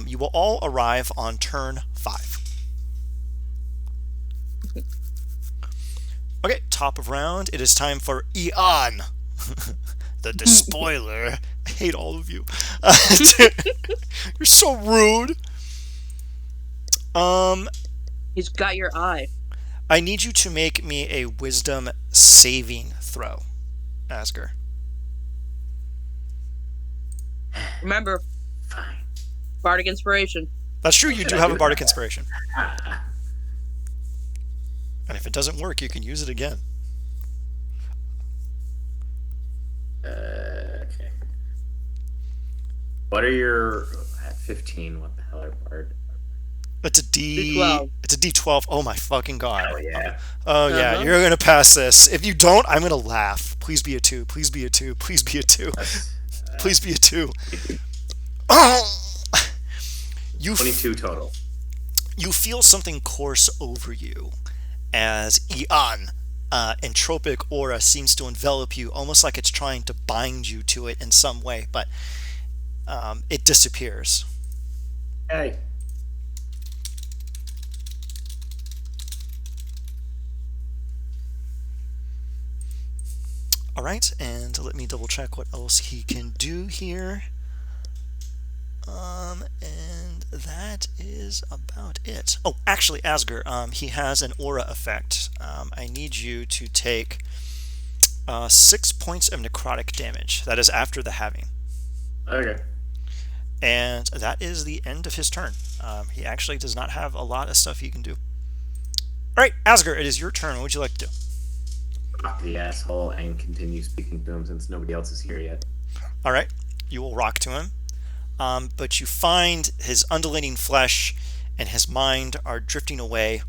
You will all arrive on turn 5. Okay, top of round. It is time for Eon, the despoiler. I hate all of you. You're so rude. He's got your eye. I need you to make me a wisdom saving throw, Asger. Remember, Fine. bardic inspiration. That's true, you do have a bardic inspiration. And if it doesn't work, you can use it again. Okay. What are your at 15? What the hell are bard? It's a D12. It's a D12. Oh my fucking god. Oh yeah. Oh yeah, Uh-huh. you're gonna pass this. If you don't, I'm gonna laugh. Please be a 2. Please be a 2. Please be a 2. That's Please be a 2. Oh! You 22 total. you feel something course over you as Eon, entropic aura seems to envelop you, almost like it's trying to bind you to it in some way, but it disappears. Hey. All right, and let me double check what else he can do here. And that is about it. Oh, actually, Asger, he has an aura effect. I need you to take 6 points of necrotic damage. That is after the halving. Okay. And that is the end of his turn. He actually does not have a lot of stuff he can do. All right, Asger, it is your turn. What would you like to do? Rock the asshole and continue speaking to him since nobody else is here yet. All right, you will rock to him. but you find his undulating flesh and his mind are drifting away.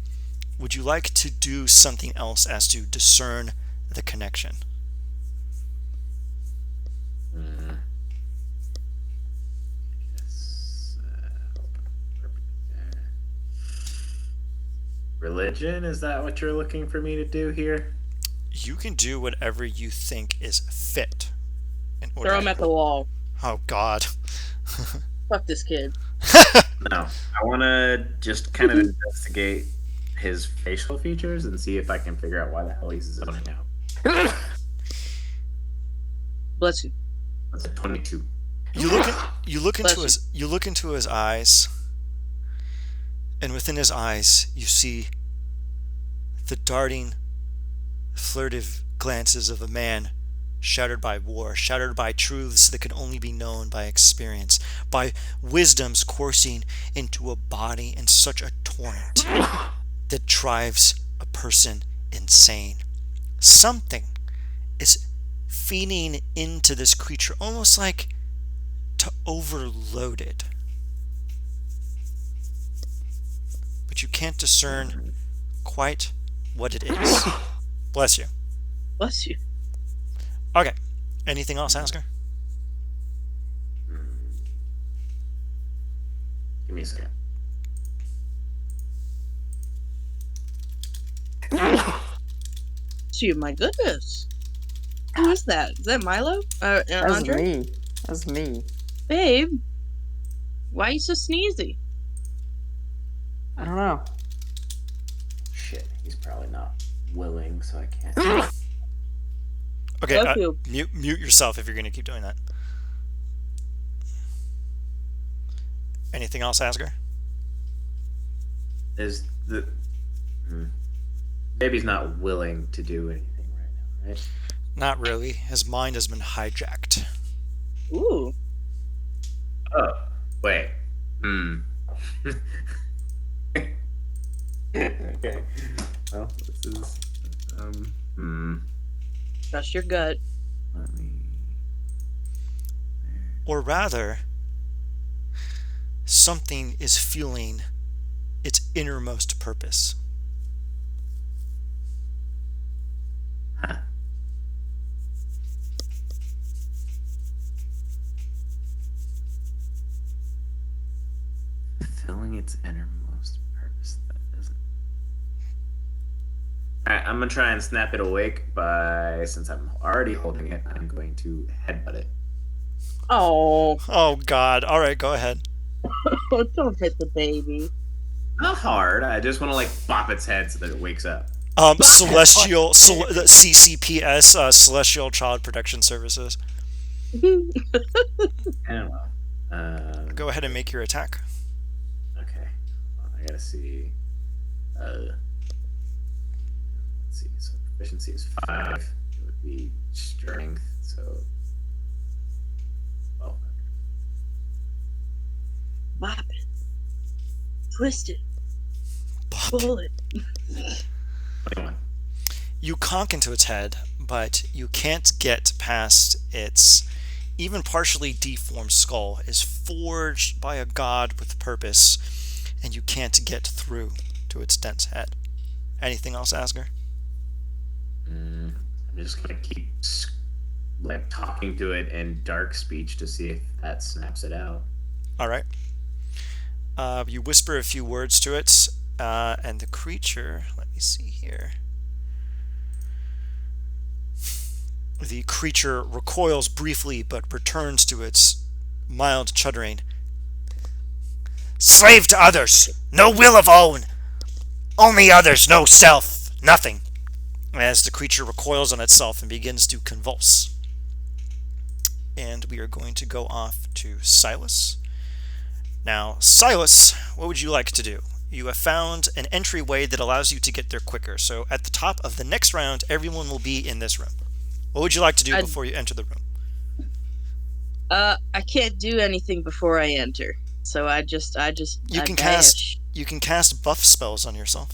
Would you like to do something else as to discern the connection? Yes. Religion? Is that what you're looking for me to do here? You can do whatever you think is fit. Throw him at the wall. Oh, God. Fuck this kid. No. I want to just kind of investigate his facial features and see if I can figure out why the hell he's zoning out. Bless you. That's a 22. You look into his eyes, and within his eyes you see the darting, furtive glances of a man shattered by war, shattered by truths that can only be known by experience, by wisdoms coursing into a body in such a torrent that drives a person insane. Something is feeding into this creature, almost like to overload it. But you can't discern quite what it is. Bless you. Bless you. Okay. Anything else, Asker? Give me a second. Gee, my goodness. Who is that? Is that Milo? That's Andre? me. That's me. Babe, why are you so sneezy? I don't know. Shit, he's probably not willing, so I can't. Okay, Goku. mute yourself if you're going to keep doing that. Anything else, Asker? Is the baby's not willing to do anything right now, right? Not really. His mind has been hijacked. Ooh. Oh, wait. Okay. Well, this is Trust your gut. Let me. Or rather, something is fueling its innermost purpose. Huh. Fulfilling its innermost purpose. That doesn't. Alright, I'm gonna try and snap it awake by, since I'm already holding it, I'm going to headbutt it. Oh, Oh, God. All right, go ahead. don't hit the baby. Not hard. I just want to like bop its head so that it wakes up. The CCPS, Celestial Child Protection Services. I don't know. Go ahead and make your attack. Okay. I gotta see. Let's see. So proficiency is 5. It would be strength. So. Well. Bop it. Twist it. Bop. Pull it. 21. You conk into its head, but you can't get past its even partially deformed skull is forged by a god with purpose, and you can't get through to its dense head. Anything else, Asker? I'm just gonna keep like talking to it in dark speech to see if that snaps it out. All right. You whisper a few words to it, and the creature, let me see here. The creature recoils briefly but returns to its mild chuttering. Slave to others, no will of own. Only others, no self, nothing. As the creature recoils on itself and begins to convulse. And we are going to go off to Silas. Now, Silas, what would you like to do? You have found an entryway that allows you to get there quicker. So at the top of the next round, everyone will be in this room. What would you like to do before you enter the room? I can't do anything before I enter. So I can bash. You can cast buff spells on yourself.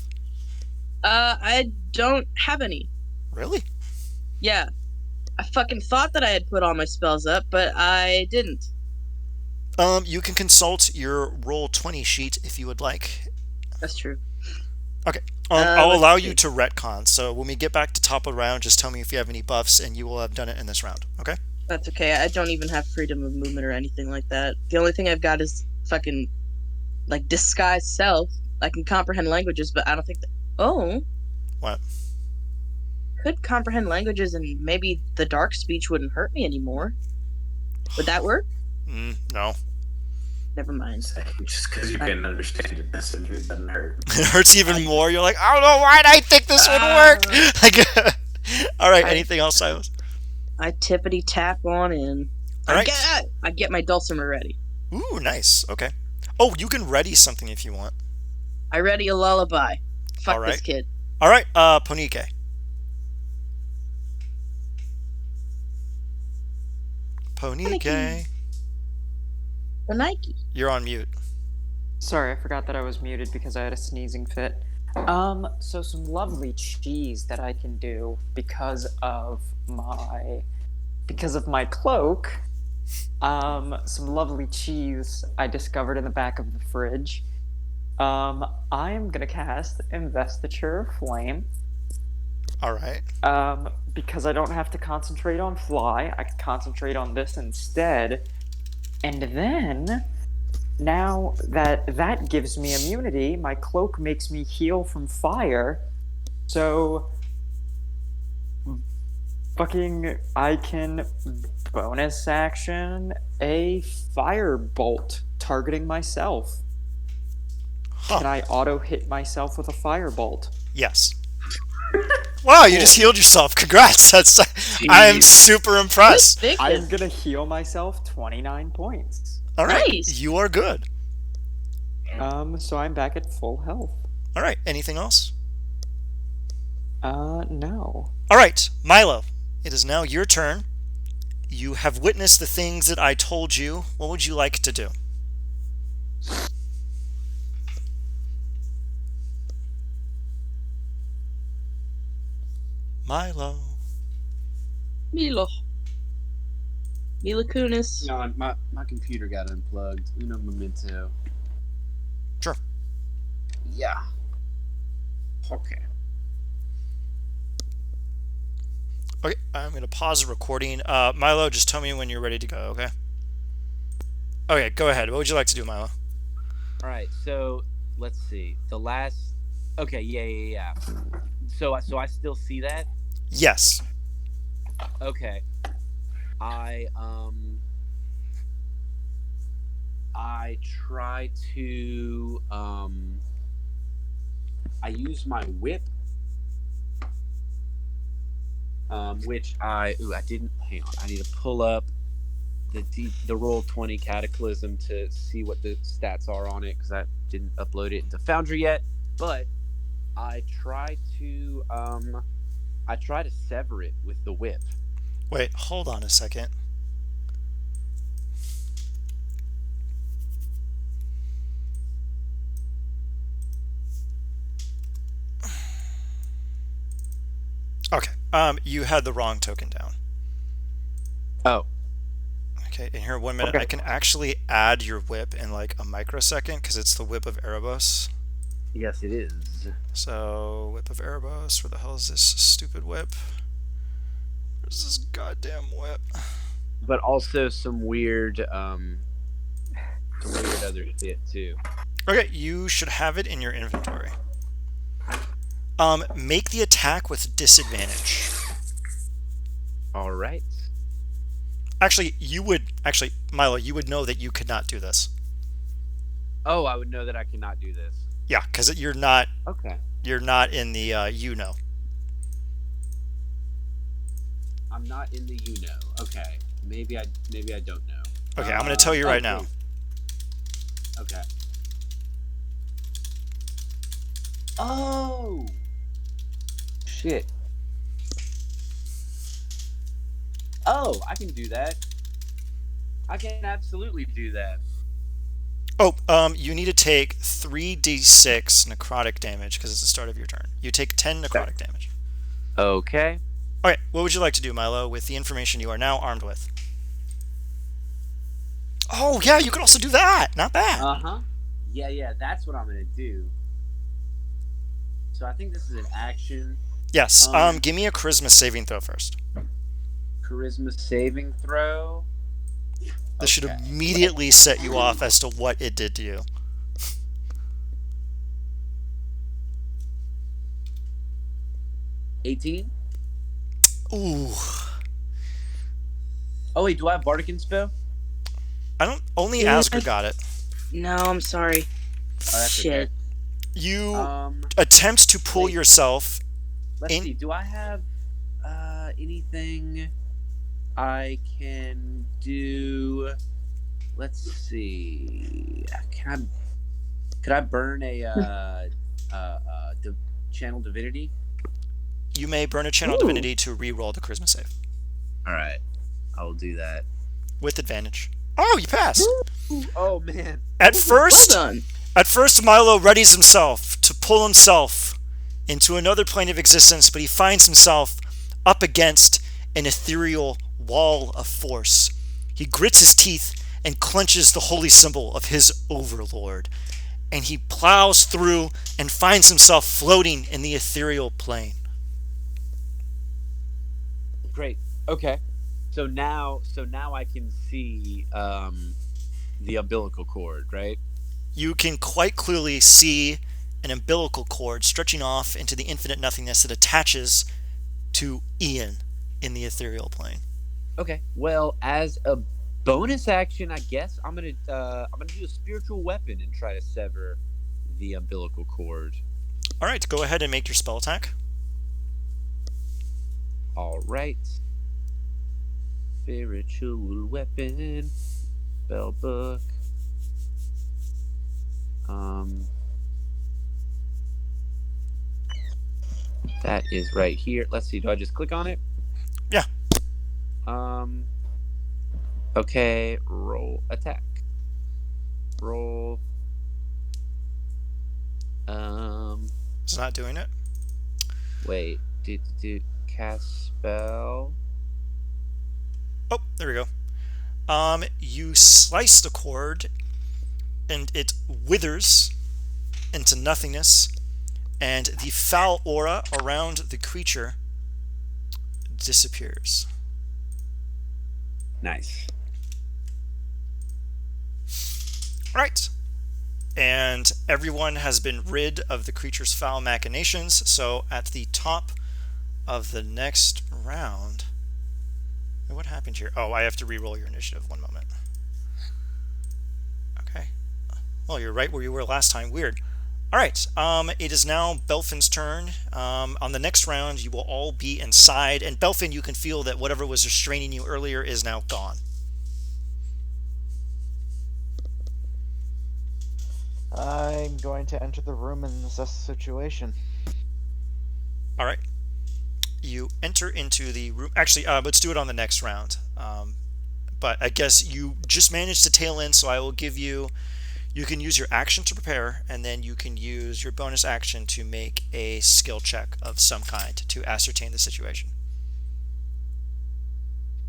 I don't have any. Really? Yeah. I fucking thought that I had put all my spells up, but I didn't. You can consult your Roll20 sheet if you would like. That's true. Okay. I'll Let's allow see. you to retcon. So when we get back to top of the round, just tell me if you have any buffs, and you will have done it in this round. Okay. That's okay. I don't even have freedom of movement or anything like that. The only thing I've got is fucking like disguise self. I can comprehend languages, but I don't think that. Oh, What? could comprehend languages, and maybe the dark speech wouldn't hurt me anymore. Would that work? No. Never mind. Just because you can understand a message, it doesn't hurt. It hurts even more. You're like, I don't know why I think this would work. Like, all right. Anything else, Silas? I tippity tap on in. All right. I get my dulcimer ready. Ooh, nice. Okay. Oh, you can ready something if you want. I ready a lullaby. Fuck All this right. kid. All right. Ponike. Ponike. The Nike. You're on mute. Sorry, I forgot that I was muted because I had a sneezing fit. So some lovely cheese that I can do because of my cloak. Some lovely cheese I discovered in the back of the fridge. I am gonna cast Investiture of Flame. All right. Because I don't have to concentrate on fly, I can concentrate on this instead. And then, now that gives me immunity, my cloak makes me heal from fire. So, I can bonus action a firebolt targeting myself. Can I auto hit myself with a firebolt? Yes. Wow, you just healed yourself. Congrats. I am super impressed. I'm gonna heal myself 29 points. All right. Nice. You are good. So I'm back at full health. All right. Anything else? No. All right, Milo. It is now your turn. You have witnessed the things that I told you. What would you like to do? Milo. Milo Kunis. No, my computer got unplugged. Uno momento. Sure. Yeah. Okay. Okay, I'm going to pause the recording. Milo, just tell me when you're ready to go, okay? Okay, go ahead. What would you like to do, Milo? All right, so let's see. The last. Okay, yeah. So I still see that. Yes. Okay. I try to I use my whip, which I didn't. Hang on, I need to pull up the Roll20 Cataclysm to see what the stats are on it because I didn't upload it into Foundry yet. But I try to sever it with the whip. Wait, hold on a second. Okay, you had the wrong token down. Oh. Okay, in here 1 minute. Okay. I can actually add your whip in like a microsecond because it's the whip of Erebos. Yes, it is. So, whip of Erebos. Where the hell is this stupid whip? Where's this goddamn whip? But also some weird other shit too. Okay, you should have it in your inventory. Make the attack with disadvantage. All right. Actually, Milo, you would know that you could not do this. Oh, I would know that I cannot do this. Yeah, because you're not. Okay. You're not in the I'm not in the Okay. Maybe I don't know. Okay, I'm going to tell you right now. Okay. Oh. Shit. Oh, I can do that. I can absolutely do that. Oh, you need to take 3d6 necrotic damage because it's the start of your turn. You take 10 necrotic damage. Okay. Alright, what would you like to do, Milo, with the information you are now armed with? Oh, yeah, you can also do that. Not bad. Uh-huh. Yeah, that's what I'm gonna do. So I think this is an action. Yes. Give me a charisma saving throw first. Charisma saving throw. This should Okay. immediately set you off as to what it did to you. 18. Ooh. Oh wait, do I have Bardic Inspo? I don't. Only Yeah. Asger got it. No, I'm sorry. Oh, that's Shit. okay. You attempt to pull wait. yourself. Let's see. Do I have anything I can do? Let's see. Could I burn a channel divinity? You may burn a channel divinity to re-roll the charisma save All right, I will do that. with advantage. Oh, you passed. Oh man. At Well first, done. Milo readies himself to pull himself into another plane of existence, but he finds himself up against an ethereal wall of force. He grits his teeth and clenches the holy symbol of his overlord, and he plows through and finds himself floating in the ethereal plane. Great. Okay. So now I can see the umbilical cord, right? You can quite clearly see an umbilical cord stretching off into the infinite nothingness that attaches to Ian in the ethereal plane. Okay. Well, as a bonus action, I guess I'm gonna do a spiritual weapon and try to sever the umbilical cord. All right, go ahead and make your spell attack. All right. Spiritual weapon, spell book. That is right here. Let's see. Do I just click on it? Yeah. Okay. Roll attack. Roll. It's not doing it. Wait. Do cast spell. Oh, there we go. You slice the cord, and it withers into nothingness, and the foul aura around the creature disappears. Nice. All right. And everyone has been rid of the creature's foul machinations, so at the top of the next round... What happened here? Oh, I have to re-roll your initiative. 1 moment. Okay. Well, you're right where you were last time. Weird. All right. It is now Belfin's turn. On the next round, you will all be inside, and Belfin, you can feel that whatever was restraining you earlier is now gone. I'm going to enter the room and assess the situation. All right. You enter into the room. Actually, let's do it on the next round. But I guess you just managed to tail in, so I will give you... You can use your action to prepare, and then you can use your bonus action to make a skill check of some kind to ascertain the situation.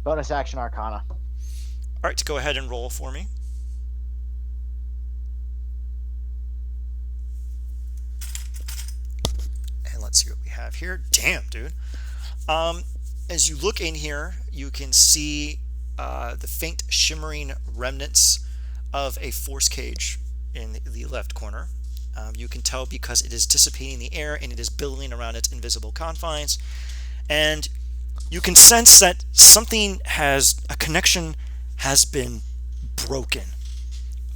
Bonus action Arcana. All right, go ahead and roll for me. And let's see what we have here. Damn, dude. As you look in here, you can see the faint shimmering remnants of a force cage in the left corner. You can tell because it is dissipating the air and it is billowing around its invisible confines. And you can sense that a connection has been broken.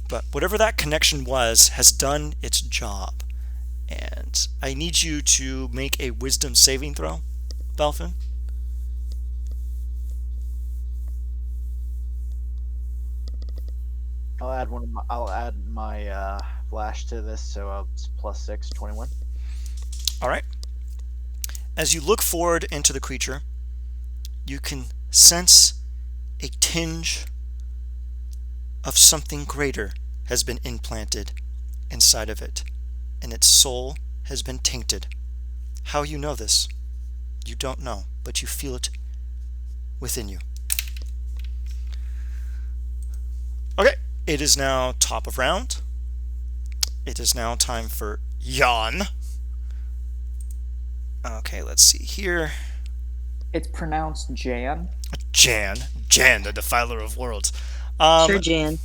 But whatever that connection was has done its job. And I need you to make a wisdom saving throw, Belfin. I'll add my flash to this, so it's +6, 21. All right. As you look forward into the creature, you can sense a tinge of something greater has been implanted inside of it, and its soul has been tainted. How you know this, you don't know, but you feel it within you. Okay, it is now top of round. It is now time for Yawn. Okay, let's see here. It's pronounced Jan. Jan, the Defiler of Worlds. Sure, Jan.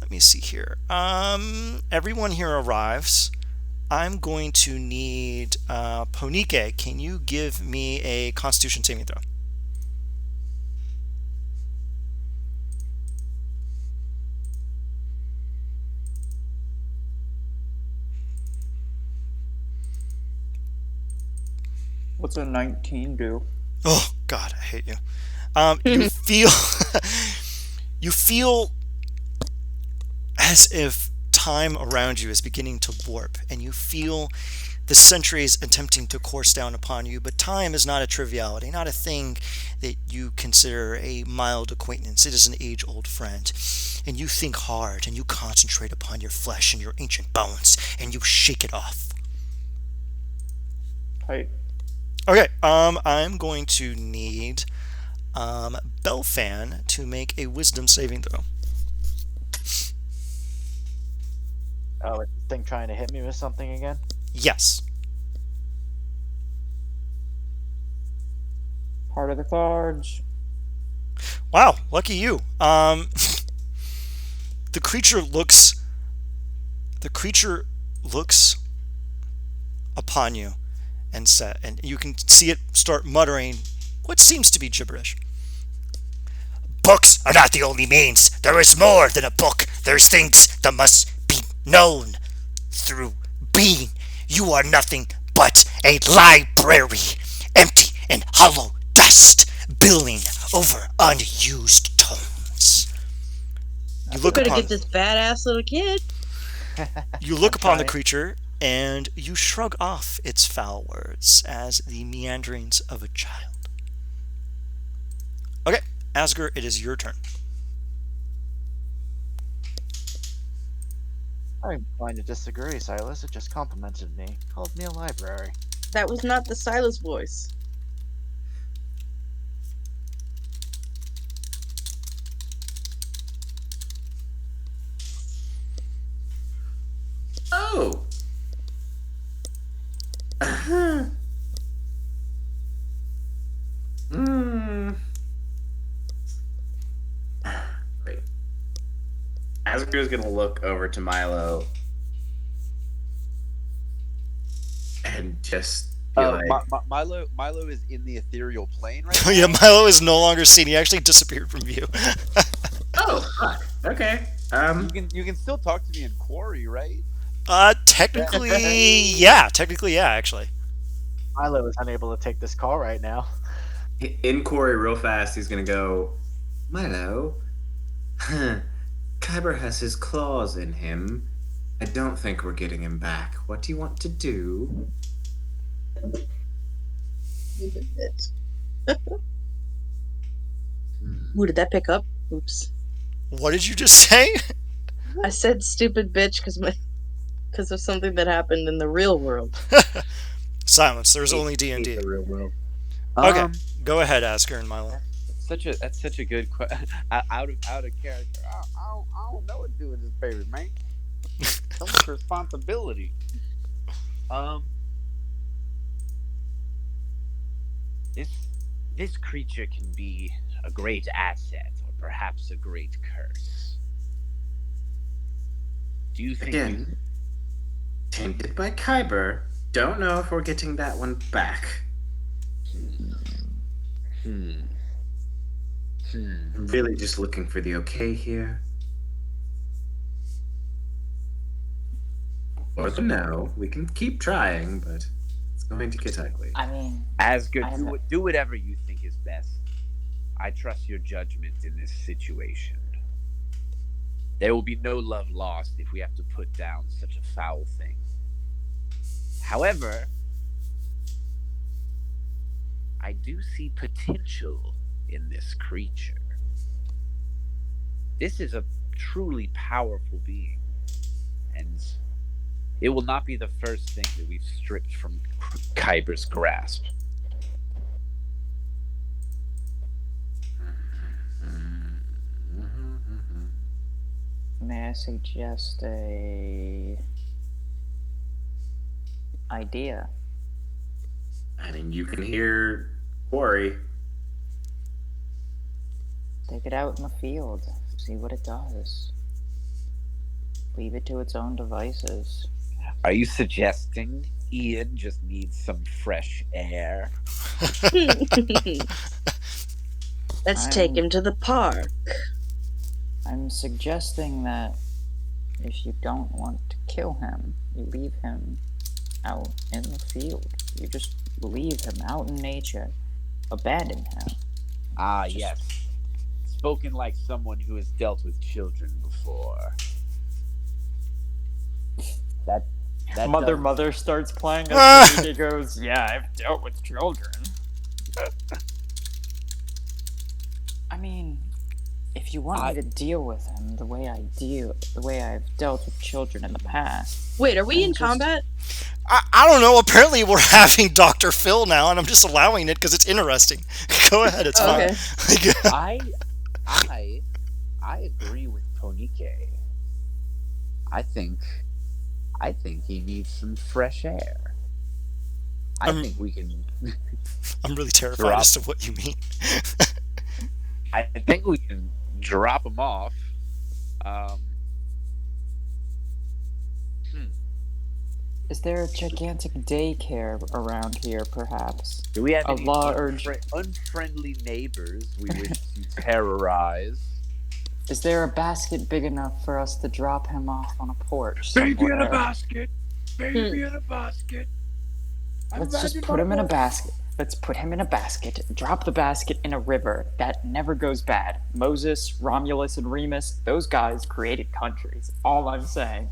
Let me see here. Everyone here arrives. I'm going to need Ponike. Can you give me a Constitution saving throw? What's a 19 do? Oh God, I hate you. You feel you feel as if time around you is beginning to warp, and you feel the centuries attempting to course down upon you. But time is not a triviality, not a thing that you consider a mild acquaintance. It is an age-old friend, and you think hard, and you concentrate upon your flesh and your ancient bones, and you shake it off. Tight. Okay, I'm going to need Belfan to make a wisdom saving throw. Oh, it's this thing trying to hit me with something again? Yes. Part of the cards. Wow, lucky you. The creature looks upon you and you can see it start muttering what seems to be gibberish. Books are not the only means. There is more than a book. There's things that must be known through being. You are nothing but a library, empty and hollow dust, billing over unused tomes. You You look better upon get this badass little kid. you look I'm upon the trying. creature and you shrug off its foul words as the meanderings of a child. Okay, Asger, it is your turn. I'm inclined to disagree, Silas. It just complimented me. Called me a library. That was not the Silas voice. Oh. Uh-huh. Wait. Asger is gonna look over to Milo and just be like, Milo is in the ethereal plane right now. Yeah, Milo is no longer seen. He actually disappeared from view. "Oh, fuck. Okay. You can still talk to me in Quarry, right? Technically, yeah, actually. Milo is unable to take this call right now. In Corey, real fast, he's gonna go, Milo. Kyber has his claws in him. I don't think we're getting him back. What do you want to do? Ooh, did that pick up? Oops. What did you just say? I said stupid bitch because of something that happened in the real world. Silence. There's only D&D. The real world. Okay, go ahead, Asger and Milo. That's such a good question. Out of character. I don't know what to do with this baby, man. So much responsibility. This creature can be a great asset or perhaps a great curse. Do you think Again, tainted by Kyber. Don't know if we're getting that one back. I'm really just looking for the okay here. Or the no. We can keep trying, but it's going to get ugly. I mean, Asger, do whatever you think is best. I trust your judgment in this situation. There will be no love lost if we have to put down such a foul thing. However, I do see potential in this creature. This is a truly powerful being, and it will not be the first thing that we've stripped from Kyber's grasp. I suggest a idea? I mean, you can hear Quarry. Take it out in the field. See what it does. Leave it to its own devices. Are you suggesting Ian just needs some fresh air? Let's take him to the park. I'm suggesting that if you don't want to kill him, you leave him out in the field. You just leave him out in nature. Abandon him. Ah, yes. Spoken like someone who has dealt with children before. That Mother starts playing as He goes, yeah, I've dealt with children. I mean, if you want me to deal with him the way I've dealt with children in the past. Wait, are we in combat? I don't know. Apparently, we're having Dr. Phil now, and I'm just allowing it because it's interesting. Go ahead, it's fine. Okay. I agree with Tonike. I think he needs some fresh air. I think we can. I'm really terrified as to what you mean. I think we can drop him off. Is there a gigantic daycare around here, perhaps? Do we have a any large, unfriendly neighbors we wish to terrorize? Is there a basket big enough for us to drop him off on a porch somewhere? Baby in a basket! Baby in a basket! Let's just put him in a basket. Let's put him in a basket, drop the basket in a river that never goes bad. Moses, Romulus, and Remus, those guys created countries. All I'm saying.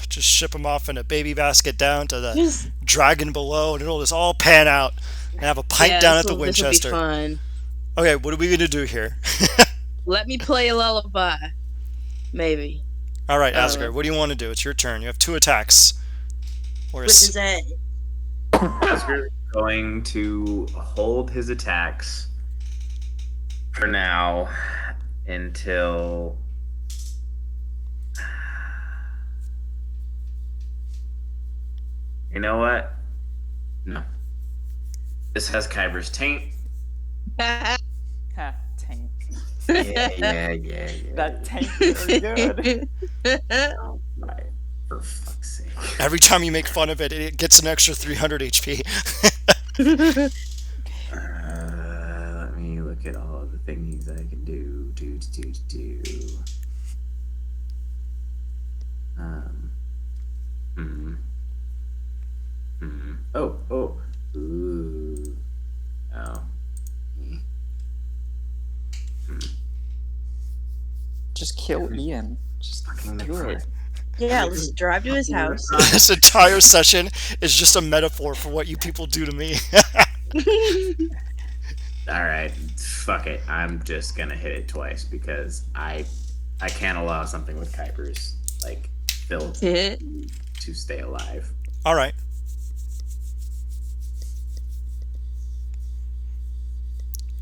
Just ship him off in a baby basket down to the dragon below, and it'll just all pan out. And have a pint down at the Winchester. This will be fun. Okay, what are we going to do here? Let me play a lullaby. Maybe. All right, Asgard, what do you want to do? It's your turn. You have 2 attacks. Which is A. Asgard is going to hold his attacks for now until you know what? No. This has Kyber's taint. Ha, taint. Yeah. That taint very good. Oh my, for fuck's sake. Every time you make fun of it, it gets an extra 300 HP. Let me look at all of the things I can do. Oh. Ooh. Oh. Just kill Ian. Just do it. Yeah, let's drive to his house. This entire session is just a metaphor for what you people do to me. Alright, fuck it. I'm just gonna hit it twice because I can't allow something with Kuipers like Phil to stay alive. Alright.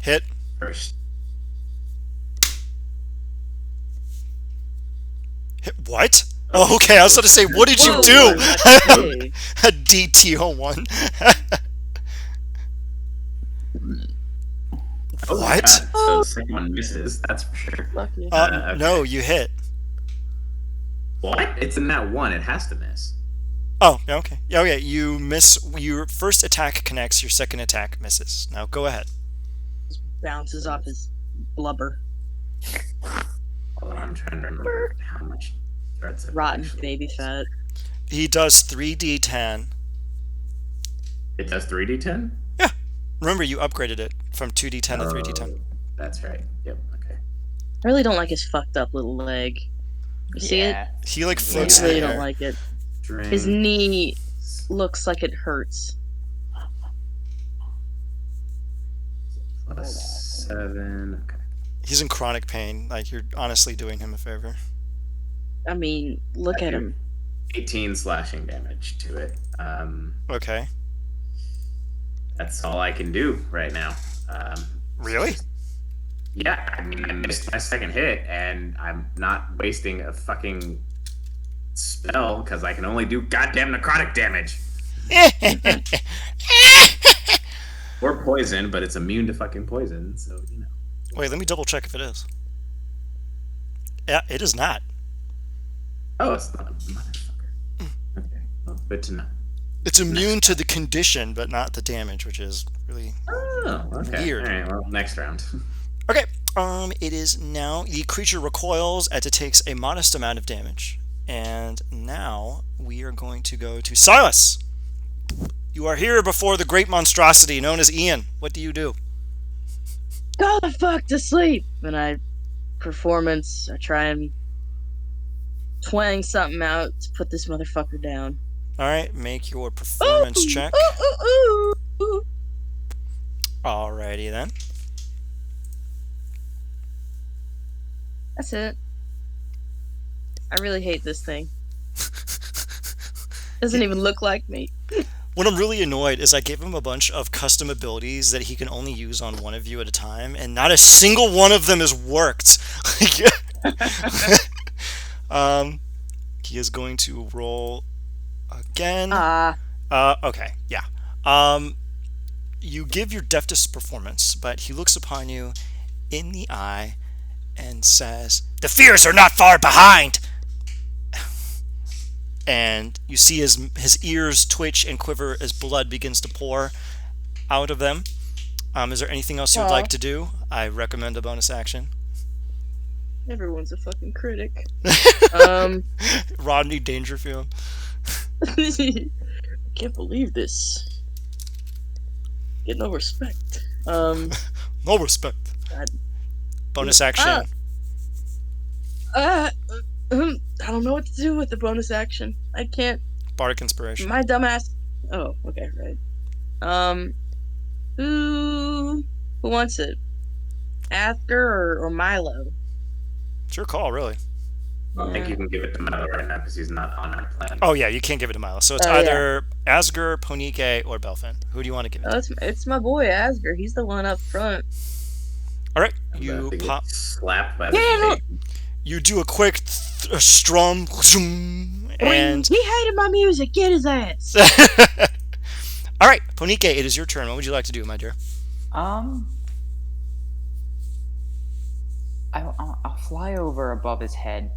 Hit. First. Hit what? Oh, okay. I was going to say, what did you do? A DT01. What? So the second one misses, that's for sure. Lucky. Okay. No, you hit. What? It's in that one. It has to miss. Oh, okay. Okay, you miss. Your first attack connects. Your second attack misses. Now go ahead. Just bounces off his blubber. Hold on, I'm trying to remember how much starts at Rotten actually. baby fat. He does 3d10. It does 3d10? Yeah. Remember, you upgraded it from 2d10 to 3d10. That's right. Yep. Okay. I really don't like his fucked up little leg. You see it? He like I floats in really the don't air. like it. Drink. His knee looks like it hurts. Plus 7. Okay. He's in chronic pain. Like, you're honestly doing him a favor. I mean, look at him. 18 slashing damage to it. Okay. That's all I can do right now. Really? Yeah, I mean, I missed my second hit, and I'm not wasting a fucking spell because I can only do goddamn necrotic damage. Or poison, but it's immune to fucking poison, so, you know. Wait, let me double check if it is. Yeah, it is not. Oh, it's not a motherfucker. Okay, well, good to know. It's immune to the condition, but not the damage, which is really Oh, okay. weird. All right, well, next round. Okay, it is now the creature recoils as it takes a modest amount of damage. And now we are going to go to Silas. You are here before the great monstrosity known as Ian. What do you do? Go the fuck to sleep. And I try and twang something out to put this motherfucker down. All right, make your performance check. Ooh. Alrighty then. That's it. I really hate this thing. Doesn't even look like me. What I'm really annoyed is I gave him a bunch of custom abilities that he can only use on one of you at a time, and not a single one of them has worked. He is going to roll again. Okay, yeah. You give your deftest performance, but he looks upon you in the eye and says, "The fears are not far behind." And you see his ears twitch and quiver as blood begins to pour out of them. Is there anything else you would like to do? I recommend a bonus action. Everyone's a fucking critic. Rodney Dangerfield. I can't believe this. Get no respect. No respect. Bonus action. I don't know what to do with the bonus action. I can't. Bardic Inspiration. My dumbass. Oh, okay, right. Who wants it? Asker or Milo? It's your call, really. I don't think you can give it to Milo right now because he's not on our plan. Oh yeah, you can't give it to Milo. So it's either Asger, Ponike, or Belfin. Who do you want to give it to? It's my boy Asger. He's the one up front. All right, you pop. Slapped by the You do a quick strum, and he hated my music. Get his ass. All right, Ponike, it is your turn. What would you like to do, my dear? I'll fly over above his head.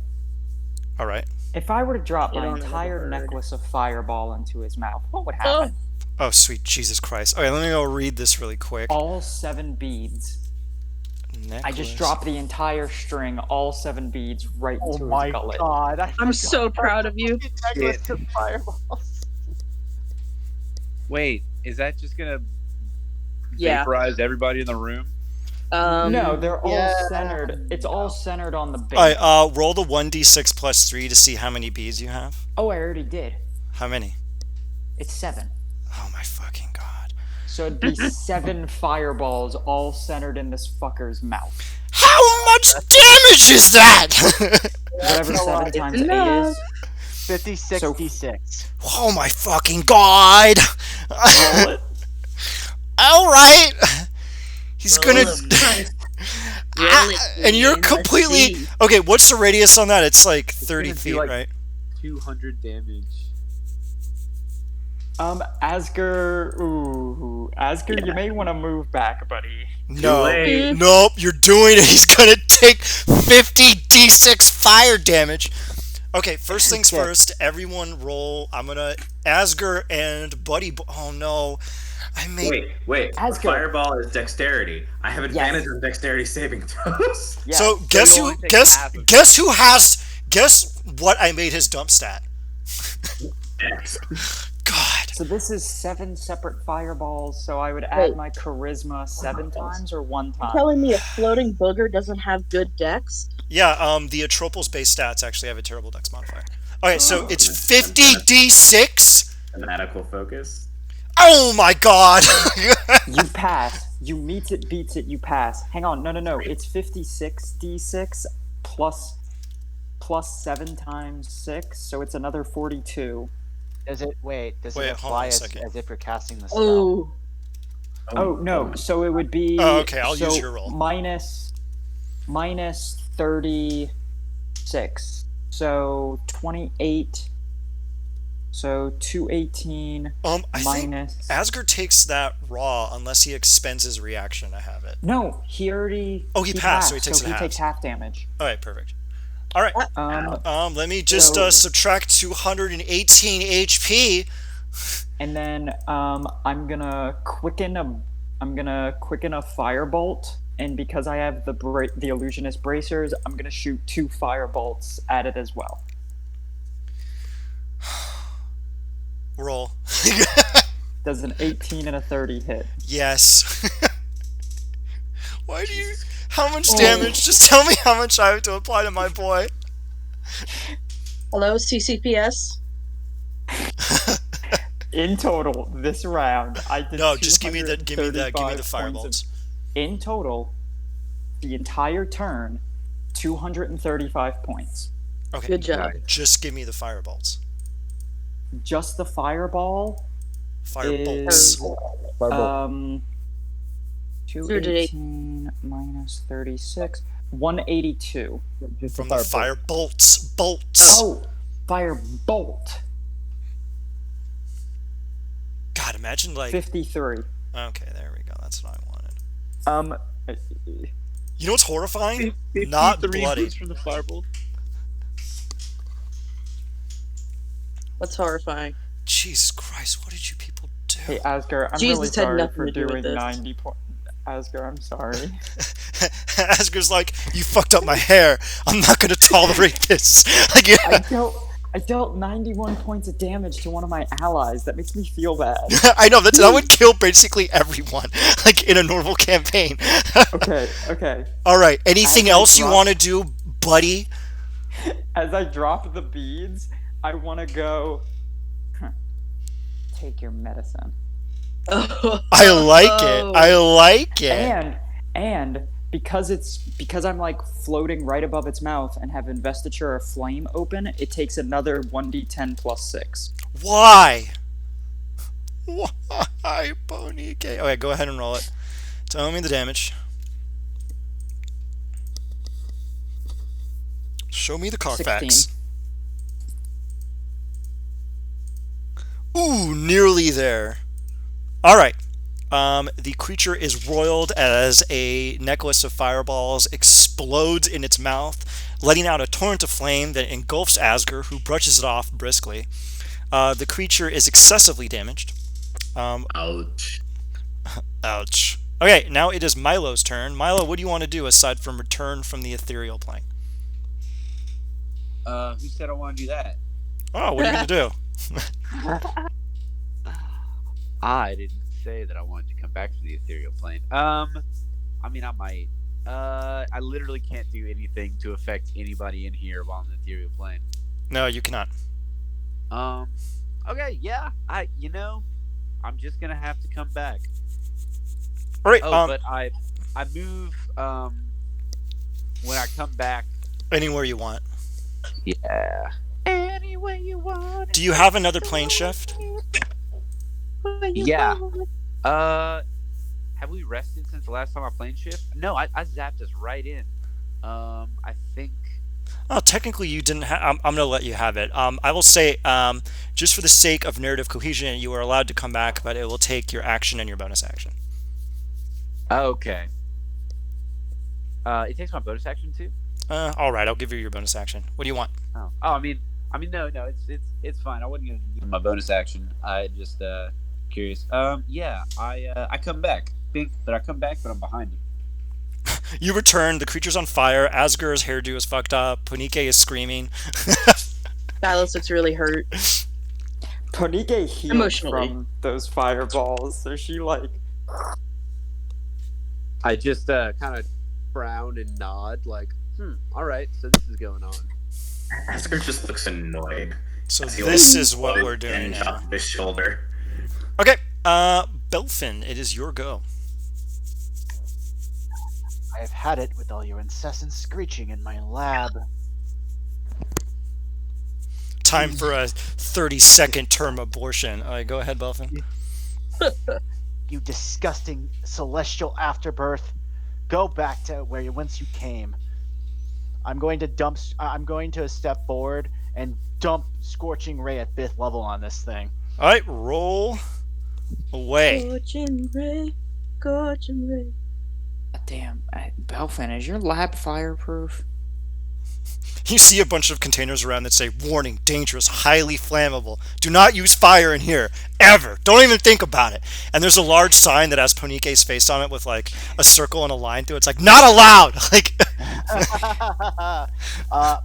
All right. If I were to drop Get my on the necklace bird. necklace of fireball into his mouth, what would happen? Oh, sweet Jesus Christ. Okay, let me go read this really quick. All 7 beads. I just dropped the entire string, all 7 beads, right into his gullet. Oh my god. I'm so proud of you. Necklace of fireballs. Wait, is that just gonna Yeah. vaporize everybody in the room? No, they're all Yeah. centered. It's all centered on the base. All right, roll the 1d6 plus 3 to see how many beads you have. Oh, I already did. How many? It's 7. Oh my fucking god. So it'd be 7 fireballs all centered in this fucker's mouth. How much damage is that? Whatever 7 times 8 enough. is. 56d6. Oh my fucking god. Roll it. All right. He's gonna. Roll it, And you're Ian. Let's completely see. okay. What's the radius on that? It's like 30 gonna be feet, like- right? 200 damage. Asger, Asger, you may want to move back, buddy. No, late. nope. You're doing it. He's gonna take 50d6 fire damage. Okay, first things Okay. first. Everyone roll. I'm gonna Asger and Buddy. Oh no, I made. Wait. Asgard. Fireball is dexterity. I have advantage on dexterity saving throws. Yeah. So guess you who? only take Guess half of it. guess who has? Guess what I made his dump stat. X. God. So this is 7 separate fireballs, so I would add my charisma 7 times or 1 time? Telling me a floating booger doesn't have good dex? Yeah. The Atropos base stats actually have a terrible dex modifier. Okay, so it's 50d6. Fanatical focus. Oh my god. You pass. You meets it, beats it, you pass. Hang on, no. It's 56d6 plus 7 times 6, so it's another 42. Does it Wait, hold apply on a as second. if you're casting the spell? Oh. Oh, no, so it would be... Oh, okay, I'll so use your roll. minus minus 36. So 28. So 218 I think minus. Asgard takes that raw unless he expends his reaction to have it. No, he already. Oh, he passed, so he takes so it he halves. takes half damage. All right, perfect. All right. Let me just So- subtract 218 HP. And then I'm gonna quicken a firebolt, and because I have the illusionist bracers, I'm gonna shoot 2 firebolts at it as well. Roll. Does an 18 and a 30 hit? Yes. Why do you? How much damage? Just tell me how much I have to apply to my boy. Hello, CCPS. In total, this round, I did. No, just give me the 235 firebolts. points in total, the entire turn, 235 points. Okay. Good job. Just give me the firebolts. Just the fireball Firebolts. is Firebolt. 218 minus 36, 182. Just From the firebolts. Bolts. Oh, firebolt, God, imagine like. 53. Okay, there we go. That's what I wanted. You know what's horrifying? Not 53 bloody. boosts from the firebolt. That's horrifying. Jesus Christ, what did you people do? Hey, Asger, I'm Jesus really had sorry nothing for to do with doing this. 90 points. Asger, I'm sorry. Asger's like, you fucked up my hair. I'm not going to tolerate this. Like, yeah. I dealt 91 points of damage to one of my allies. That makes me feel bad. I know, that would kill basically everyone, like, in a normal campaign. Okay. All right, anything As I else you drop- want to do, buddy? As I drop the beads, I want to go. Take your medicine. I like it. I like it. And because I'm like floating right above its mouth and have investiture of flame open, it takes another 1d10 plus 6. Why? Why, Pony? Okay, go ahead and roll it. Tell me the damage. Show me the Carfax. 16. Ooh, nearly there. All right. The creature is roiled as a necklace of fireballs explodes in its mouth, letting out a torrent of flame that engulfs Asger, who brushes it off briskly. The creature is excessively damaged. Ouch. Ouch. Okay, now it is Milo's turn. Milo, what do you want to do aside from return from the ethereal plane? Who said I want to do that? Oh, what are you going to do? I didn't say that I wanted to come back to the ethereal plane. I mean, I might. I literally can't do anything to affect anybody in here while in the ethereal plane. No, you cannot. Okay, yeah. I'm just gonna have to come back. All right. But I move when I come back. Anywhere you want. Yeah. Anywhere you want. Do you have another plane shift? Yeah. Have we rested since the last time I plane shift? No, I zapped us right in. I think. Oh, technically you didn't have. I'm going to let you have it. I will say, just for the sake of narrative cohesion, you are allowed to come back, but it will take your action and your bonus action. Okay. It takes my bonus action too. All right, I'll give you your bonus action. What do you want? Oh, I mean, no, it's fine. I wasn't gonna give my bonus action. I just curious. Yeah, I come back. Bink, but I come back, but I'm behind you. You return. The creature's on fire. Asger's hairdo is fucked up. Punike is screaming. Silas looks really hurt. Ponike healed Emotionally. from those fireballs, so she like. I just kind of frown and nod, like, all right, so this is going on. Asgard just looks annoyed. So As he this lets is what the we're doing hinge now. off his shoulder. Okay, Belfin, it is your go. I have had it with all your incessant screeching in my lab. Time for a 30-second term abortion. All right, go ahead, Belfin. You disgusting celestial afterbirth. go back to whence you came. I'm going to step forward and dump Scorching Ray at 5th level on this thing. All right, roll away. Scorching ray, scorching ray. Damn, Belfin, is your lab fireproof? You see a bunch of containers around that say, warning, dangerous, highly flammable. Do not use fire in here, ever. Don't even think about it. And there's a large sign that has Ponike's face on it with like a circle and a line through it. It's like, not allowed! Like,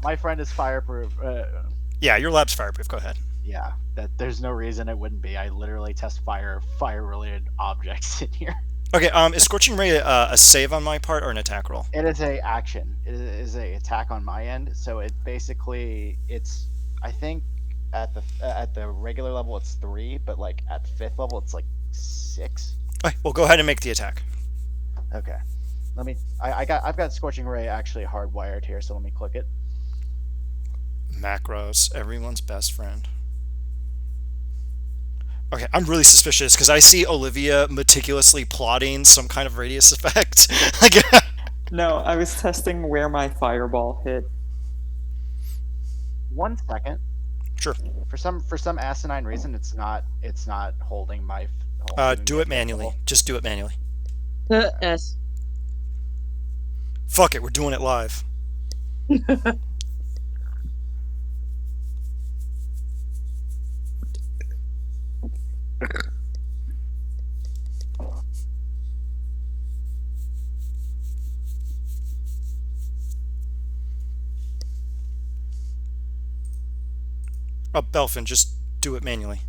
My friend is fireproof. yeah, your lab's fireproof. Go ahead. Yeah, there's no reason it wouldn't be. I literally test fire-related objects in here. Okay, is Scorching Ray a save on my part or an attack roll? It is a action. It is a attack on my end. So I think at the regular level it's 3, but like at 5th level it's like 6. Okay, well, go ahead and make the attack. Okay. I've got Scorching Ray actually hardwired here, so let me click it. Macros, everyone's best friend. Okay, I'm really suspicious because I see Olivia meticulously plotting some kind of radius effect. No, I was testing where my fireball hit. 1 second. Sure. For some asinine reason, it's not holding my. Do it manually. Just do it manually. S. Fuck it, we're doing it live. Oh, Belfin, just do it manually.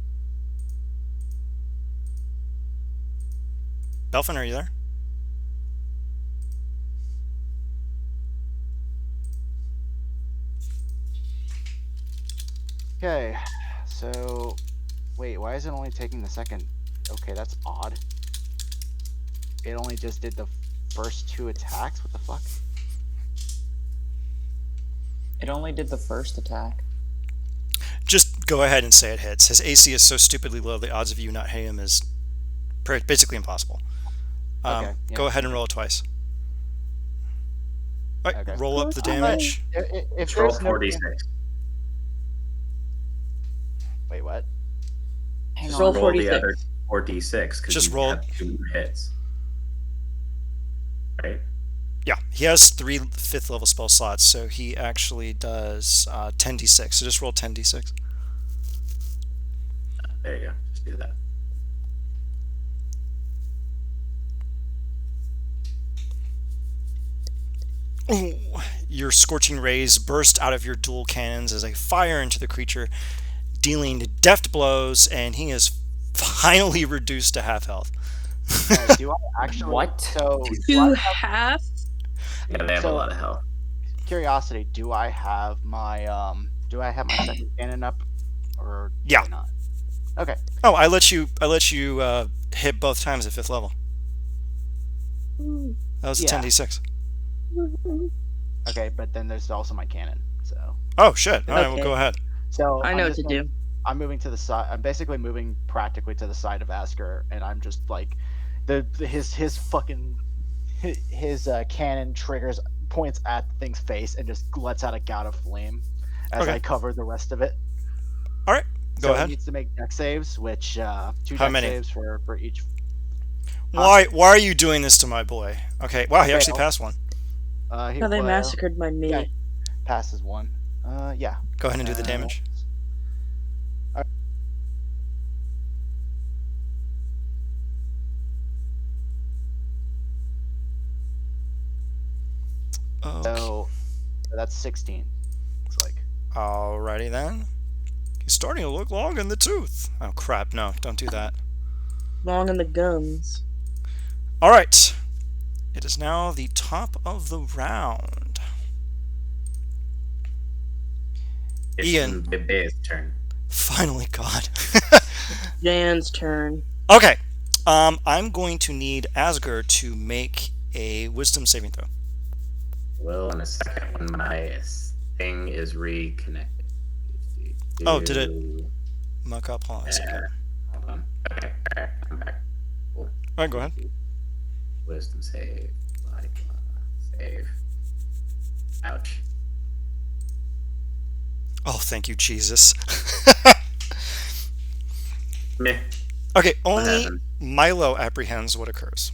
Belfin, are you there? Okay, so wait, why is it only taking the second? Okay, that's odd. It only just did the first 2 attacks? What the fuck? It only did the first attack. Just go ahead and say it hits. His AC is so stupidly low, the odds of you not hitting him is basically impossible. Okay, yeah. Go ahead and roll it twice. All right, Okay. roll up the damage. If Roll there's no 46. Wait, what? Hang Just on. roll Roll 46. the other 4d6 because Just you roll. have 2 hits. Right? Yeah, he has 3 5th level spell slots, so he actually does 10d6. So just roll 10d6. There you go. Just do that. Ooh, your scorching rays burst out of your dual cannons as they fire into the creature, dealing deft blows, and he is finally reduced to half health. Do I actually? What? So You do I have. Yeah, they have a So- lot of health. curiosity. Do I have my second cannon up, or do Yeah. I not? Okay. Oh, I let you hit both times at 5th level. That was a Yeah. 10d6. Okay, but then there's also my cannon. So Oh shit! All right, well Okay. go ahead. I know what to do. I'm moving to the side. I'm basically moving practically to the side of Asker, and I'm just like, his fucking his cannon triggers, points at the thing's face, and just lets out a gout of flame as Okay. I cover the rest of it. All right, go So ahead. It needs to make deck saves, which 2 How deck many? saves for each. Why are you doing this to my boy? Okay, wow, he Okay, actually I'll- passed one. He How they will- massacred my mate. Yeah, passes 1. Yeah. Go ahead and do the damage. Okay. So that's 16. Looks like. Alrighty then. He's starting to look long in the tooth. Oh crap! No, don't do that. Long in the gums. All right. It is now the top of the round. It's Ian. Bebe's turn. Finally, God. Jan's turn. Okay. I'm going to need Asger to make a wisdom saving throw. Well, in a second when my thing is reconnected. Oh, did it muck up? Hold on a second. Hold on. Okay, alright, I'm back. Cool. All right, go ahead. Wisdom save. Save. Ouch. Oh, thank you, Jesus. Meh. Okay, What only happened? Milo apprehends what occurs.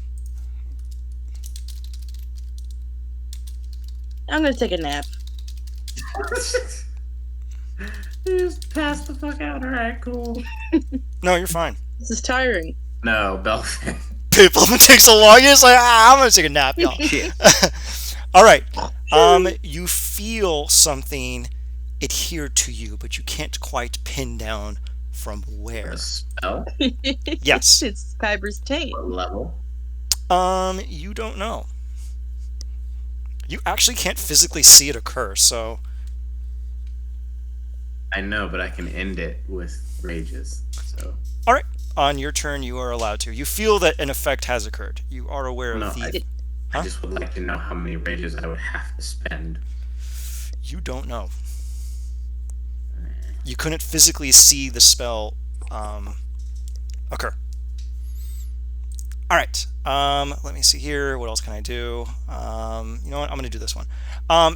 I'm gonna take a nap. You just passed the fuck out. All right, cool. No, you're fine. This is tiring. No, Belfin. People takes a long. He's like, I'm gonna take a nap, y'all. Shit. All right. You feel something adhere to you, but you can't quite pin down from where. A spell? Yes. It's Kyber's taint. What level? You don't know. You actually can't physically see it occur, so I know, but I can end it with rages. So all right. On your turn, you are allowed to. You feel that an effect has occurred. You are aware no, of the. I Huh? just would like to know how many rages I would have to spend. You don't know. You couldn't physically see the spell occur. All right. Let me see here. What else can I do? You know what? I'm gonna do this one.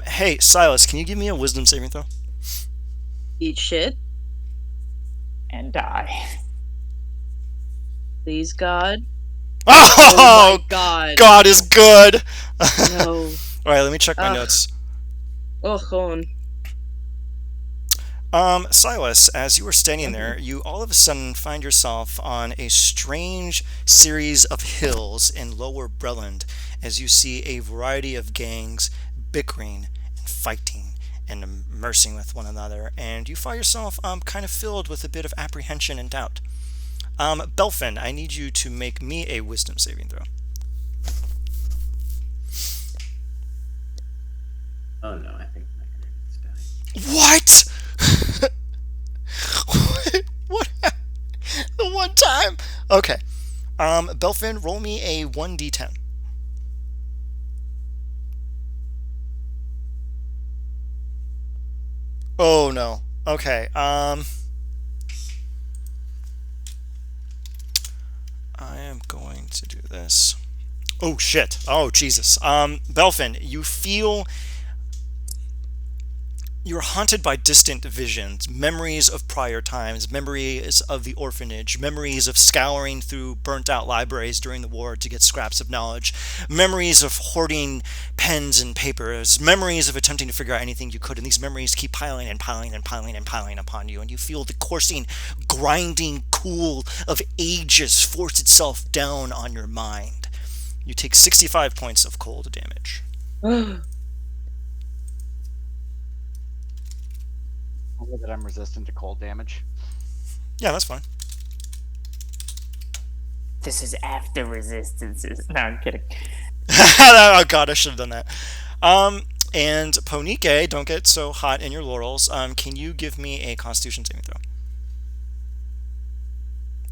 Hey, Silas, can you give me a wisdom saving throw? Eat shit. And die. Please, God. Oh, my God. God is good. No. All right, let me check my Ugh. notes. Oh, hold Silas, as you were standing there, you all of a sudden find yourself on a strange series of hills in Lower Breland as you see a variety of gangs bickering and fighting and immersing with one another, and you find yourself kind of filled with a bit of apprehension and doubt. Belfin, I need you to make me a wisdom saving throw. Oh no, I think my internet's dying. What? What happened? The one time? Okay. Belfin, roll me a 1d10. Oh no. Okay. I am going to do this. Oh shit. Oh Jesus. Belfin, you feel you're haunted by distant visions, memories of prior times, memories of the orphanage, memories of scouring through burnt out libraries during the war to get scraps of knowledge, memories of hoarding pens and papers, memories of attempting to figure out anything you could, and these memories keep piling and piling and piling and piling upon you, and you feel the coursing, grinding cool of ages force itself down on your mind. You take 65 points of cold damage. on. Only that I'm resistant to cold damage. Yeah, that's fine. This is after resistances. No, I'm kidding. Oh god, I should have done that. And Ponike, don't get so hot in your laurels. Can you give me a Constitution saving throw?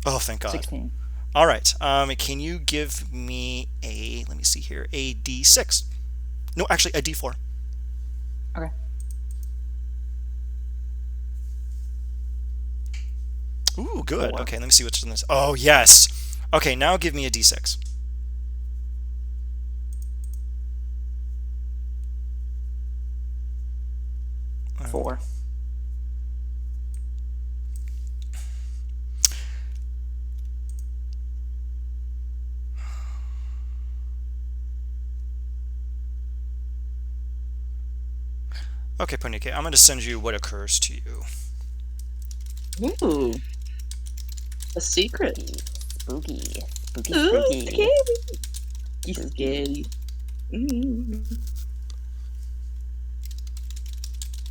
Oh, thank God. 16. All right. Can you give me a? Let me see here. A D6. No, actually, a D4. Okay. Ooh, good. 4. Okay, let me see what's in this. Oh, yes. Okay, now give me a D6. Four. Okay, Ponike, I'm going to send you what occurs to you. Ooh. A secret. Spooky. Spooky. Ooh, Spooky. scary. He's scary. Mm.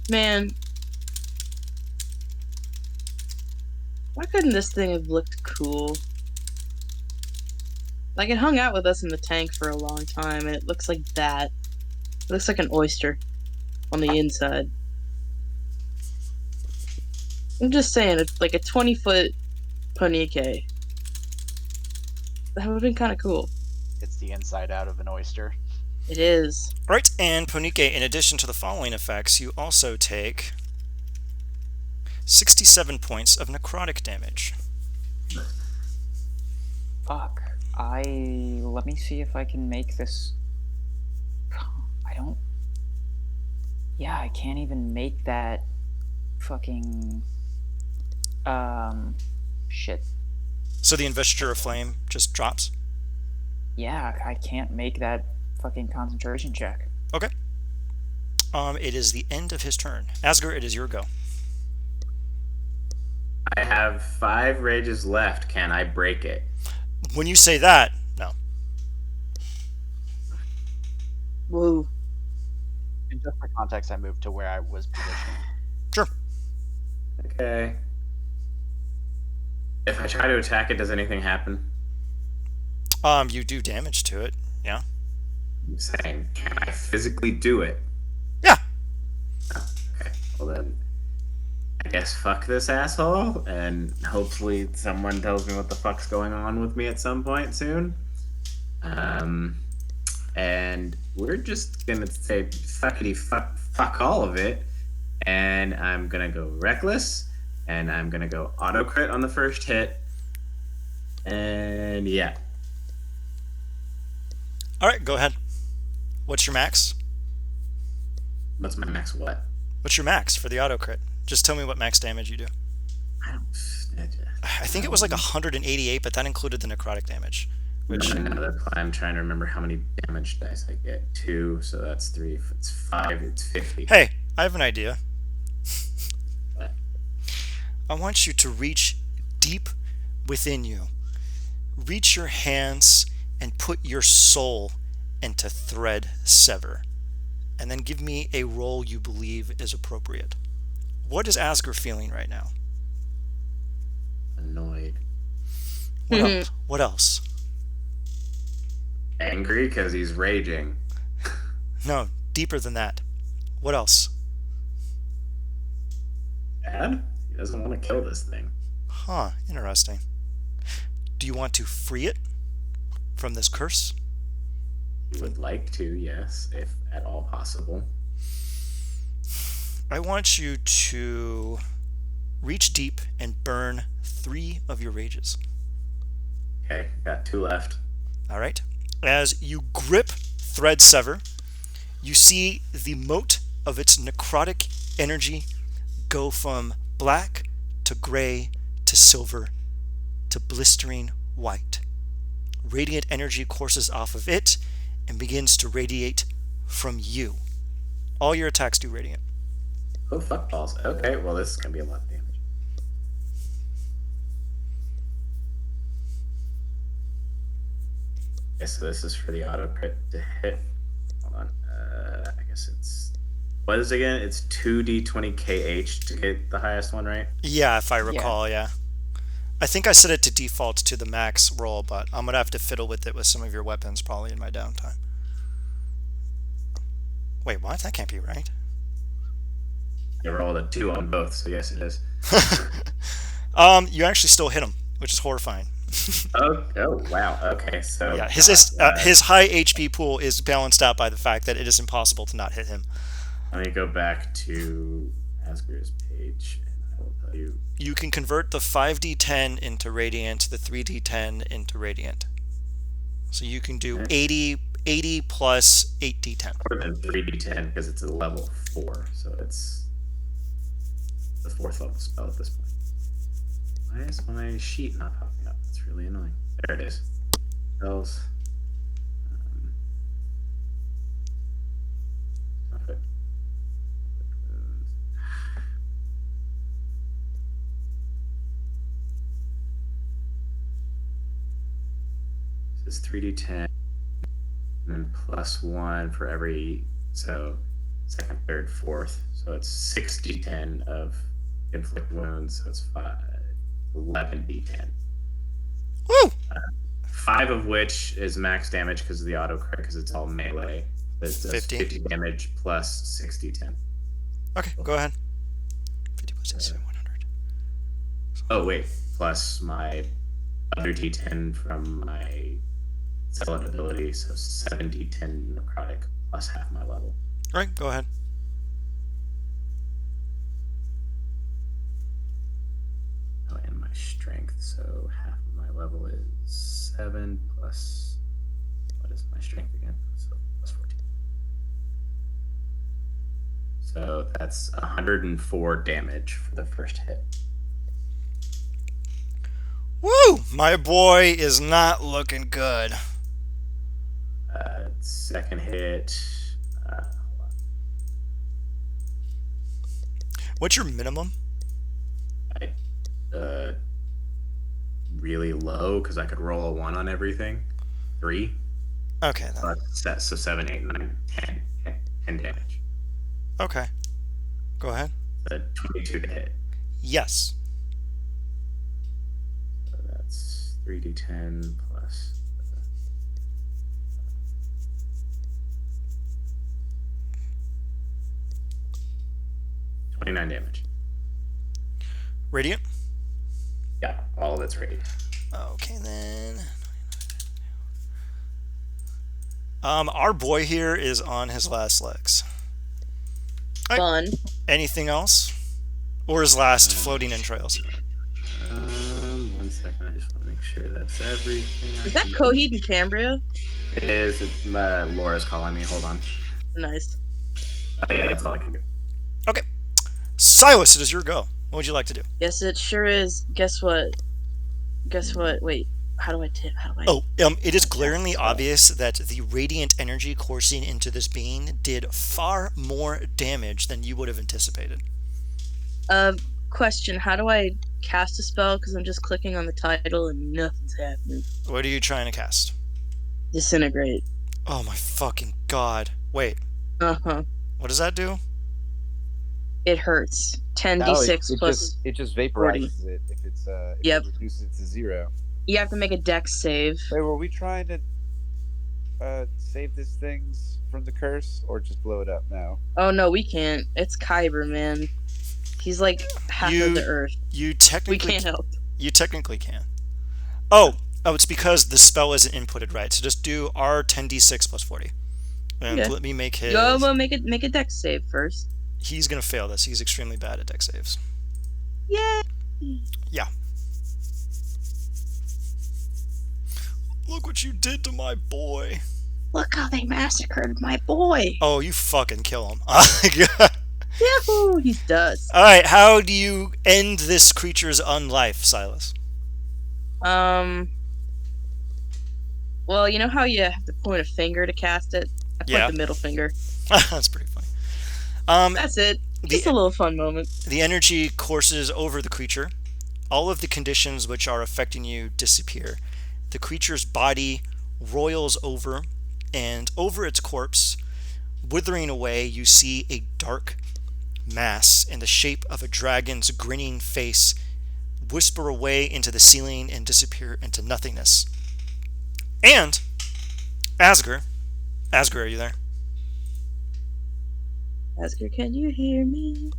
Man. Why couldn't this thing have looked cool? Like, it hung out with us in the tank for a long time, and it looks like that. It looks like an oyster on the inside. I'm just saying, it's like a 20-foot Ponike. That would have been kind of cool. It's the inside out of an oyster. It is. Right, and Ponike, in addition to the following effects, you also take 67 points of necrotic damage. Fuck. Let me see if I can make this don't. Yeah, I can't even make that fucking. Shit. So the investiture of flame just drops. Yeah, I can't make that fucking concentration check. Okay. It is the end of his turn. Asger, it is your go. I have 5 rages left. Can I break it? When you say that, no. Woo. And just for context, I moved to where I was positioned. Sure. Okay. If I try to attack it, does anything happen? You do damage to it. Yeah. I'm saying, can I physically do it? Yeah. Oh, okay. Well then, I guess fuck this asshole, and hopefully someone tells me what the fuck's going on with me at some point soon. And we're just gonna say fuckity fuck all of it, and I'm gonna go reckless, and I'm gonna go auto crit on the first hit, and yeah. All right, go ahead. What's your max? What's my max? What? What's your max for the auto crit? Just tell me what max damage you do. I don't. I think it was like 188, but that included the necrotic damage. Which No, that's why I'm trying to remember how many damage dice I get. 2, so that's 3. If it's 5, it's 50. Hey, I have an idea. What? I want you to reach deep within you. Reach your hands and put your soul into thread sever. And then give me a roll you believe is appropriate. What is Asger feeling right now? Annoyed. What else? What else? Angry because he's raging. No, deeper than that. What else? Dad? He doesn't want to kill this thing. Huh, interesting. Do you want to free it from this curse? He would like to, yes, if at all possible. I want you to reach deep and burn 3 of your rages. Okay, got 2 left. All right. As you grip Thread Sever, you see the mote of its necrotic energy go from black to gray to silver to blistering white. Radiant energy courses off of it and begins to radiate from you. All your attacks do radiant. Oh, fuck balls. Okay, well, this is going to be a lot of damage. Okay, so this is for the auto crit to hit. Hold on. I guess it's. What is it again? It's 2d20 KH to get the highest one, right? Yeah, if I recall, yeah. I think I set it to default to the max roll, but I'm going to have to fiddle with it with some of your weapons probably in my downtime. Wait, what? That can't be right. I rolled a 2 on both, so yes, it is. You actually still hit him, which is horrifying. Oh, wow. Okay, so. Yeah, his high HP pool is balanced out by the fact that it is impossible to not hit him. Let me go back to Asger's page, and I will tell you. You can convert the 5d10 into radiant, the 3d10 into radiant. So you can do 80 plus 8d10. More than 3d10 because it's a level 4, so it's the 4th level spell at this point. Why is my sheet not popping up? That's really annoying. There it is. Spells. Perfect. This is 3d10, and then plus 1 for every, so second, third, fourth. So it's 6d10 of inflict wounds, so it's 11d10. Woo! 5 of which is max damage because of the auto crit, because it's all melee. It does 50 damage plus 6d10. Okay, go ahead. 50 plus 60, 100. Oh, wait. Plus my other d10 from my zealot ability, so 7d10 necrotic plus half my level. All right, go ahead. Oh, and my strength, so half of my level is 7 plus. What is my strength again? So plus 14. So that's 104 damage for the first hit. Woo! My boy is not looking good. Second hit. What's your minimum? Really low because I could roll a 1 on everything. 3. Okay, then. So 7, 8, 9, 10. 10 damage. Okay. Go ahead. 22 to hit. Yes. So that's 3d10 plus. 29 damage. Radiant? Yeah, all of it's radiant. Okay, then. Our boy here is on his last legs. Fun. Anything else? Or his last floating entrails? 1 second, I just want to make sure that's everything. Is that Coheed and Cambria? It is. Laura's calling me. Hold on. Nice. Yeah, that's all I can do. Okay. Silas, it is your go. What would you like to do? Yes, it sure is. Guess what? Wait, how do I tip? Oh, it is glaringly obvious that the radiant energy coursing into this being did far more damage than you would have anticipated. Question, how do I cast a spell? Because I'm just clicking on the title and nothing's happening. What are you trying to cast? Disintegrate. Oh my fucking god. Wait, Uh-huh. what does that do? It hurts. 10d6 No, it plus... it just 40. vaporizes it if it's Yep. it reduces it to 0. You have to make a dex save. Wait, were we trying to save this thing from the curse or just blow it up now? Oh no, we can't. It's Kyber, man. He's like half of the earth. You technically We can't help. You technically can. Oh, it's because the spell isn't inputted right. So just do R10d6 plus 40. And Okay. let me make his... Go, well, make a dex save first. He's going to fail this. He's extremely bad at dex saves. Yay! Yeah. Look what you did to my boy. Look how they massacred my boy. Oh, you fucking kill him. Yahoo! He's dust. Alright, how do you end this creature's unlife, Silas? Well, you know how you have to point a finger to cast it? I point the middle finger. That's pretty funny. That's it. Just a little fun moment. The energy courses over the creature. All of the conditions which are affecting you disappear. The creature's body roils over, and over its corpse, withering away, you see a dark mass in the shape of a dragon's grinning face whisper away into the ceiling and disappear into nothingness. And Asger, are you there? Asger, can you hear me?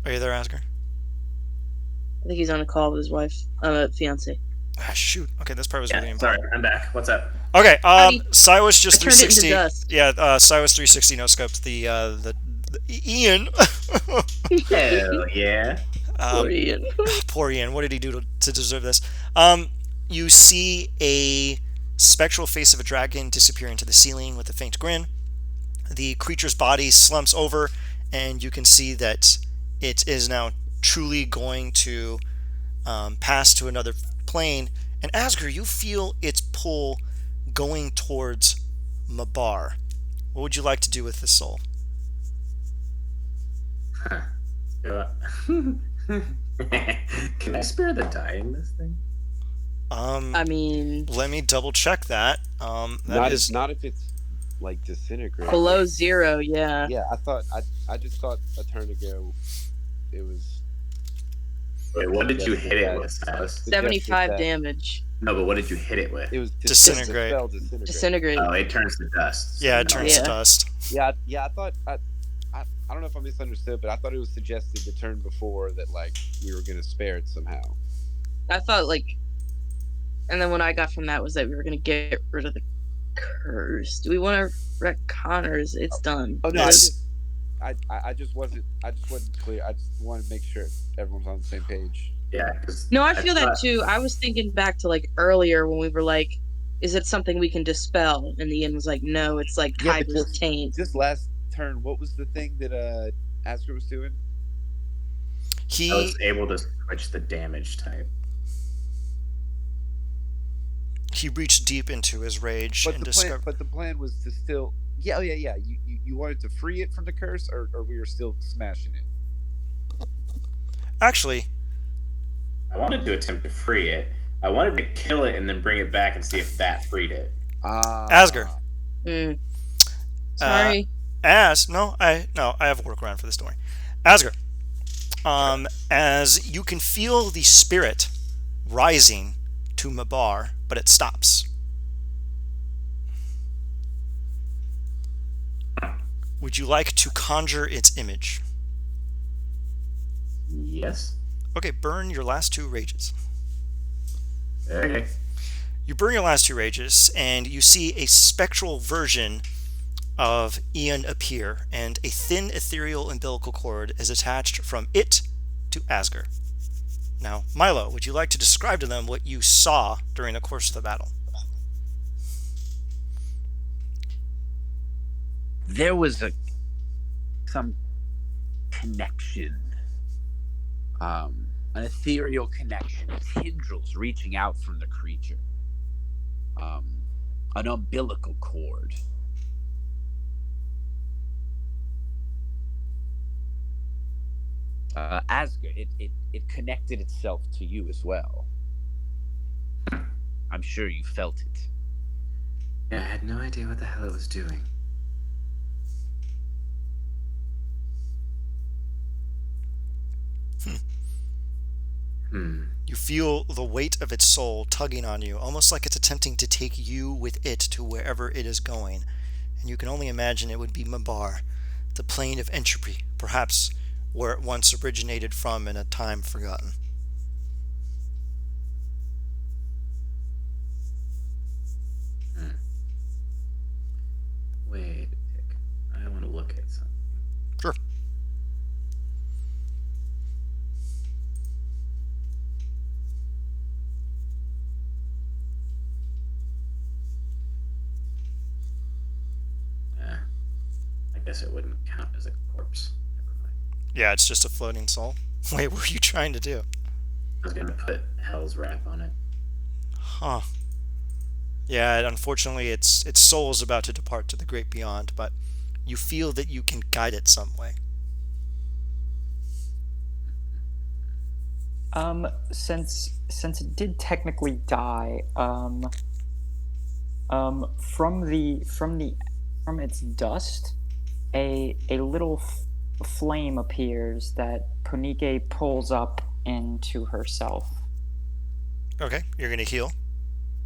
Are you there, Asger? I think he's on a call with his wife, fiance. Ah, shoot. Okay, this part was really Sorry, important. I'm back. What's up? Okay, Howdy. Silas just I turned it into 360. dust. Yeah, Silas 360 no scoped the Ian. Hell yeah. Poor Ian. Poor Ian. What did he do to deserve this? You see a spectral face of a dragon disappear into the ceiling with a faint grin. The creature's body slumps over, and you can see that it is now truly going to pass to another plane. And Asger, you feel its pull going towards Mabar. What would you like to do with this soul? Can I spare the die in this thing? I mean, Let me double check that. Not if it's like disintegrated. below 0, yeah. Yeah, I just thought a turn ago it was. Wait, what did you hit it with, Silas? 75 damage. No, but what did you hit it with? It was Disintegrate. Disintegrate. Oh, it turns to dust. Yeah, it turns to Yeah. dust. Yeah, I thought I don't know if I misunderstood, but I thought it was suggested the turn before that like we were gonna spare it somehow. I thought, like... And then what I got from that was that we were going to get rid of the curse. Do we want to retcon, or is it's done? Oh no, Yes. I just wasn't clear. I just wanted to make sure everyone's on the same page. Yeah. 'Cause No, I feel that too. I was thinking back to like earlier when we were like, is it something we can dispel? And the end was like, no, it's like Yeah, but Kyber's taint. This last turn, what was the thing that Asger was doing? I He was able to switch the damage type. he reached deep into his rage But and the plan, discovered. but the plan was to still. Yeah, oh, yeah. You wanted to free it from the curse, or we were still smashing it. Actually, I wanted to attempt to free it. I wanted to kill it and then bring it back and see if that freed it. Asger. Mm. Uh, Sorry. I have a workaround for this story. Asger. As you can feel the spirit rising to Mabar, but it stops. Would you like to conjure its image? Yes. Okay, burn your last 2 rages. Okay. You burn your last 2 rages, and you see a spectral version of Ian appear, and a thin ethereal umbilical cord is attached from it to Asger. Now, Milo, would you like to describe to them what you saw during the course of the battle? There was some connection, an ethereal connection, tendrils reaching out from the creature, an umbilical cord. Asger, it connected itself to you as well. I'm sure you felt it. Yeah, I had no idea what the hell it was doing. You feel the weight of its soul tugging on you, almost like it's attempting to take you with it to wherever it is going. And you can only imagine it would be Mabar, the plane of entropy, perhaps where it once originated from in a time forgotten. Wait a tick. I want to look at something. Sure. I guess it wouldn't count as a corpse. Never mind. Yeah, it's just a floating soul. Wait, what were you trying to do? I was gonna put Hell's Wrap on it. Huh. Yeah, unfortunately, its soul is about to depart to the great beyond, but you feel that you can guide it some way. Since it did technically die, from its dust, a little flame appears that Ponike pulls up into herself. Okay, you're gonna heal.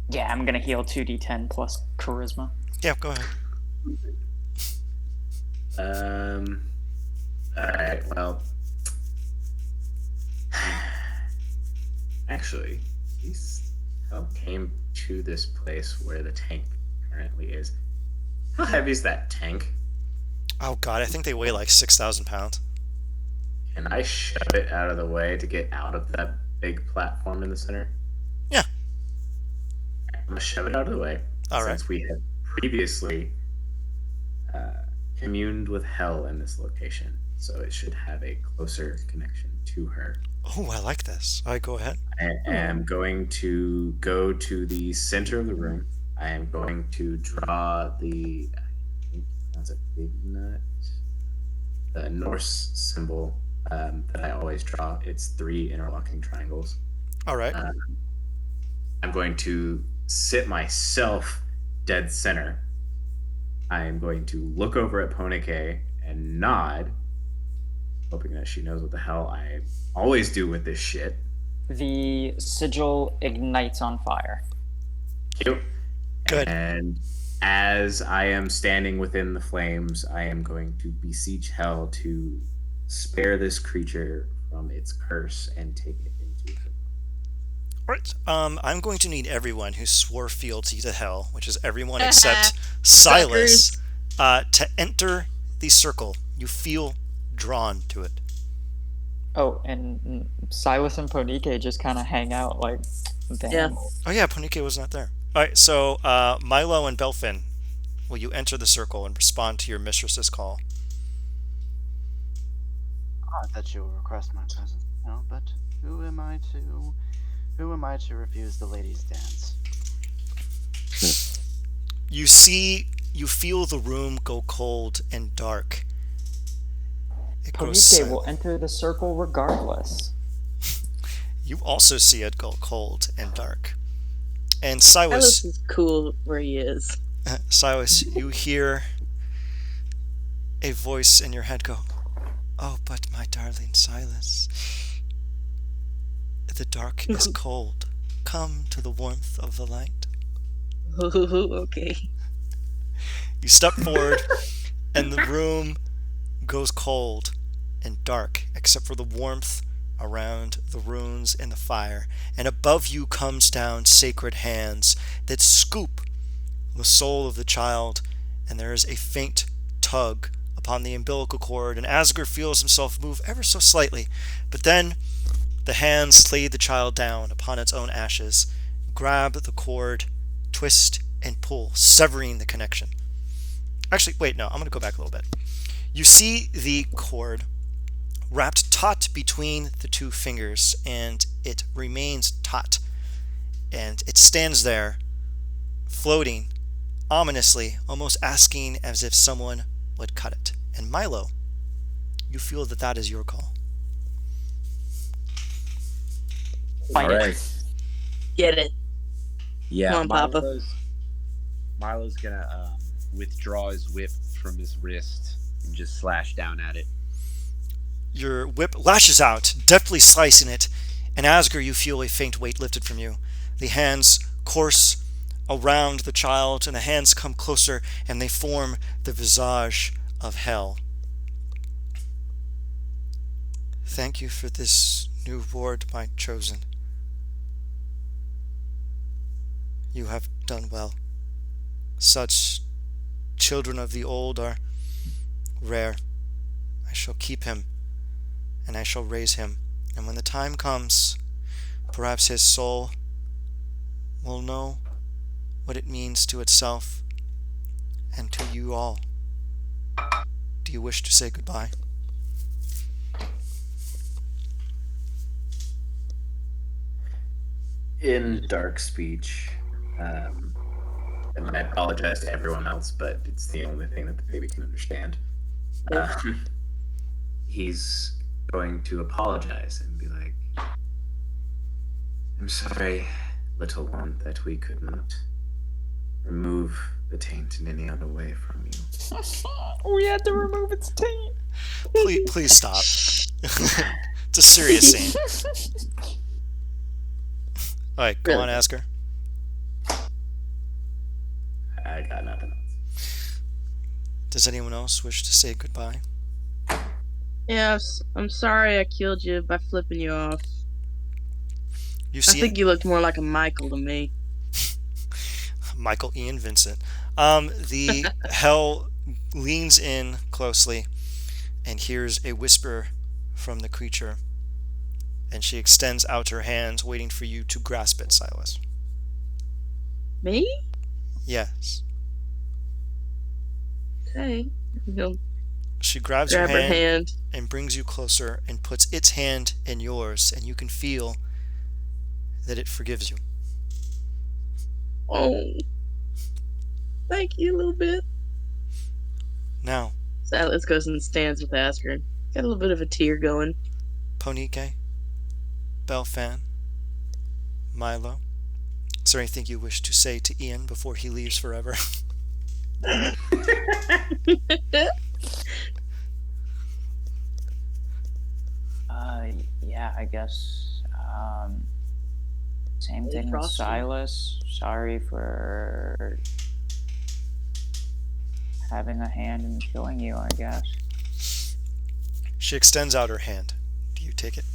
Yeah, I'm gonna heal 2d10 plus charisma. Yeah, go ahead. Alright, well. Actually, these Hell came to this place where the tank currently is. How heavy is that tank? Oh god, I think they weigh like 6,000 pounds. Can I shove it out of the way to get out of that big platform in the center? Yeah. I'm gonna shove it out of the way. All right. Since we had previously communed with Hell in this location, so it should have a closer connection to her. Oh, I like this. All right, go ahead. I am going to go to the center of the room. I am going to draw the, I think that's a big nut, the Norse symbol that I always draw. It's 3 interlocking triangles. All right. I'm going to sit myself dead center. I am going to look over at Ponike and nod, hoping that she knows what the hell I always do with this shit. The sigil ignites on fire. Cute. Good. And as I am standing within the flames, I am going to beseech Hell to spare this creature from its curse and take it into her. All right. I'm going to need everyone who swore fealty to Hell, which is everyone except Silas, to enter the circle. You feel drawn to it. Oh, and Silas and Ponike just kind of hang out like, damn. Yeah. Oh yeah, Ponike was not there. All right, so Milo and Belfin, will you enter the circle and respond to your mistress's call? Not that you will request my presence, no, but who am I to refuse the ladies' dance? You feel the room go cold and dark. It grows Ponike will silent. enter the circle regardless. You also see it go cold and dark. And Silas Silas, is cool where he is. Silas, you hear a voice in your head go, "Oh, but my darling Silas, the dark is cold. Come to the warmth of the light." Okay. You step forward, and the room goes cold and dark, except for the warmth around the runes and the fire. And above you comes down sacred hands that scoop the soul of the child, and there is a faint tug upon the umbilical cord, and Asger feels himself move ever so slightly. But then the hands lay the child down upon its own ashes, grab the cord, twist, and pull, severing the connection. Actually, wait, no, I'm going to go back a little bit. You see the cord wrapped taut between the two fingers, and it remains taut. And it stands there, floating ominously, almost asking as if someone would cut it. And Milo, you feel that that is your call. Find All it. right. Get it. Yeah, Come on, Papa. Milo's gonna withdraw his whip from his wrist and just slash down at it. Your whip lashes out, deftly slicing it, and Asger, you feel a faint weight lifted from you. The hands course around the child, and the hands come closer, and they form the visage of hell. Thank you for this new ward, my chosen. You have done well. Such children of the old are rare. I shall keep him, and I shall raise him, and when the time comes, perhaps his soul will know what it means to itself and to you all. Do you wish to say goodbye? In dark speech, and I apologize to everyone else, but it's the only thing that the baby can understand. He's going to apologize and be like, "I'm sorry, little one, that we could not remove the taint in any other way from you." We had to remove its taint. Please stop. It's a serious scene. Alright, go Really? on, Asger. I got nothing else. Does anyone else wish to say goodbye? Yes, I'm sorry I killed you by flipping you off. You I see think you looked more like a Michael to me. Michael Ian Vincent. The hell leans in closely and hears a whisper from the creature, and she extends out her hands, waiting for you to grasp it, Silas. Me? Yes. Okay. He'll She grabs grab your her hand. and brings you closer and puts its hand in yours, and you can feel that it forgives you. Oh. Thank you a little bit. Now, Silas goes and stands with Asger. Got a little bit of a tear going. Ponike, Belfan, Milo, is there anything you wish to say to Ian before he leaves forever? Yeah, I guess. Same Hey, thing with Frosty. Silas. Sorry for having a hand in killing you, I guess. She extends out her hand. Do you take it?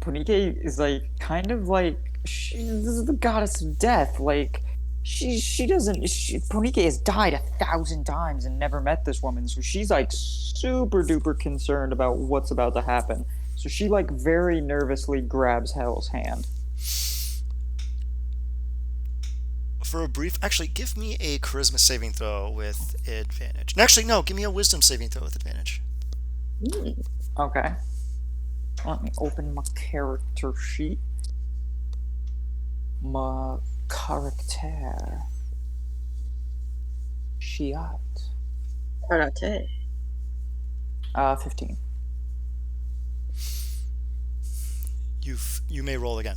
Ponike is like kind of like this is the goddess of death. Like she doesn't. Ponike has died 1,000 times and never met this woman, so she's like super duper concerned about what's about to happen. So she like very nervously grabs Hell's hand. for a brief. Actually, give me a charisma saving throw with advantage. Actually, no. Give me a wisdom saving throw with advantage. Okay. Let me open my character sheet. My character sheet. Karate. 15. You may roll again,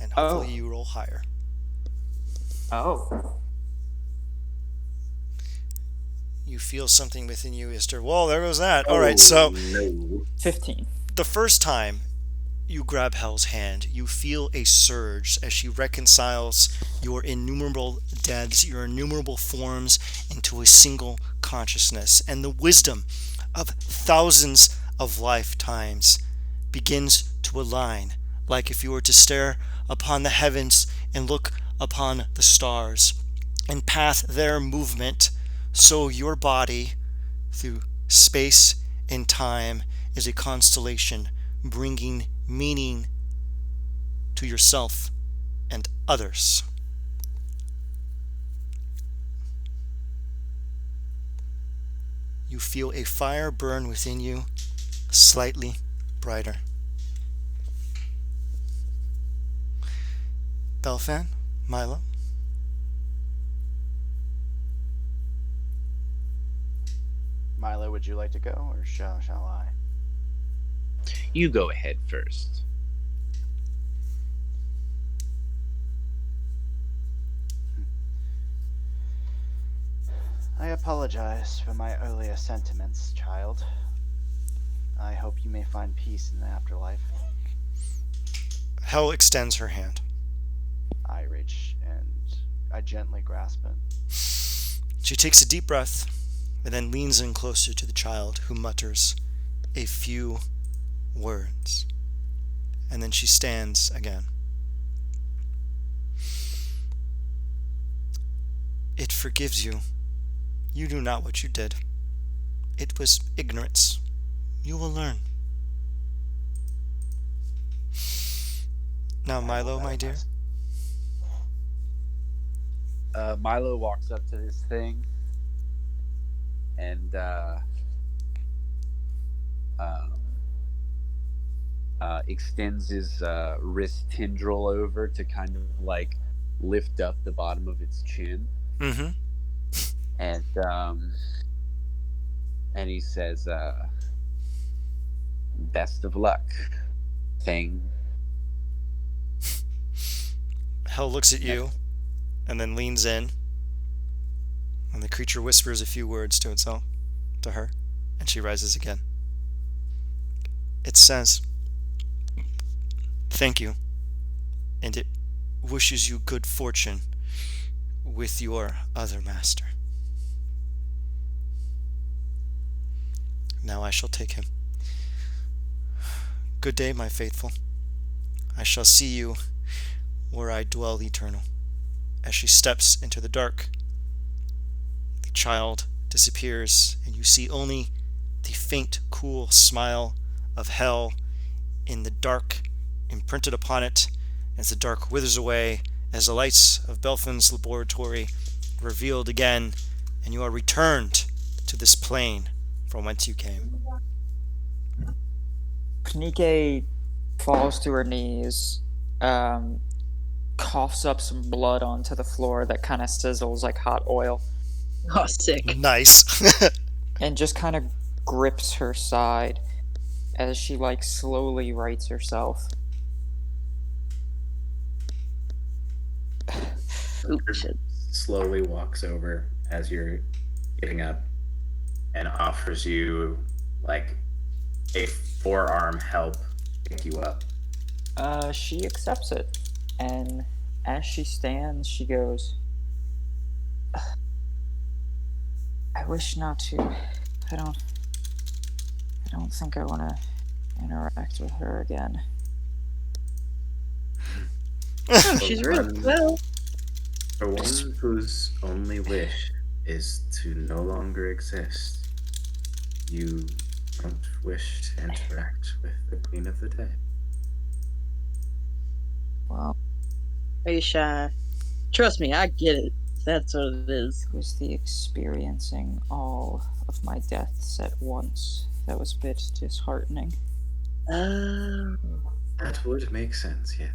and hopefully you roll higher. Oh. You feel something within you, Easter. Well, there goes that. All right, so No. 15. the first time you grab Hel's hand, you feel a surge as she reconciles your innumerable deaths, your innumerable forms into a single consciousness, and the wisdom of thousands of lifetimes begins to align, like if you were to stare upon the heavens and look upon the stars and path their movement, so your body through space and time is a constellation bringing meaning to yourself and others. You feel a fire burn within you, slightly brighter. Belfan, Milo. Milo, would you like to go, or shall I? You go ahead first. I apologize for my earlier sentiments, child. I hope you may find peace in the afterlife. Hel extends her hand. I reach and I gently grasp it. She takes a deep breath and then leans in closer to the child, who mutters a few words. And then she stands again. It forgives you. You knew not what you did. It was ignorance. You will learn. Now, Milo, my dear. Milo walks up to this thing and extends his wrist tendril over to kind of like lift up the bottom of its chin. Mm-hmm. And he says, best of luck, thing. Hel looks at you and then leans in, and the creature whispers a few words to itself, to her, and she rises again. It says, thank you, and it wishes you good fortune with your other master. Now I shall take him. Good day, my faithful. I shall see you where I dwell eternal. As she steps into the dark, the child disappears, and you see only the faint, cool smile of Hel in the dark imprinted upon it as the dark withers away, as the lights of Belfin's laboratory revealed again, and you are returned to this plane from whence you came. Panike falls to her knees, coughs up some blood onto the floor that kind of sizzles like hot oil, Oh, sick. Nice. and just kind of grips her side as she like slowly rights herself. Shit. Slowly walks over as you're getting up and offers you like a forearm help pick you up. She accepts it, and as she stands, she goes, I wish not to. I don't think I want to interact with her again. Oh, she's rude. Well, For one whose only wish is to no longer exist, you don't wish to interact with the Queen of the Dead. Well, Are you shy? Trust me, I get it. That's what it is. It was the experiencing all of my deaths at once that was a bit disheartening. Uh, That would make sense, yes.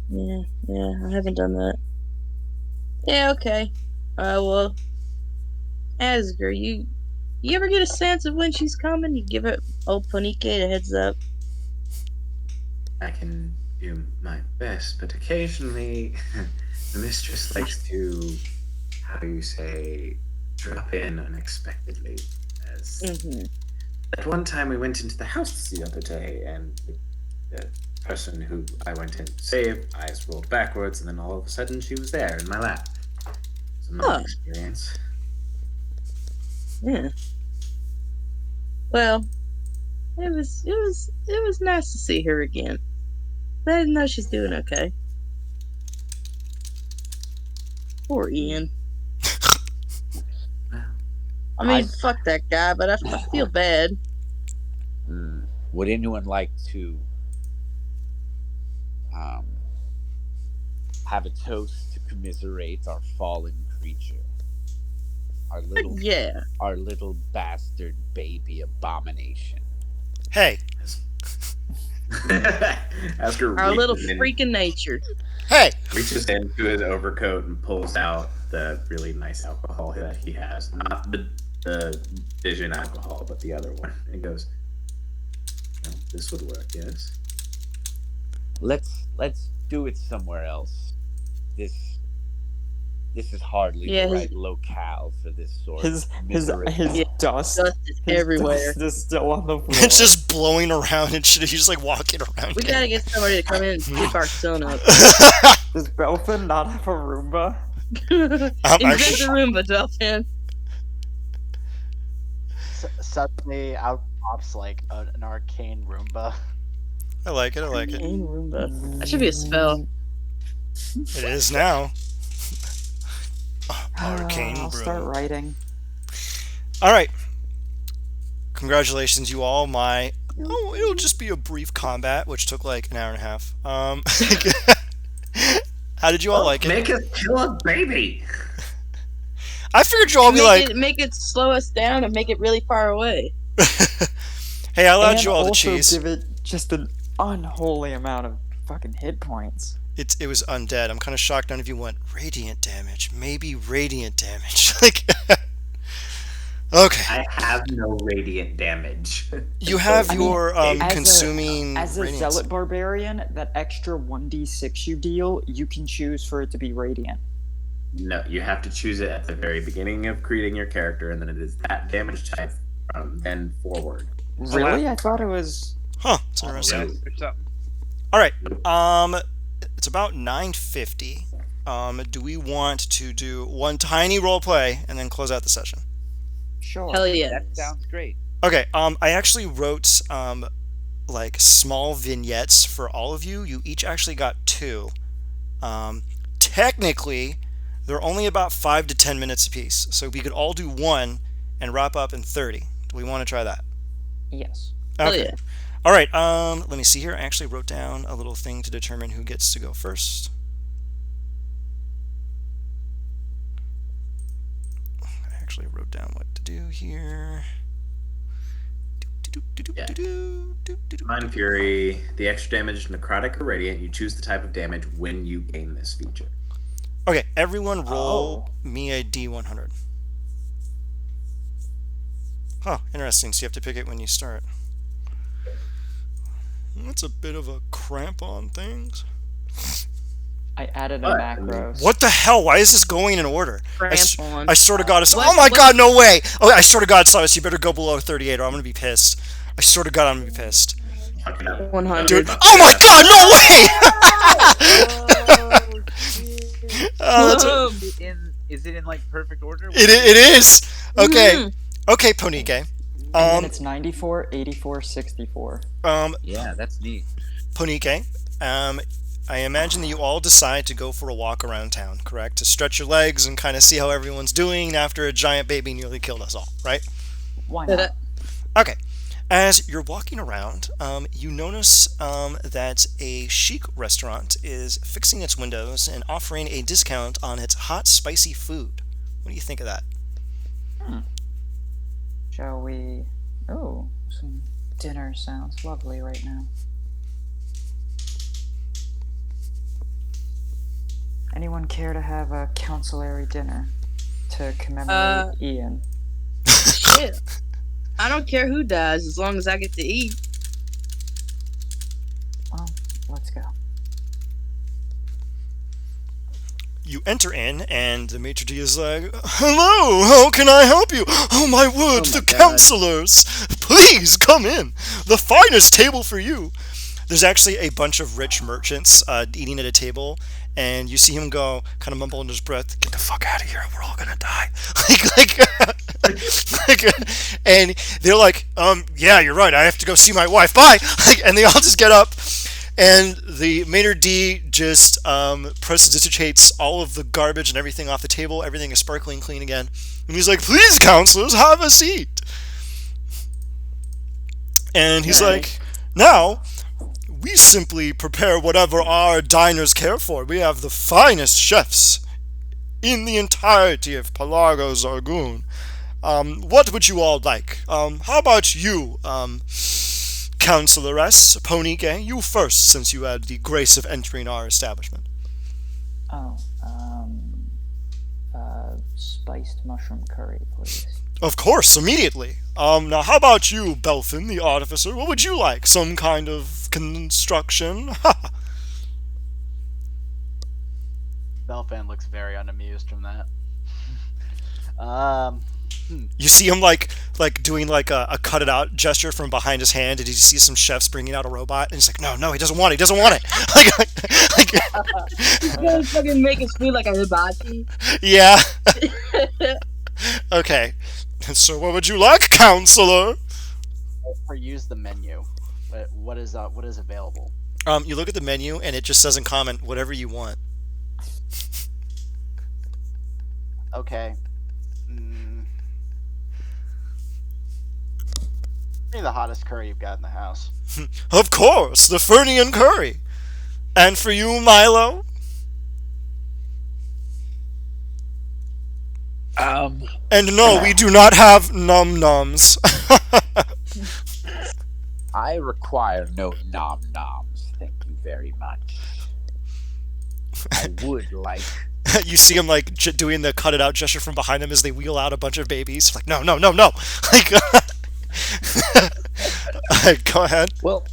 yeah, I haven't done that. Yeah, okay. Well, Asger, you ever get a sense of when she's coming? You give it old Ponike a heads up. I can do my best, but occasionally the mistress likes to, how do you say, drop in unexpectedly. As Mm-hmm. at one time we went into the house the other day, and the person who I went in to save, eyes rolled backwards, and then all of a sudden she was there in my lap. It's a Huh. nice experience. Yeah. Well, it was nice to see her again. I didn't know she's doing okay. Poor Ian. Well, I mean, fuck that guy, but I feel bad. Would anyone like to have a toast to commiserate our fallen creature? Yeah. Our little bastard baby abomination. Hey, Asger Our little reaches in- freak of nature. hey. reaches into his overcoat and pulls out the really nice alcohol that he has. Not the vision alcohol, but the other one. And he goes, "Well, this would work, yes." Let's do it somewhere else. This is hardly Yeah, the his- right locale for this sort His of his misery. his Yeah, dust, Dust is his everywhere. dust is still on the floor. It's just blowing around and shit. He's just like walking around. We gotta get somebody to come in and pick our son up. Does Belfin not have a Roomba? Invent actually- the Roomba, Dolphin. Suddenly out pops like an arcane Roomba. I like it. I like it. Arcane Roomba. That should be a spell. It is now. Arcane I'll start broom. writing. All right. Congratulations, you all. It'll just be a brief combat, which took like an hour and a half. How did you all like it? Make us kill a baby. I figured you all be like, Make it slow us down and make it really far away. hey, I allowed And you all the also cheese. give it just an unholy amount of fucking hit points. It was undead. I'm kind of shocked none of you went radiant damage. Maybe radiant damage. Like, okay. I have no radiant damage. You have I mean, your as consuming As a radiance. zealot barbarian, that extra 1d6 you deal, you can choose for it to be radiant. No, you have to choose it at the very beginning of creating your character, and then it is that damage type from then forward. Really? I thought it was. Huh? It's interesting. Rest or something. All right. It's about 9:50. Do we want to do one tiny role play and then close out the session? Sure. Hell yeah. That sounds great. Okay. I actually wrote like small vignettes for all of you. You each actually got 2. Technically, they're only about 5 to 10 minutes apiece, so we could all do one and wrap up in 30. Do we want to try that? Yes. Hell Okay. yeah. All right. Let me see here. I actually wrote down a little thing to determine who gets to go first. I actually wrote down what to do here. Mind Fury, the extra damage is necrotic or radiant. You choose the type of damage when you gain this feature. Okay, everyone roll me a D100. Huh, interesting. So you have to pick it when you start. That's a bit of a cramp on things. I added a What? macro. What the hell? Why is this going in order? Cramp on. I swear to God, What- oh my what- God, no way! Oh, I swear to God, Cyrus, you better go below 38 or I'm gonna be pissed. I swear to God, I'm gonna be pissed. 100. Dude, oh my God, no way! That's Whoa. Is it in like perfect order? it is! Okay, Mhm. okay, Ponike. And then it's 94, 84, 64. Yeah, that's neat. Ponike, I imagine that you all decide to go for a walk around town, correct? To stretch your legs and kind of see how everyone's doing after a giant baby nearly killed us all, right? Why not? Okay. As you're walking around, you notice that a chic restaurant is fixing its windows and offering a discount on its hot, spicy food. What do you think of that? Hmm. Shall we? Oh, some dinner sounds lovely right now. Anyone care to have a councilary dinner to commemorate Ian? Shit. I don't care who dies as long as I get to eat. Well, let's go. You enter in, and the maitre d' is like, "Hello, how can I help you? Oh my word, Oh my the God. counselors! Please come in. The finest table for you." There's actually a bunch of rich merchants eating at a table, and you see him go, kind of mumble under his breath, "Get the fuck out of here! We're all gonna die." And they're like, "Yeah, you're right. I have to go see my wife. Bye." And they all just get up. And the maitre d' just prestidigitates all of the garbage and everything off the table. Everything is sparkling clean again. And he's like, "Please, counselors, have a seat." And he's like, "Now, we simply prepare whatever our diners care for. We have the finest chefs in the entirety of Pelargo Zargoon. What would you all like? How about you, Counseloress Ponike? You first, since you had the grace of entering our establishment." Oh, spiced mushroom curry, please. "Of course, immediately. Now, how about you, Belfin, the artificer? What would you like? Some kind of construction?" Belfan looks very unamused from that. You see him like doing like a cut it out gesture from behind his hand, and you see some chefs bringing out a robot, and he's like, "No, he doesn't want it. He doesn't want it." He's gonna fucking make us feel like a hibachi. Yeah. Okay. So, what would you like, counselor? Or use the menu. What is available? You look at the menu, and it just says in comment, "Whatever you want." Okay. Give me the hottest curry you've got in the house. Of course, the Fernian curry. And for you, Milo? And no, we do not have num-nums. I require no nom noms. Thank you very much. I would like. You see him like doing the cut it out gesture from behind him as they wheel out a bunch of babies. Like, no. Like, go ahead. Well.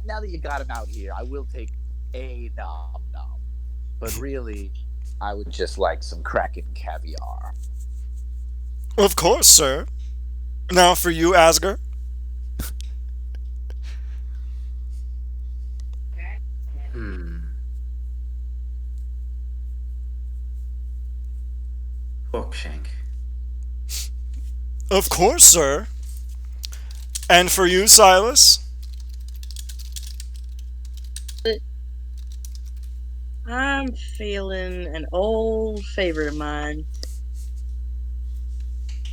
Now that you got him out here, I will take a nom nom. But really, I would just like some Kraken caviar. Of course, sir. Now for you, Asger. Pork shank. Of course, sir. And for you, Silas? I'm feeling an old favorite of mine.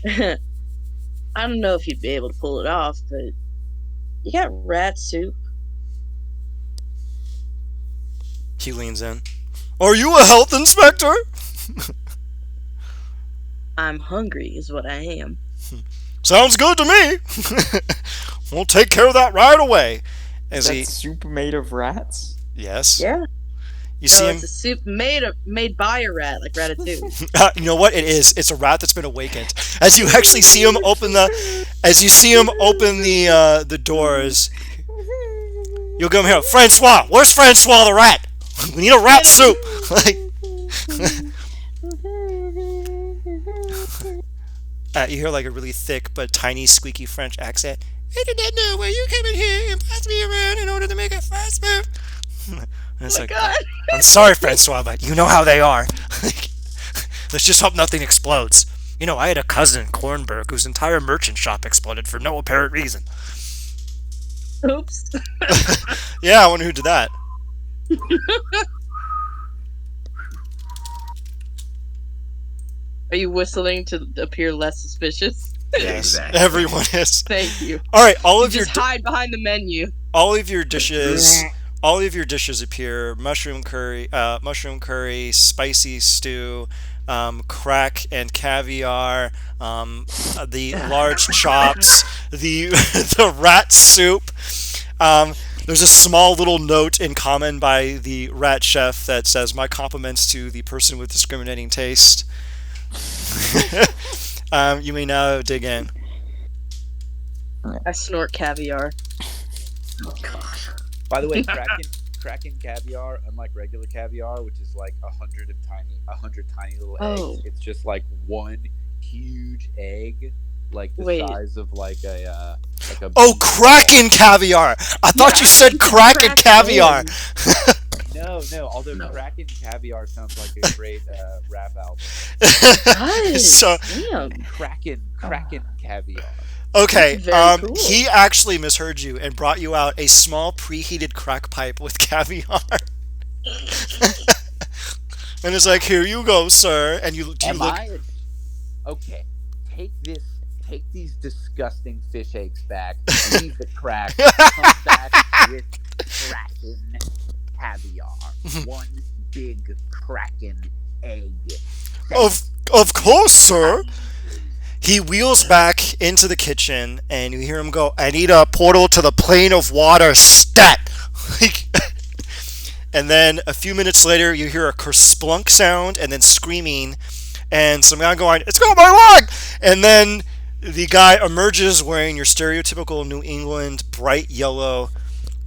I don't know if you'd be able to pull it off, but you got rat soup. He leans in. Are you a health inspector? I'm hungry, is what I am. Sounds good to me. We'll take care of that right away. Is that soup made of rats? Yes. Yeah. You see him. It's a soup made by a rat, like Ratatouille. You know what it is? It's a rat that's been awakened. As you actually see him open the doors, you'll go here. Francois, where's Francois the rat? We need a rat soup. You hear like a really thick but tiny squeaky French accent. "I did not know why you came in here and passed me around in order to make a fast move." And it's God. "I'm sorry, Francois, but you know how they are. Let's just hope nothing explodes. You know, I had a cousin in Kornberg whose entire merchant shop exploded for no apparent reason." Oops. Yeah, I wonder who did that. Are you whistling to appear less suspicious? Yes, Exactly. everyone is. Thank you. All right, You just hide behind the menu. all of your dishes, all of your dishes appear: mushroom curry, spicy stew, crack and caviar, the large chops, the the rat soup. There's a small little note in common by the rat chef that says, "My compliments to the person with discriminating taste." You may now dig in. I snort caviar. Oh gosh. By the way, Kraken caviar, unlike regular caviar, which is like 100 tiny little eggs, Oh. it's just like one huge egg, like the Wait. size of like a Oh, Kraken caviar! I thought you said Kraken caviar. No. Although No. Kraken caviar sounds like a great rap album. So Damn. Kraken caviar. okay, Very cool. he actually misheard you and brought you out a small preheated crack pipe with caviar. And it's like, here you go, sir. And you Am look. Okay, take these disgusting fish eggs back. Leave the crack. Come back with Kraken caviar. One big Kraken egg. Of course, sir. He wheels back into the kitchen, and you hear him go, "I need a portal to the plane of water, stat!" And then a few minutes later, you hear a kersplunk sound, and then screaming, and some guy going, "It's got my leg!" And then the guy emerges wearing your stereotypical New England bright yellow,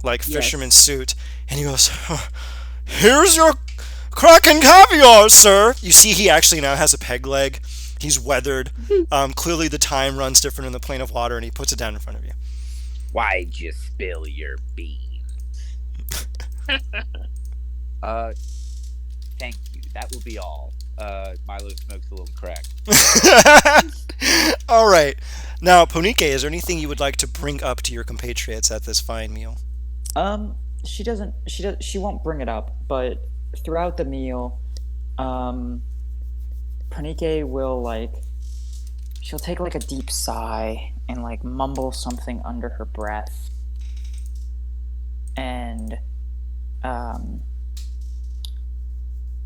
like fisherman suit, and he goes, "Here's your Kraken caviar, sir." You see, he actually now has a peg leg. He's weathered. Clearly, the time runs different in the plane of water, and he puts it down in front of you. Why'd you spill your beans? Thank you. That will be all. Milo smokes a little crack. All right. Now, Ponike, is there anything you would like to bring up to your compatriots at this fine meal? She doesn't. She won't bring it up. But throughout the meal, Panike will she'll take like a deep sigh and like mumble something under her breath, and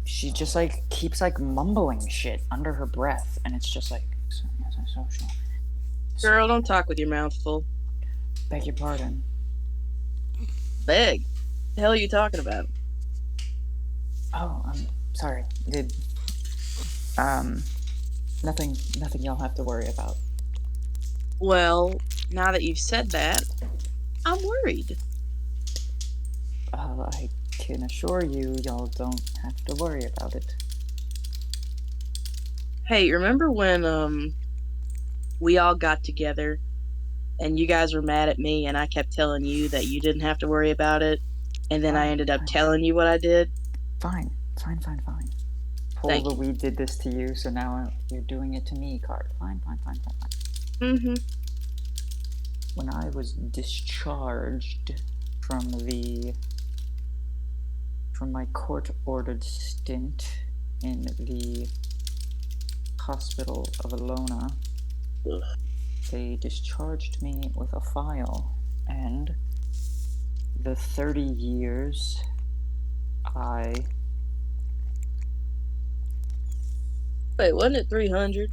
she just like keeps like mumbling shit under her breath, and it's just like, Girl, don't talk with your mouth full. beg your pardon. Beg. The hell are you talking about? Oh, I'm sorry. Nothing y'all have to worry about. Well, now that you've said that, I'm worried. I can assure you, y'all don't have to worry about it. Hey, remember when we all got together and you guys were mad at me and I kept telling you that you didn't have to worry about it, and then I ended up telling you what I did? Fine. Thank you. We did this to you, so now you're doing it to me, Cart. Fine. Mm-hmm. When I was discharged from my court-ordered stint in the hospital of Alona, they discharged me with a file, and the 30 years Wait, wasn't it 300?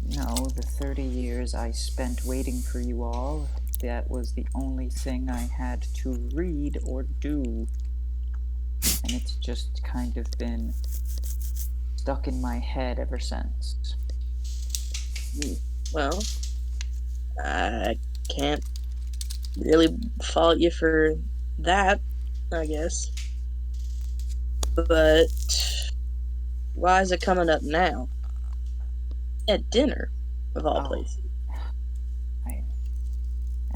No, the 30 years I spent waiting for you all, that was the only thing I had to read or do. And it's just kind of been stuck in my head ever since. Well, I can't really fault you for that, I guess. But why is it coming up now? At dinner, of all places. I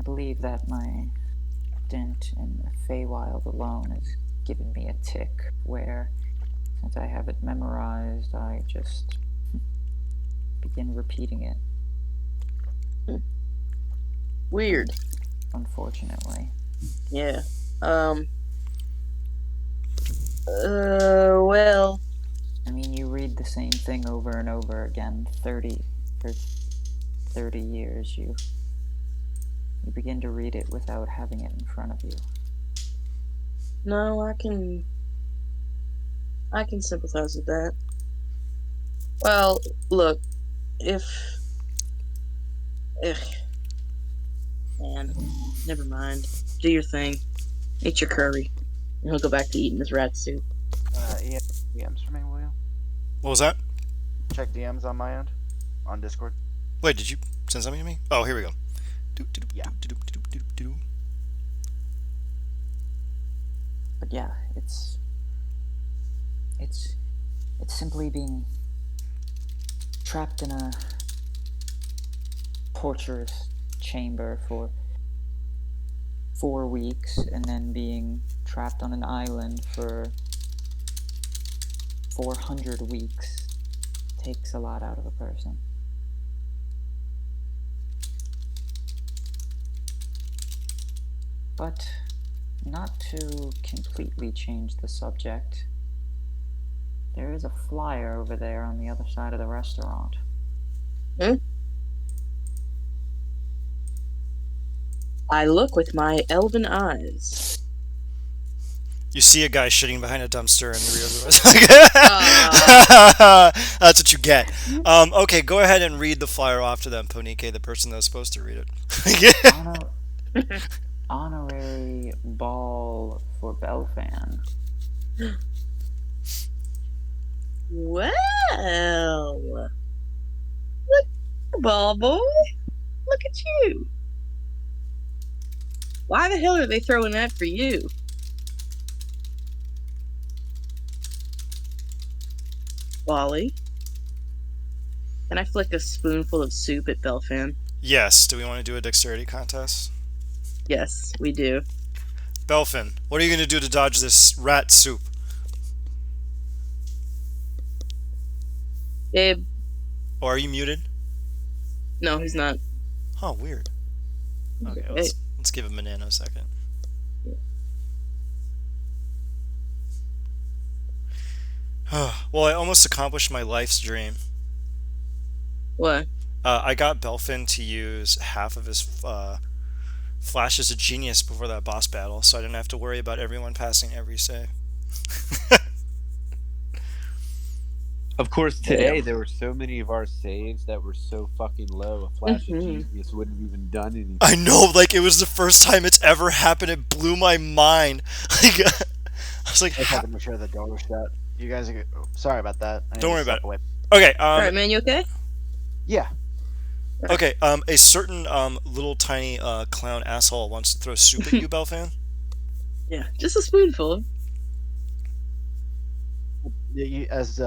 believe that my stint in the Feywild alone has given me a tick where, since I have it memorized, I just begin repeating it. Weird. Unfortunately. Yeah. Well, I mean, you read the same thing over and over again 30 30 years, you begin to read it without having it in front of you. No, I can sympathize with that. Well, look, if ugh, man, never mind. Do your thing. Eat your curry. And he'll go back to eating his rat soup. DMs for me, will you? What was that? Check DMs on my end on Discord. Wait, did you send something to me? Oh, here we go. Yeah. But yeah, it's simply being trapped in a torturous chamber for 4 weeks and then being trapped on an island for 400 weeks takes a lot out of a person. But not to completely change the subject, there is a flyer over there on the other side of the restaurant. I look with my elven eyes. You see a guy shitting behind a dumpster in the rear of the restaurant. That's what you get. Okay, go ahead and read the flyer off to them, Ponike, the person that's supposed to read it. Honorary ball for Belfan. Well, look, ball boy. Look at you. Why the hell are they throwing that for you? Wally, can I flick a spoonful of soup at Belfan? Yes. Do we want to do a dexterity contest? Yes, we do. Belfin, what are you going to do to dodge this rat soup? Babe. Or are you muted? No, he's not. Oh, weird. Okay, let's give him a nanosecond. Well, I almost accomplished my life's dream. What? I got Belfin to use half of his flashes of genius before that boss battle, so I didn't have to worry about everyone passing every save. Of course, today there were so many of our saves that were so fucking low. A flash of genius wouldn't have even done anything. I know, like it was the first time it's ever happened. It blew my mind. Like, I was like, I had to make sure the door was shut. You guys are sorry about that. Don't worry about it. Away. Okay. All right, man. You okay? Yeah. Okay. A certain little tiny clown asshole wants to throw soup at you, Belfan. Yeah, just a spoonful. As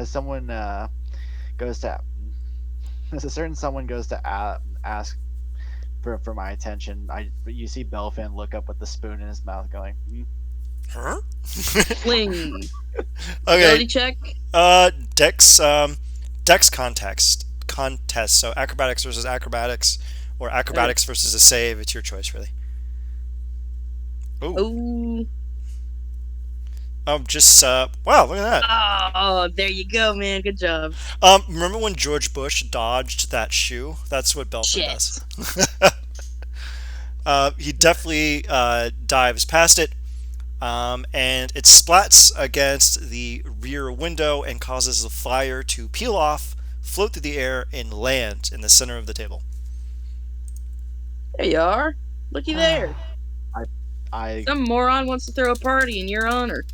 someone goes to, as a certain someone goes to ask for my attention, you see Belfan look up with the spoon in his mouth, going, Huh? Fling. Okay. Ability check. Dex contest. So acrobatics versus acrobatics, or acrobatics versus a save. It's your choice, really. Ooh. Wow, look at that. Oh, there you go, man. Good job. Remember when George Bush dodged that shoe? That's what Belfin does. He definitely dives past it, and it splats against the rear window and causes the fire to peel off, float through the air, and land in the center of the table. There you are. Looky there. Some moron wants to throw a party in your honor.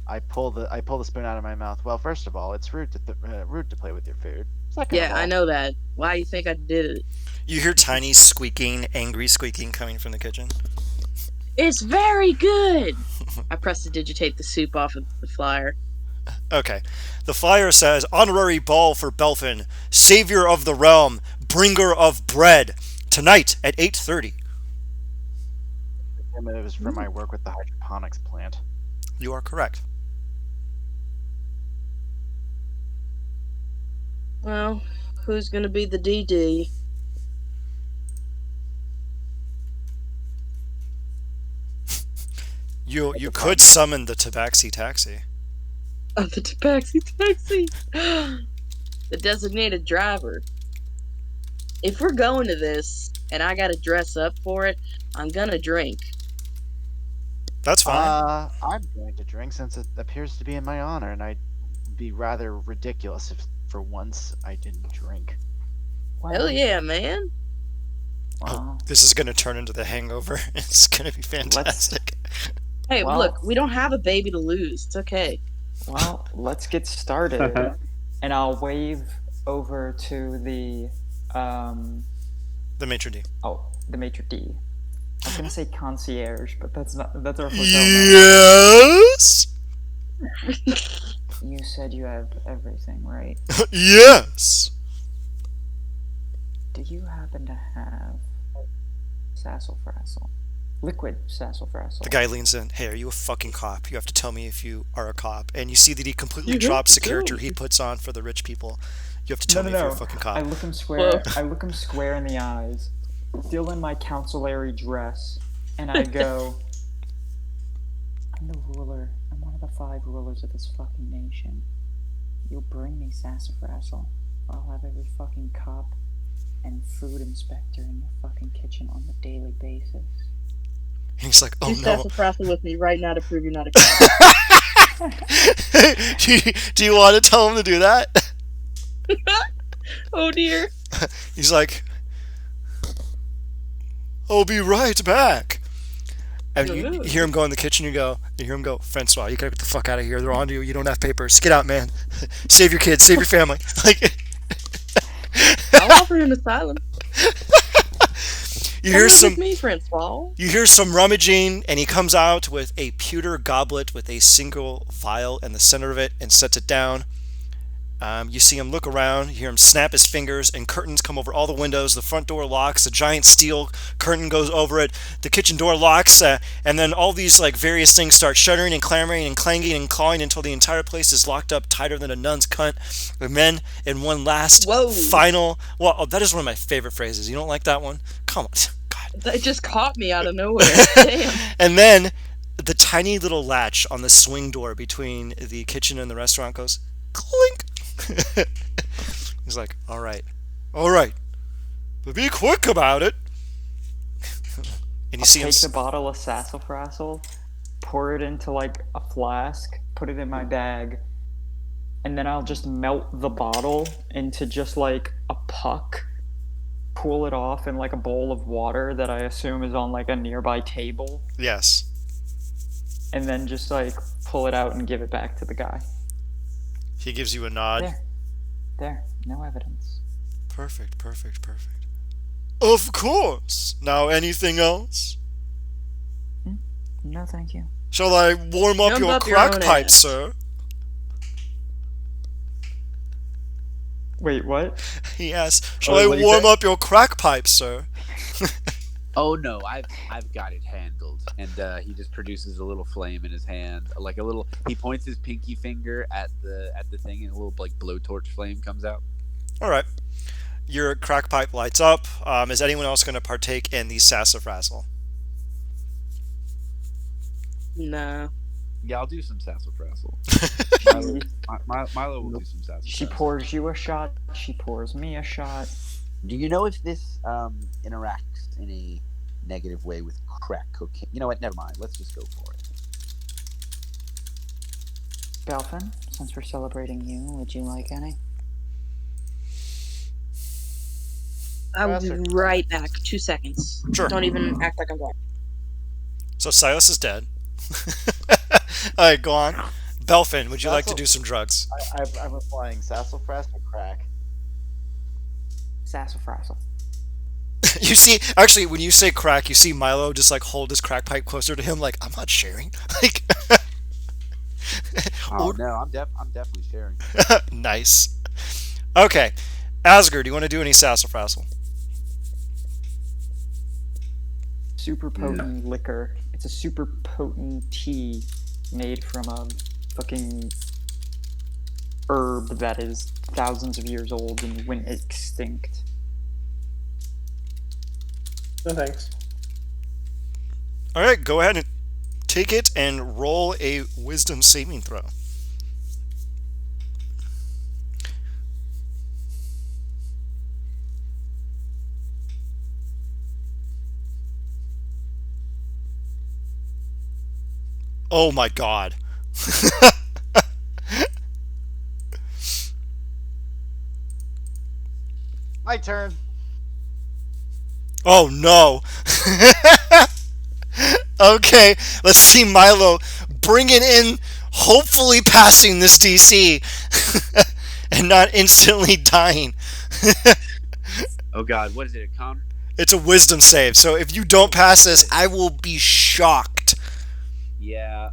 I pull the spoon out of my mouth. Well, first of all, it's rude to play with your food. Yeah, I know that. Why do you think I did it? You hear tiny squeaking, angry squeaking coming from the kitchen. It's very good. I prestidigitate the soup off of the flyer. Okay. The flyer says, honorary ball for Belfin, savior of the realm, bringer of bread, tonight at 8:30. It was from my work with the hydroponics plant. You are correct. Well, who's going to be the DD? You could summon the Tabaxi Taxi. Oh, the Tabaxi Taxi! The designated driver. if we're going to this and I got to dress up for it, I'm gonna drink. That's fine. I'm going to drink since it appears to be in my honor, and I'd be rather ridiculous if for once I didn't drink. Hell yeah, man. Wow. This is going to turn into The Hangover. It's going to be fantastic. Hey, Well- look, we don't have a baby to lose. It's okay. Well, let's get started. And I'll wave over to the The maitre d'. the maitre d'. I was gonna say concierge, but that's our hotel. Yes. You said you have everything, right? Yes. Do you happen to have sassafras? Liquid sassafras? The guy leans in. Hey, are you a fucking cop? You have to tell me if you are a cop. And you see that he completely drops the character he puts on for the rich people. You have to tell me if you're a fucking cop. I look him square. I look him square in the eyes, still in my councilary dress, and I go, "I'm the ruler. I'm one of the 5 rulers of this fucking nation. You'll bring me sassafras. I'll have every fucking cop and food inspector in your fucking kitchen on a daily basis." And he's like, oh Do no. sassafras with me right now to prove you're not a cop. do you want to tell him to do that? Oh dear. He's like, I'll be right back. And you hear him go in the kitchen. You hear him go, Francois, you gotta get the fuck out of here. They're on to you. You don't have papers. Get out, man. Save your kids. Save your family. Like, I'll offer him asylum. you hear some. With me, Francois. You hear some rummaging, and he comes out with a pewter goblet with a single vial in the center of it and sets it down. You see him look around, you hear him snap his fingers, and curtains come over all the windows. The front door locks, a giant steel curtain goes over it, the kitchen door locks, and then all these like various things start shuddering and clamoring and clanging and clawing until the entire place is locked up tighter than a nun's cunt. And then, in one last final... Well, that is one of my favorite phrases. You don't like that one? Come on. God. That just caught me out of nowhere. Damn. And then, the tiny little latch on the swing door between the kitchen and the restaurant goes clink. He's like, all right, but be quick about it. And you see him take the bottle of sassafras, pour it into like a flask, put it in my bag, and then I'll just melt the bottle into just like a puck, cool it off in like a bowl of water that I assume is on like a nearby table. Yes. And then just like pull it out and give it back to the guy. He gives you a nod. There, no evidence. Perfect. Of course. Now, anything else? No, thank you. Shall I warm up your crack pipe, sir? Wait, what? He asks, shall I warm up your crack pipe, sir? Oh no, I've got it handled. And he just produces a little flame in his hand, like a little. He points his pinky finger at the thing, and a little like blowtorch flame comes out. All right, your crack pipe lights up. Is anyone else going to partake in the sassafras? Nah. Yeah, I'll do some sassafras. Milo will do some sassafras. She pours you a shot. She pours me a shot. Do you know if this interacts in a negative way with crack cocaine? You know what? Never mind. Let's just go for it. Belfin, since we're celebrating you, would you like any? I will be right back. 2 seconds. Sure. Don't even act like I'm gone. So Silas is dead. All right, go on. Belfin, would you like to do some drugs? I'm applying sassafras or crack. Sassafras. You see, actually, when you say crack, you see Milo just like hold his crack pipe closer to him, like I'm not sharing. Like, oh no, I'm definitely sharing. Nice. Okay, Asger, do you want to do any sassafras? Super potent liquor. It's a super potent tea made from a fucking herb that is thousands of years old and went extinct. No thanks. All right, go ahead and take it and roll a wisdom saving throw. Oh my god. My turn. Oh no. Okay, let's see Milo bringing in, hopefully passing this DC and not instantly dying. Oh God, what is it? A con? It's a wisdom save, so if you don't pass this, I will be shocked. Yeah,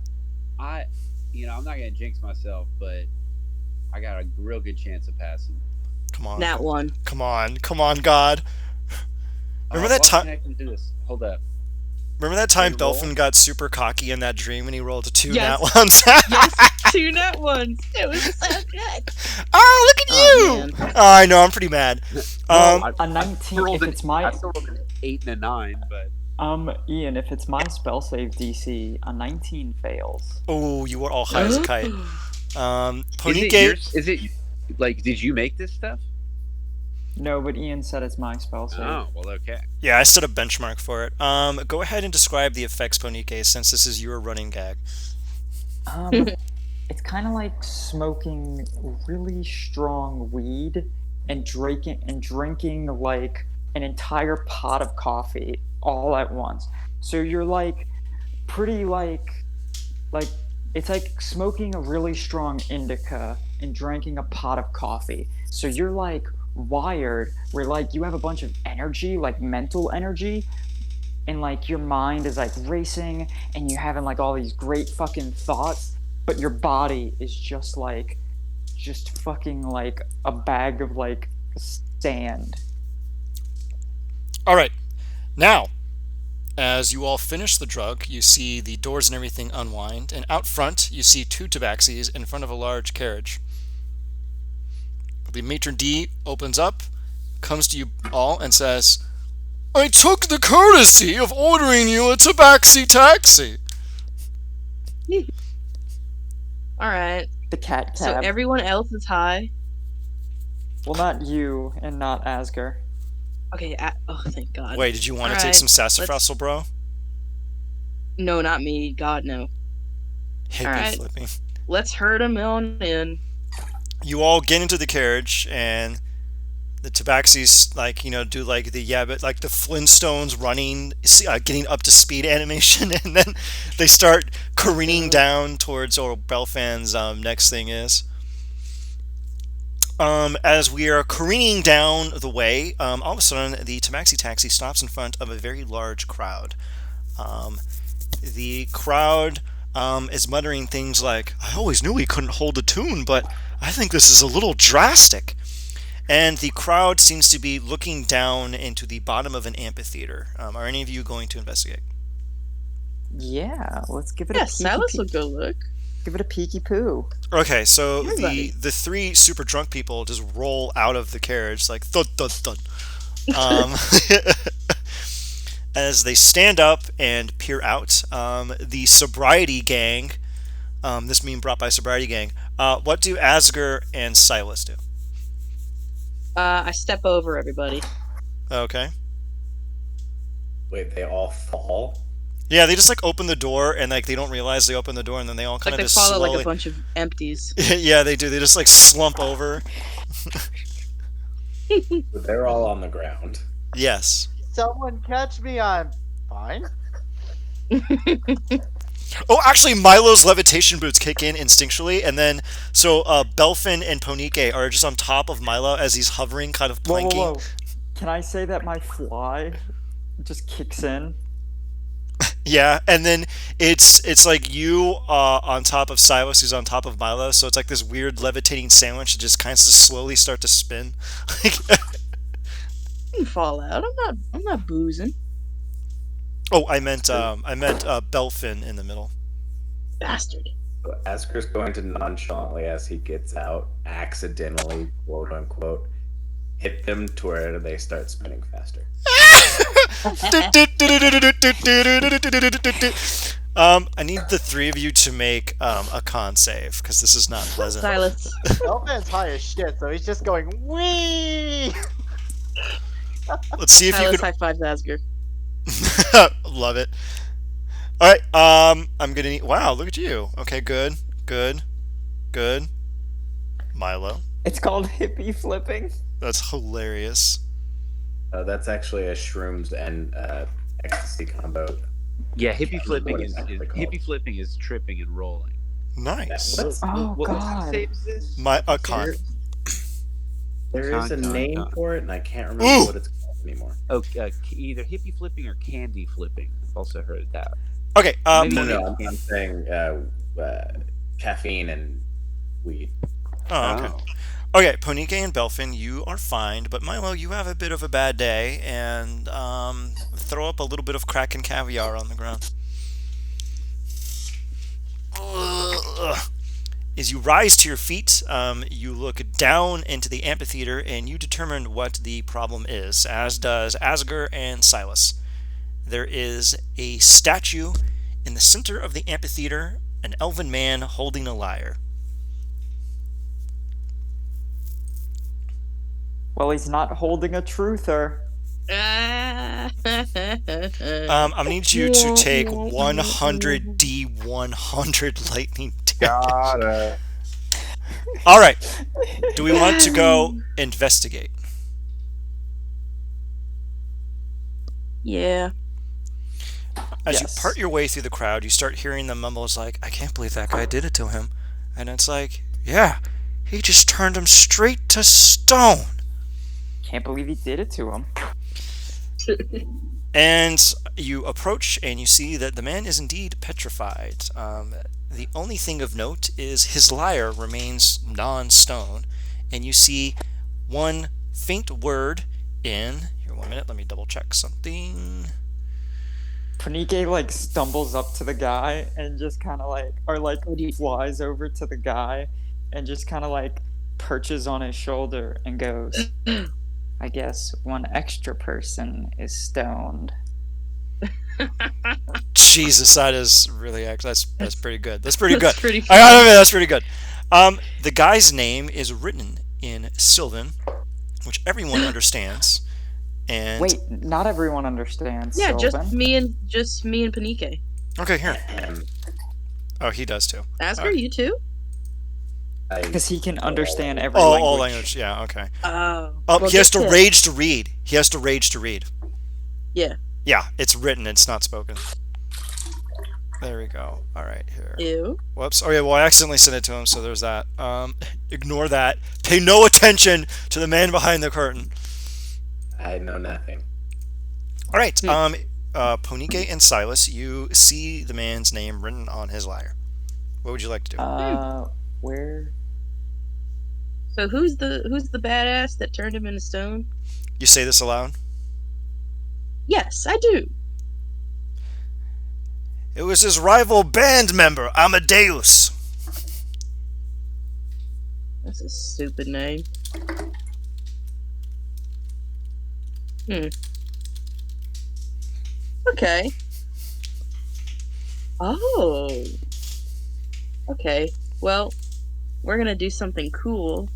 I'm not gonna jinx myself, but I got a real good chance of passing. Come on. Nat one. Come on, God. Remember that Why time? can't I can do this? Hold up. Remember that time Can you roll? Belfin got super cocky in that dream and he rolled a 2 Yes. nat ones? Yes, 2 nat ones. It was so good. Oh, look at Oh, you! man. Oh, I know, I'm pretty mad. A 19. If it's I my still rolled an 8 and a 9, but Ian, if it's my spell save DC, a 19 fails. Oh, you were all high as a kite. is Ponike, it like? Did you make this stuff? No, but Ian said it's my spell save. Oh, well, okay. yeah, I set a benchmark for it. Go ahead and describe the effects, Ponike, since this is your running gag. It's kind of like smoking really strong weed and drinking like an entire pot of coffee all at once. So you're like pretty like it's like smoking a really strong indica and drinking a pot of coffee. So you're like wired where like you have a bunch of energy, like mental energy, and like your mind is like racing and you're having like all these great fucking thoughts, but your body is just fucking like a bag of like sand. All right, now, as you all finish the drug, you see the doors and everything unwind, and out front, you see 2 tabaxis in front of a large carriage. The maitre d' opens up, comes to you all, and says, "I took the courtesy of ordering you a tabaxi taxi." Alright. The cat So cab. everyone else is high. Well, not you and not Asger. Okay, oh, thank God. Wait, did you want to take Alright, some sassafras, bro? No, not me. God, no. Hippie Alright. flipping. Let's herd them on in. You all get into the carriage, and the tabaxis, like, do like like the Flintstones running, getting up to speed animation, and then they start careening down towards where Belfan's next thing is. As we are careening down the way, all of a sudden the tabaxi taxi stops in front of a very large crowd. The crowd is muttering things like, "I always knew he couldn't hold a tune, but I think this is a little drastic." And the crowd seems to be looking down into the bottom of an amphitheater. Are any of you going to investigate? Yeah, let's give it Yeah, a peeky Silas will go look. Give it a peeky poo. Okay, so Everybody. the 3 super drunk people just roll out of the carriage like thud thud thud. As they stand up and peer out, the sobriety gang, this meme brought by sobriety gang, what do Asger and Silas do? I step over everybody. Okay. Wait, they all fall? Yeah, they just like open the door and like they don't realize they open the door and then they all kind Like of they just follow slowly. like a bunch of empties. Yeah, they do. They just like slump over. But they're all on the ground. Yes. Someone catch me, I'm fine. Oh, actually, Milo's levitation boots kick in instinctually, and then so Belfin and Ponike are just on top of Milo as he's hovering, kind of planking. Whoa. Can I say that my fly just kicks in? Yeah, and then it's like you on top of Silas, who's on top of Milo, so it's like this weird levitating sandwich that just kind of slowly start to spin. You fall out. I'm not boozing. Oh, I meant Belfin in the middle. Bastard. So Asker's going to nonchalantly, as he gets out, accidentally, quote unquote, hit them to where they start spinning faster. I need the 3 of you to make a con save because this is not pleasant. Silas. Elvin's high as shit, so he's just going wee. Let's see if you Silas can. high fives Asger. Love it. All right. I'm gonna need. Wow, look at you. Okay, good, good, good. Milo, It's called hippie flipping. that's hilarious. That's actually a shrooms and ecstasy combo. Yeah, Can't remember what it's actually called. hippie flipping is tripping and rolling. Nice. What's Oh What God. save is this? My What con. save? there is a Con. name for it, and I can't remember Ooh. what it's called anymore. Oh, either hippie flipping or candy flipping. I've also heard of that. Okay. Maybe No, maybe no, I'm candy. saying caffeine and weed. Oh, okay. Oh. Okay, Ponike and Belfin, you are fine, but Milo, you have a bit of a bad day, and throw up a little bit of crack and caviar on the ground. Ugh. As you rise to your feet, you look down into the amphitheater, and you determine what the problem is, as does Asger and Silas. There is a statue in the center of the amphitheater, an elven man holding a lyre. Well, he's not holding a truther. I need you to take 100 D100 lightning damage. All right. Do we want to go investigate? Yeah. As Yes. you part your way through the crowd, you start hearing the mumbles like, "I can't believe that guy did it to him." And it's like, yeah, he just turned him straight to stone. Can't believe he did it to him. And you approach and you see that the man is indeed petrified. The only thing of note is his lyre remains non-stone, and you see one faint word in. Here, 1 minute. Let me double check something. Panike like stumbles up to the guy and just kind of like, or like flies over to the guy and just kind of like perches on his shoulder and goes, I guess one extra person is stoned. Jesus, that is really that's pretty good. That's pretty good. That's pretty I gotta admit, that's pretty good. The guy's name is written in Sylvan, which everyone understands. And Wait, not everyone understands. Yeah, Sylvan. just me and Panike. okay, here. Um, Oh, he does too. Asger, you too? Because he can understand every Oh, language. all language. Yeah, okay. Oh. Oh, well, he has get to this. rage to read. He has to rage to read. Yeah. Yeah, it's written. It's not spoken. There we go. All right, here. Ew. Whoops. Oh yeah, well I accidentally sent it to him, so there's that. Ignore that. Pay no attention to the man behind the curtain. I know nothing. All right. Ponike and Silas, you see the man's name written on his lyre. What would you like to do? Where? So who's the badass that turned him into stone? You say this aloud. Yes, I do. It was his rival band member, Amadeus. That's a stupid name. Okay. Oh. Okay. Well, we're gonna do something cool.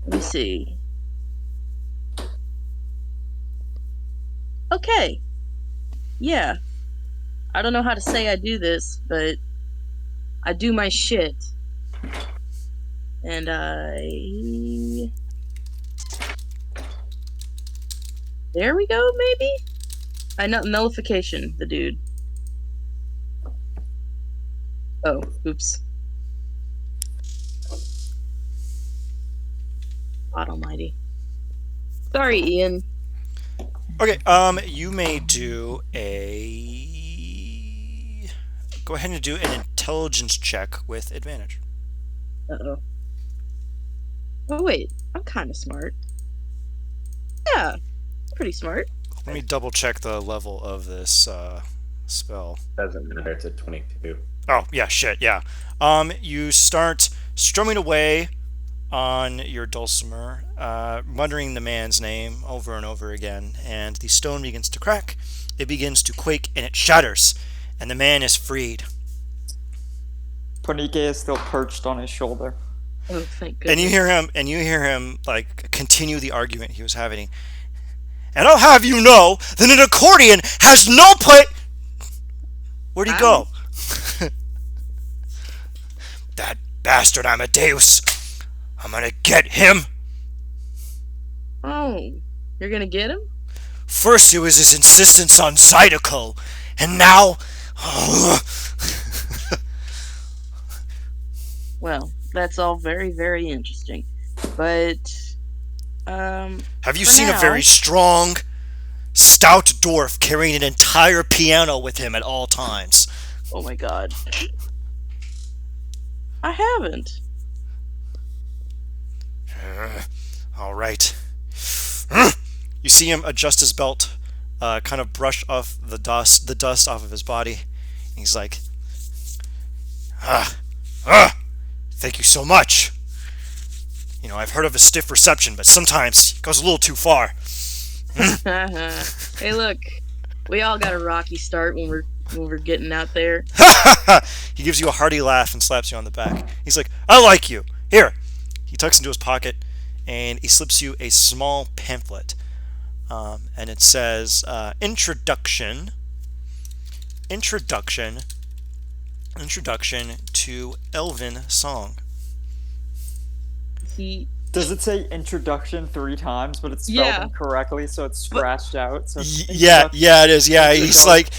Let me see. Okay. Yeah. I don't know how to say I do this, but I do my shit. And there we go, maybe? I know nullification, the dude. Oh, oops. God almighty. Sorry, Ian. Okay. You may do a. Go ahead and do an intelligence check with advantage. Uh-oh. Oh, wait. I'm kind of smart. Yeah. Pretty smart. Let me double check the level of this spell. Doesn't matter. It's a 22. Oh, yeah, shit, yeah. You start strumming away on your dulcimer, muttering the man's name over and over again, and the stone begins to crack, it begins to quake, and it shatters, and the man is freed. Panike is still perched on his shoulder. Oh, thank goodness. And you hear him like continue the argument he was having. And I'll have you know that an accordion has no place. Where'd he I'm. go? That bastard Amadeus. I'm gonna get him. Oh, you're gonna get him? First it was his insistence on Zydeco, and now... Well, that's all very, very interesting. But, Have you for seen a now, very strong, stout dwarf carrying an entire piano with him at all times? oh my god. I haven't. All right. You see him adjust his belt, kind of brush off the dust off of his body. And he's like, ah, thank you so much. You know, I've heard of a stiff reception, but sometimes it goes a little too far. Hey, look, we all got a rocky start when we're getting out there. He gives you a hearty laugh and slaps you on the back. He's like, I like you. Here. He tucks into his pocket and he slips you a small pamphlet. And it says, Introduction to Elven Song. He Does it say introduction 3 times, but it's spelled Yeah. incorrectly, so it's scratched out? So it's Yeah, it is. Yeah, he's like,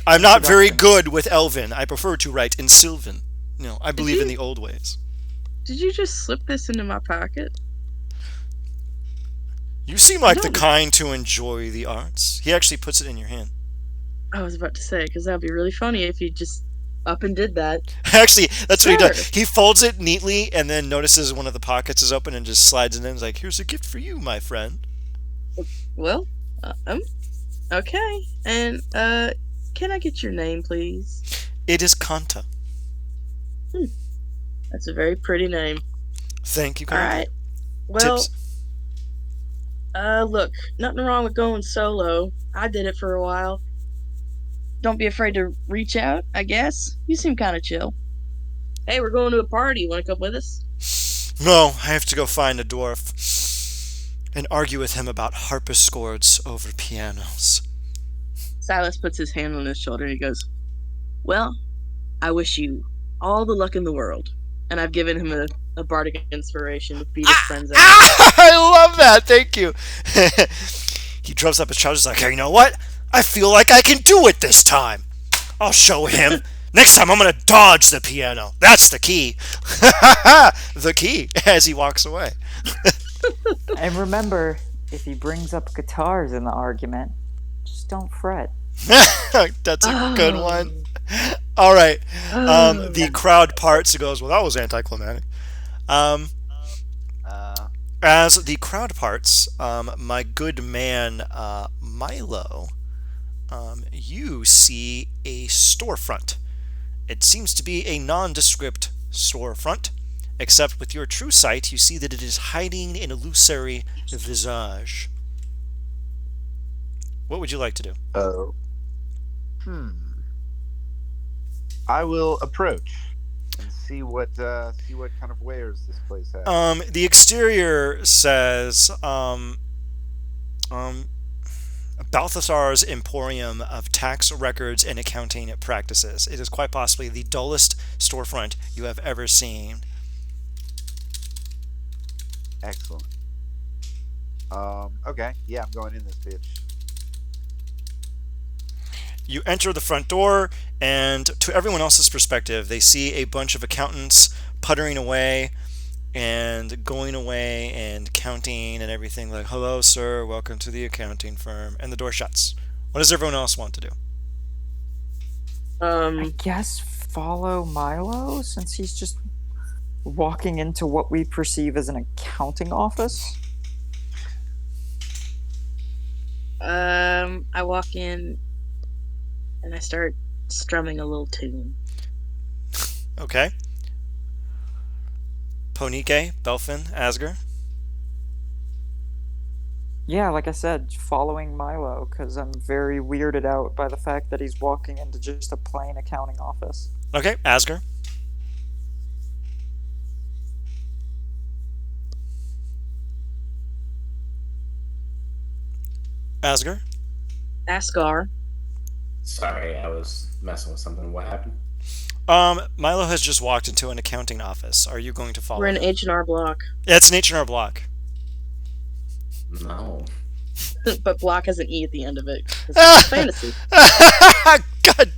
I'm not very Introduction. good with Elven. I prefer to write in Sylvan. You know, I believe in the old ways. Did you just slip this into my pocket? You seem like the No. kind to enjoy the arts. He actually puts it in your hand. I was about to say, because that'd be really funny if you just up and did that. Actually, that's what he does. Sure. He folds it neatly and then notices one of the pockets is open and just slides it in. He's like, here's a gift for you, my friend. Well, okay. And, can I get your name, please? It is Kanta. That's a very pretty name. Thank you, Kanta. Alright. Well, Tips. look, nothing wrong with going solo. I did it for a while. Don't be afraid to reach out, I guess. You seem kind of chill. Hey, we're going to a party. Want to come with us? No, I have to go find a dwarf and argue with him about harpsichords over pianos. Silas puts his hand on his shoulder and he goes, well, I wish you all the luck in the world. And I've given him a bardic inspiration to beat his friends out. I love that. Thank you. He drops up his trousers like, hey, you know what? I feel like I can do it this time. I'll show him. Next time I'm going to dodge the piano. That's the key. The key as he walks away. And remember, if he brings up guitars in the argument, just don't fret. That's a good one. All right. The crowd parts. It goes, well, that was anticlimactic. As the crowd parts, my good man Milo, you see a storefront. It seems to be a nondescript storefront, except with your true sight, you see that it is hiding an illusory visage. What would you like to do? Oh. I will approach and see what kind of wares this place has. The exterior says Balthasar's Emporium of Tax Records and Accounting Practices. It is quite possibly the dullest storefront you have ever seen. Excellent. Okay, yeah, I'm going in this bitch. You enter the front door, and to everyone else's perspective, they see a bunch of accountants puttering away and going away and counting and everything like, hello, sir, welcome to the accounting firm. And the door shuts. What does everyone else want to do? I guess follow Milo, since he's just walking into what we perceive as an accounting office. I walk in and I start strumming a little tune. Okay. Ponike, Belfin, Asger. Yeah, like I said, following Milo, because I'm very weirded out by the fact that he's walking into just a plain accounting office. Okay, Asger. Asger? Ascar. Sorry, I was messing with something. What happened? Milo has just walked into an accounting office. Are you going to We're follow in him? H&R Block. Yeah, it's an H&R Block. No. But Block has an E at the end of it because it's fantasy. God.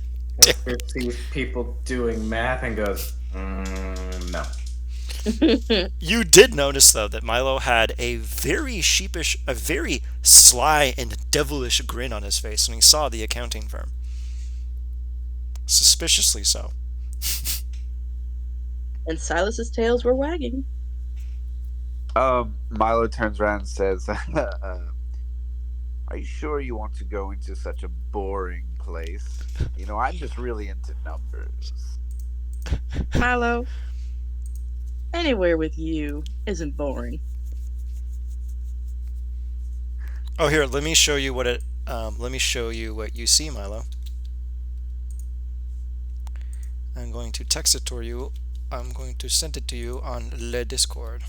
It sees people doing math and goes, no. You did notice, though, that Milo had a very sheepish, a very sly and devilish grin on his face when he saw the accounting firm. Suspiciously so. And Silas's tails were wagging. Milo turns around and says, "Are you sure you want to go into such a boring place? You know, I'm just really into numbers." Milo, anywhere with you isn't boring. Oh, here, let me show you what it. Let me show you what you see, Milo. I'm going to text it to you. I'm going to send it to you on Le Discord.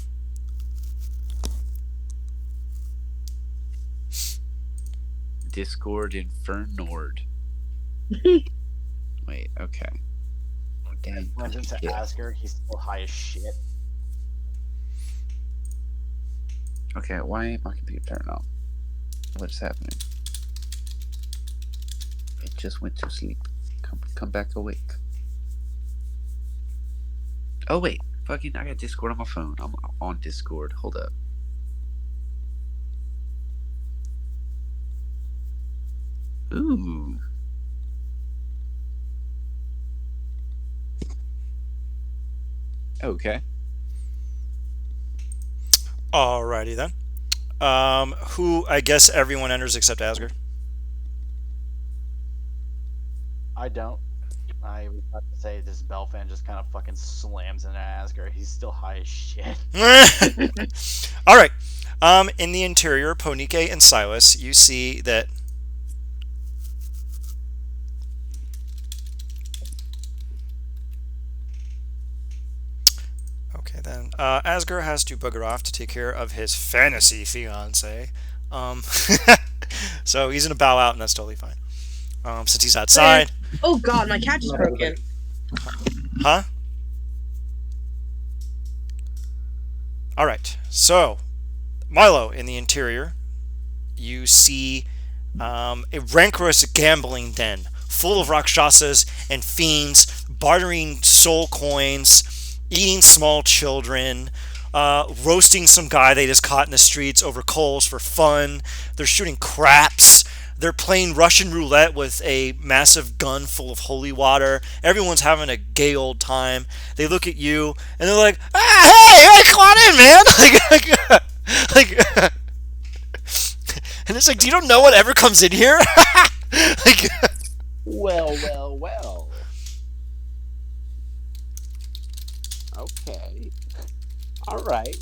Discord Infernord. Wait, okay. Dang. Runs into Yeah. Asger. He's still high as shit. Okay, why ain't my computer turned on? What's happening? It just went to sleep. Come back awake. Oh wait, fucking! I got Discord on my phone. I'm on Discord. Hold up. Ooh. Okay. Alrighty then. Who I guess everyone enters except Asger. I don't. I was about to say this Belfan just kind of fucking slams into Asger. He's still high as shit. All right. In the interior, Ponike and Silas, you see that. Okay, then Asger has to bugger off to take care of his fantasy fiance. So he's gonna bow out, and that's totally fine. Since he's outside. Oh god, my couch is broken. Huh? All right. So, Milo, in the interior, you see a rancorous gambling den full of rakshasas and fiends bartering soul coins, eating small children, roasting some guy they just caught in the streets over coals for fun. They're shooting craps. They're playing Russian roulette with a massive gun full of holy water. Everyone's having a gay old time. They look at you and they're like, hey, come on in, man!" like, and it's like, do you don't know whatever comes in here? like, Well. Okay. All right.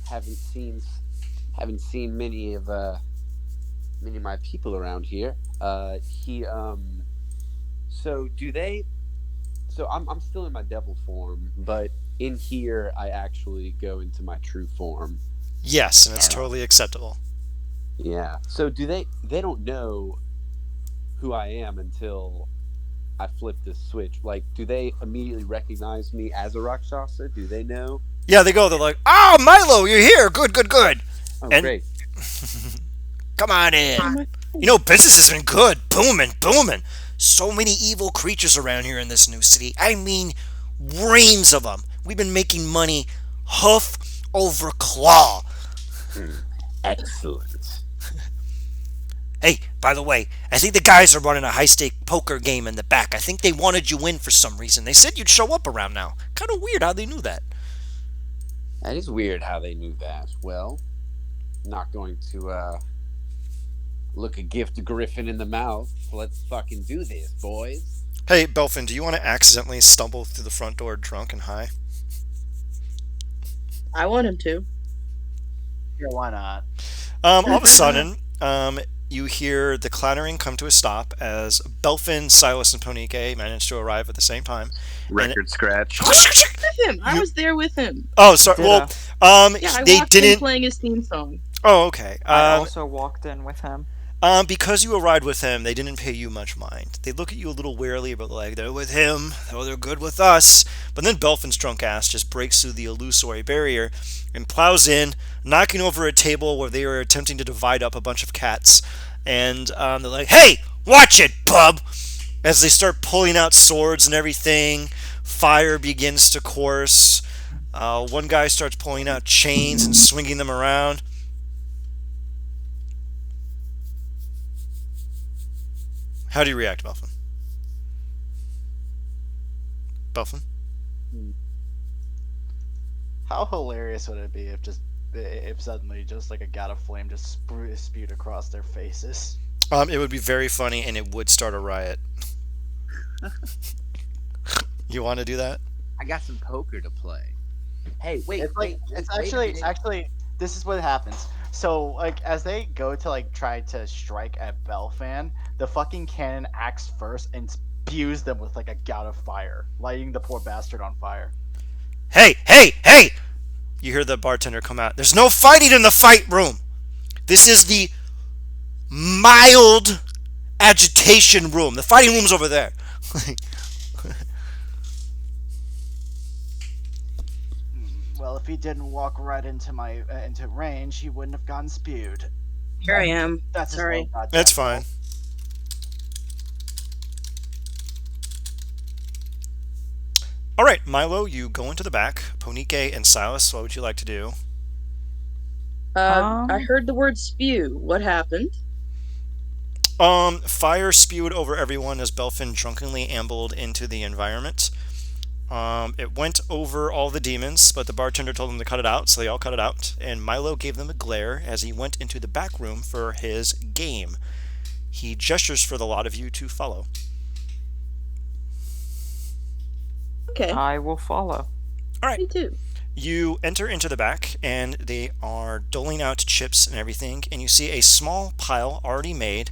Haven't seen many of my people around here. So do they? So I'm still in my devil form, but in here I actually go into my true form. yes, and it's totally acceptable. Yeah. So do they? They don't know who I am until I flip this switch. Like, do they immediately recognize me as a Rakshasa? Do they know? Yeah, they go. They're like, "Oh, Milo, you're here. Good. Oh, And- great. Come on in. You know, business has been good. Booming. So many evil creatures around here in this new city. I mean, reams of them. We've been making money hoof over claw. Excellent. Hey, by the way, I think the guys are running a high-stake poker game in the back. I think they wanted you in for some reason. They said you'd show up around now. Kind of weird how they knew that. That is weird how they knew that. Well, not going to look a gift griffin in the mouth. Let's fucking do this, boys. Hey, Belfin, do you want to accidentally stumble through the front door drunk and high? I want him to. Yeah, why not? All of a sudden, you hear the clattering come to a stop as Belfin, Silas, and Ponike manage to arrive at the same time. Record scratch. With him. I was there with him. Oh, sorry. Well, Yeah, I they walked in didn't. playing his theme song. Oh, okay. I also walked in with him. Because you arrived with him, they didn't pay you much mind. They look at you a little wearily, but like, they're with him, oh, they're good with us. But then Belfin's drunk ass just breaks through the illusory barrier and plows in, knocking over a table where they were attempting to divide up a bunch of cats. And they're like, hey, watch it, bub! As they start pulling out swords and everything, fire begins to course. One guy starts pulling out chains and swinging them around. How do you react, Belfin? Belfin? How hilarious would it be if suddenly just like a god of flame just spewed across their faces? It would be very funny, and it would start a riot. You want to do that? I got some poker to play. Hey, wait, It's like wait, it's wait a actually minute. this is what happens. So like as they go to like try to strike at Belfan, the fucking cannon acts first and spews them with like a gout of fire, lighting the poor bastard on fire. Hey, hey, hey! You hear the bartender come out. There's no fighting in the fight room. This is the mild agitation room. The fighting room's over there. Well, if he didn't walk right into my into range, he wouldn't have gotten spewed. Here I am. That's his Sorry. low goddamn That's fault. fine. All right, Milo, you go into the back. Ponike and Silas, what would you like to do? I heard the word spew. What happened? Fire spewed over everyone as Belfin drunkenly ambled into the environment. It went over all the demons, but the bartender told them to cut it out, so they all cut it out. And Milo gave them a glare as he went into the back room for his game. He gestures for the lot of you to follow. Okay. I will follow. All right. Me too. You enter into the back, and they are doling out chips and everything, and you see a small pile already made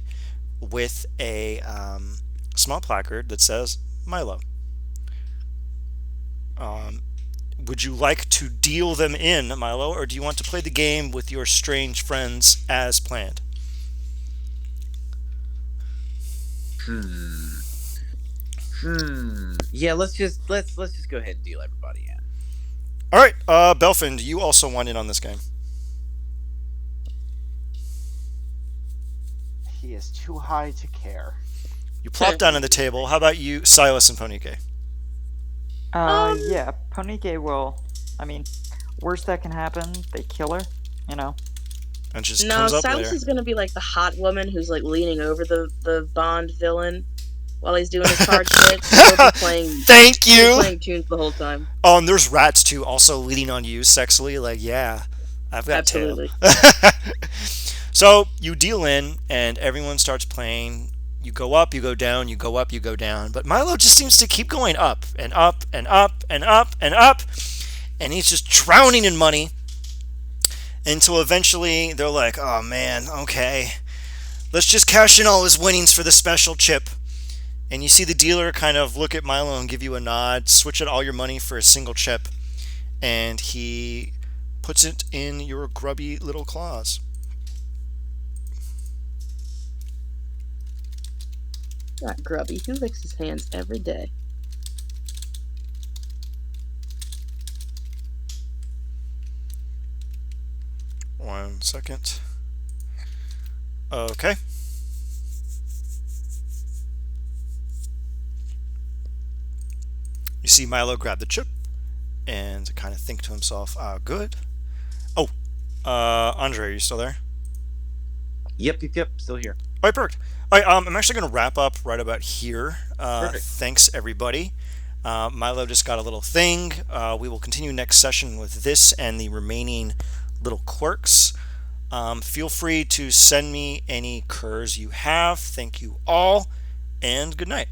with a small placard that says Milo. Would you like to deal them in, Milo, or do you want to play the game with your strange friends as planned? Yeah, let's just go ahead and deal everybody in. All right, Belfin, do you also want in on this game? He is too high to care. You plop down on the table. How about you, Silas and Ponike? Yeah, Ponike will. I mean, worst that can happen, they kill her, you know. And just No, comes up Silas later. is gonna be like the hot woman who's like leaning over the Bond villain while he's doing his card tricks. He'll be playing. Thank He'll be you. playing tunes the whole time. Oh, and there's rats too, also leaning on you sexily. Like, yeah, I've got Absolutely. tail. So you deal in, and everyone starts playing. You go up, you go down, you go up, you go down. But Milo just seems to keep going up and up and up and up and up, and he's just drowning in money. Until eventually they're like, "Oh man, okay, let's just cash in all his winnings for the special chip." And you see the dealer kind of look at Milo and give you a nod, switch out all your money for a single chip, and he puts it in your grubby little claws. Not grubby. Who licks his hands every day? One second. Okay. You see Milo grab the chip and kind of think to himself, good. Oh, Andre, are you still there? Yep, still here. All right, perfect. All right, I'm actually going to wrap up right about here. Perfect. Thanks, everybody. Milo just got a little thing. We will continue next session with this and the remaining little quirks. Feel free to send me any curs you have. Thank you all, and good night.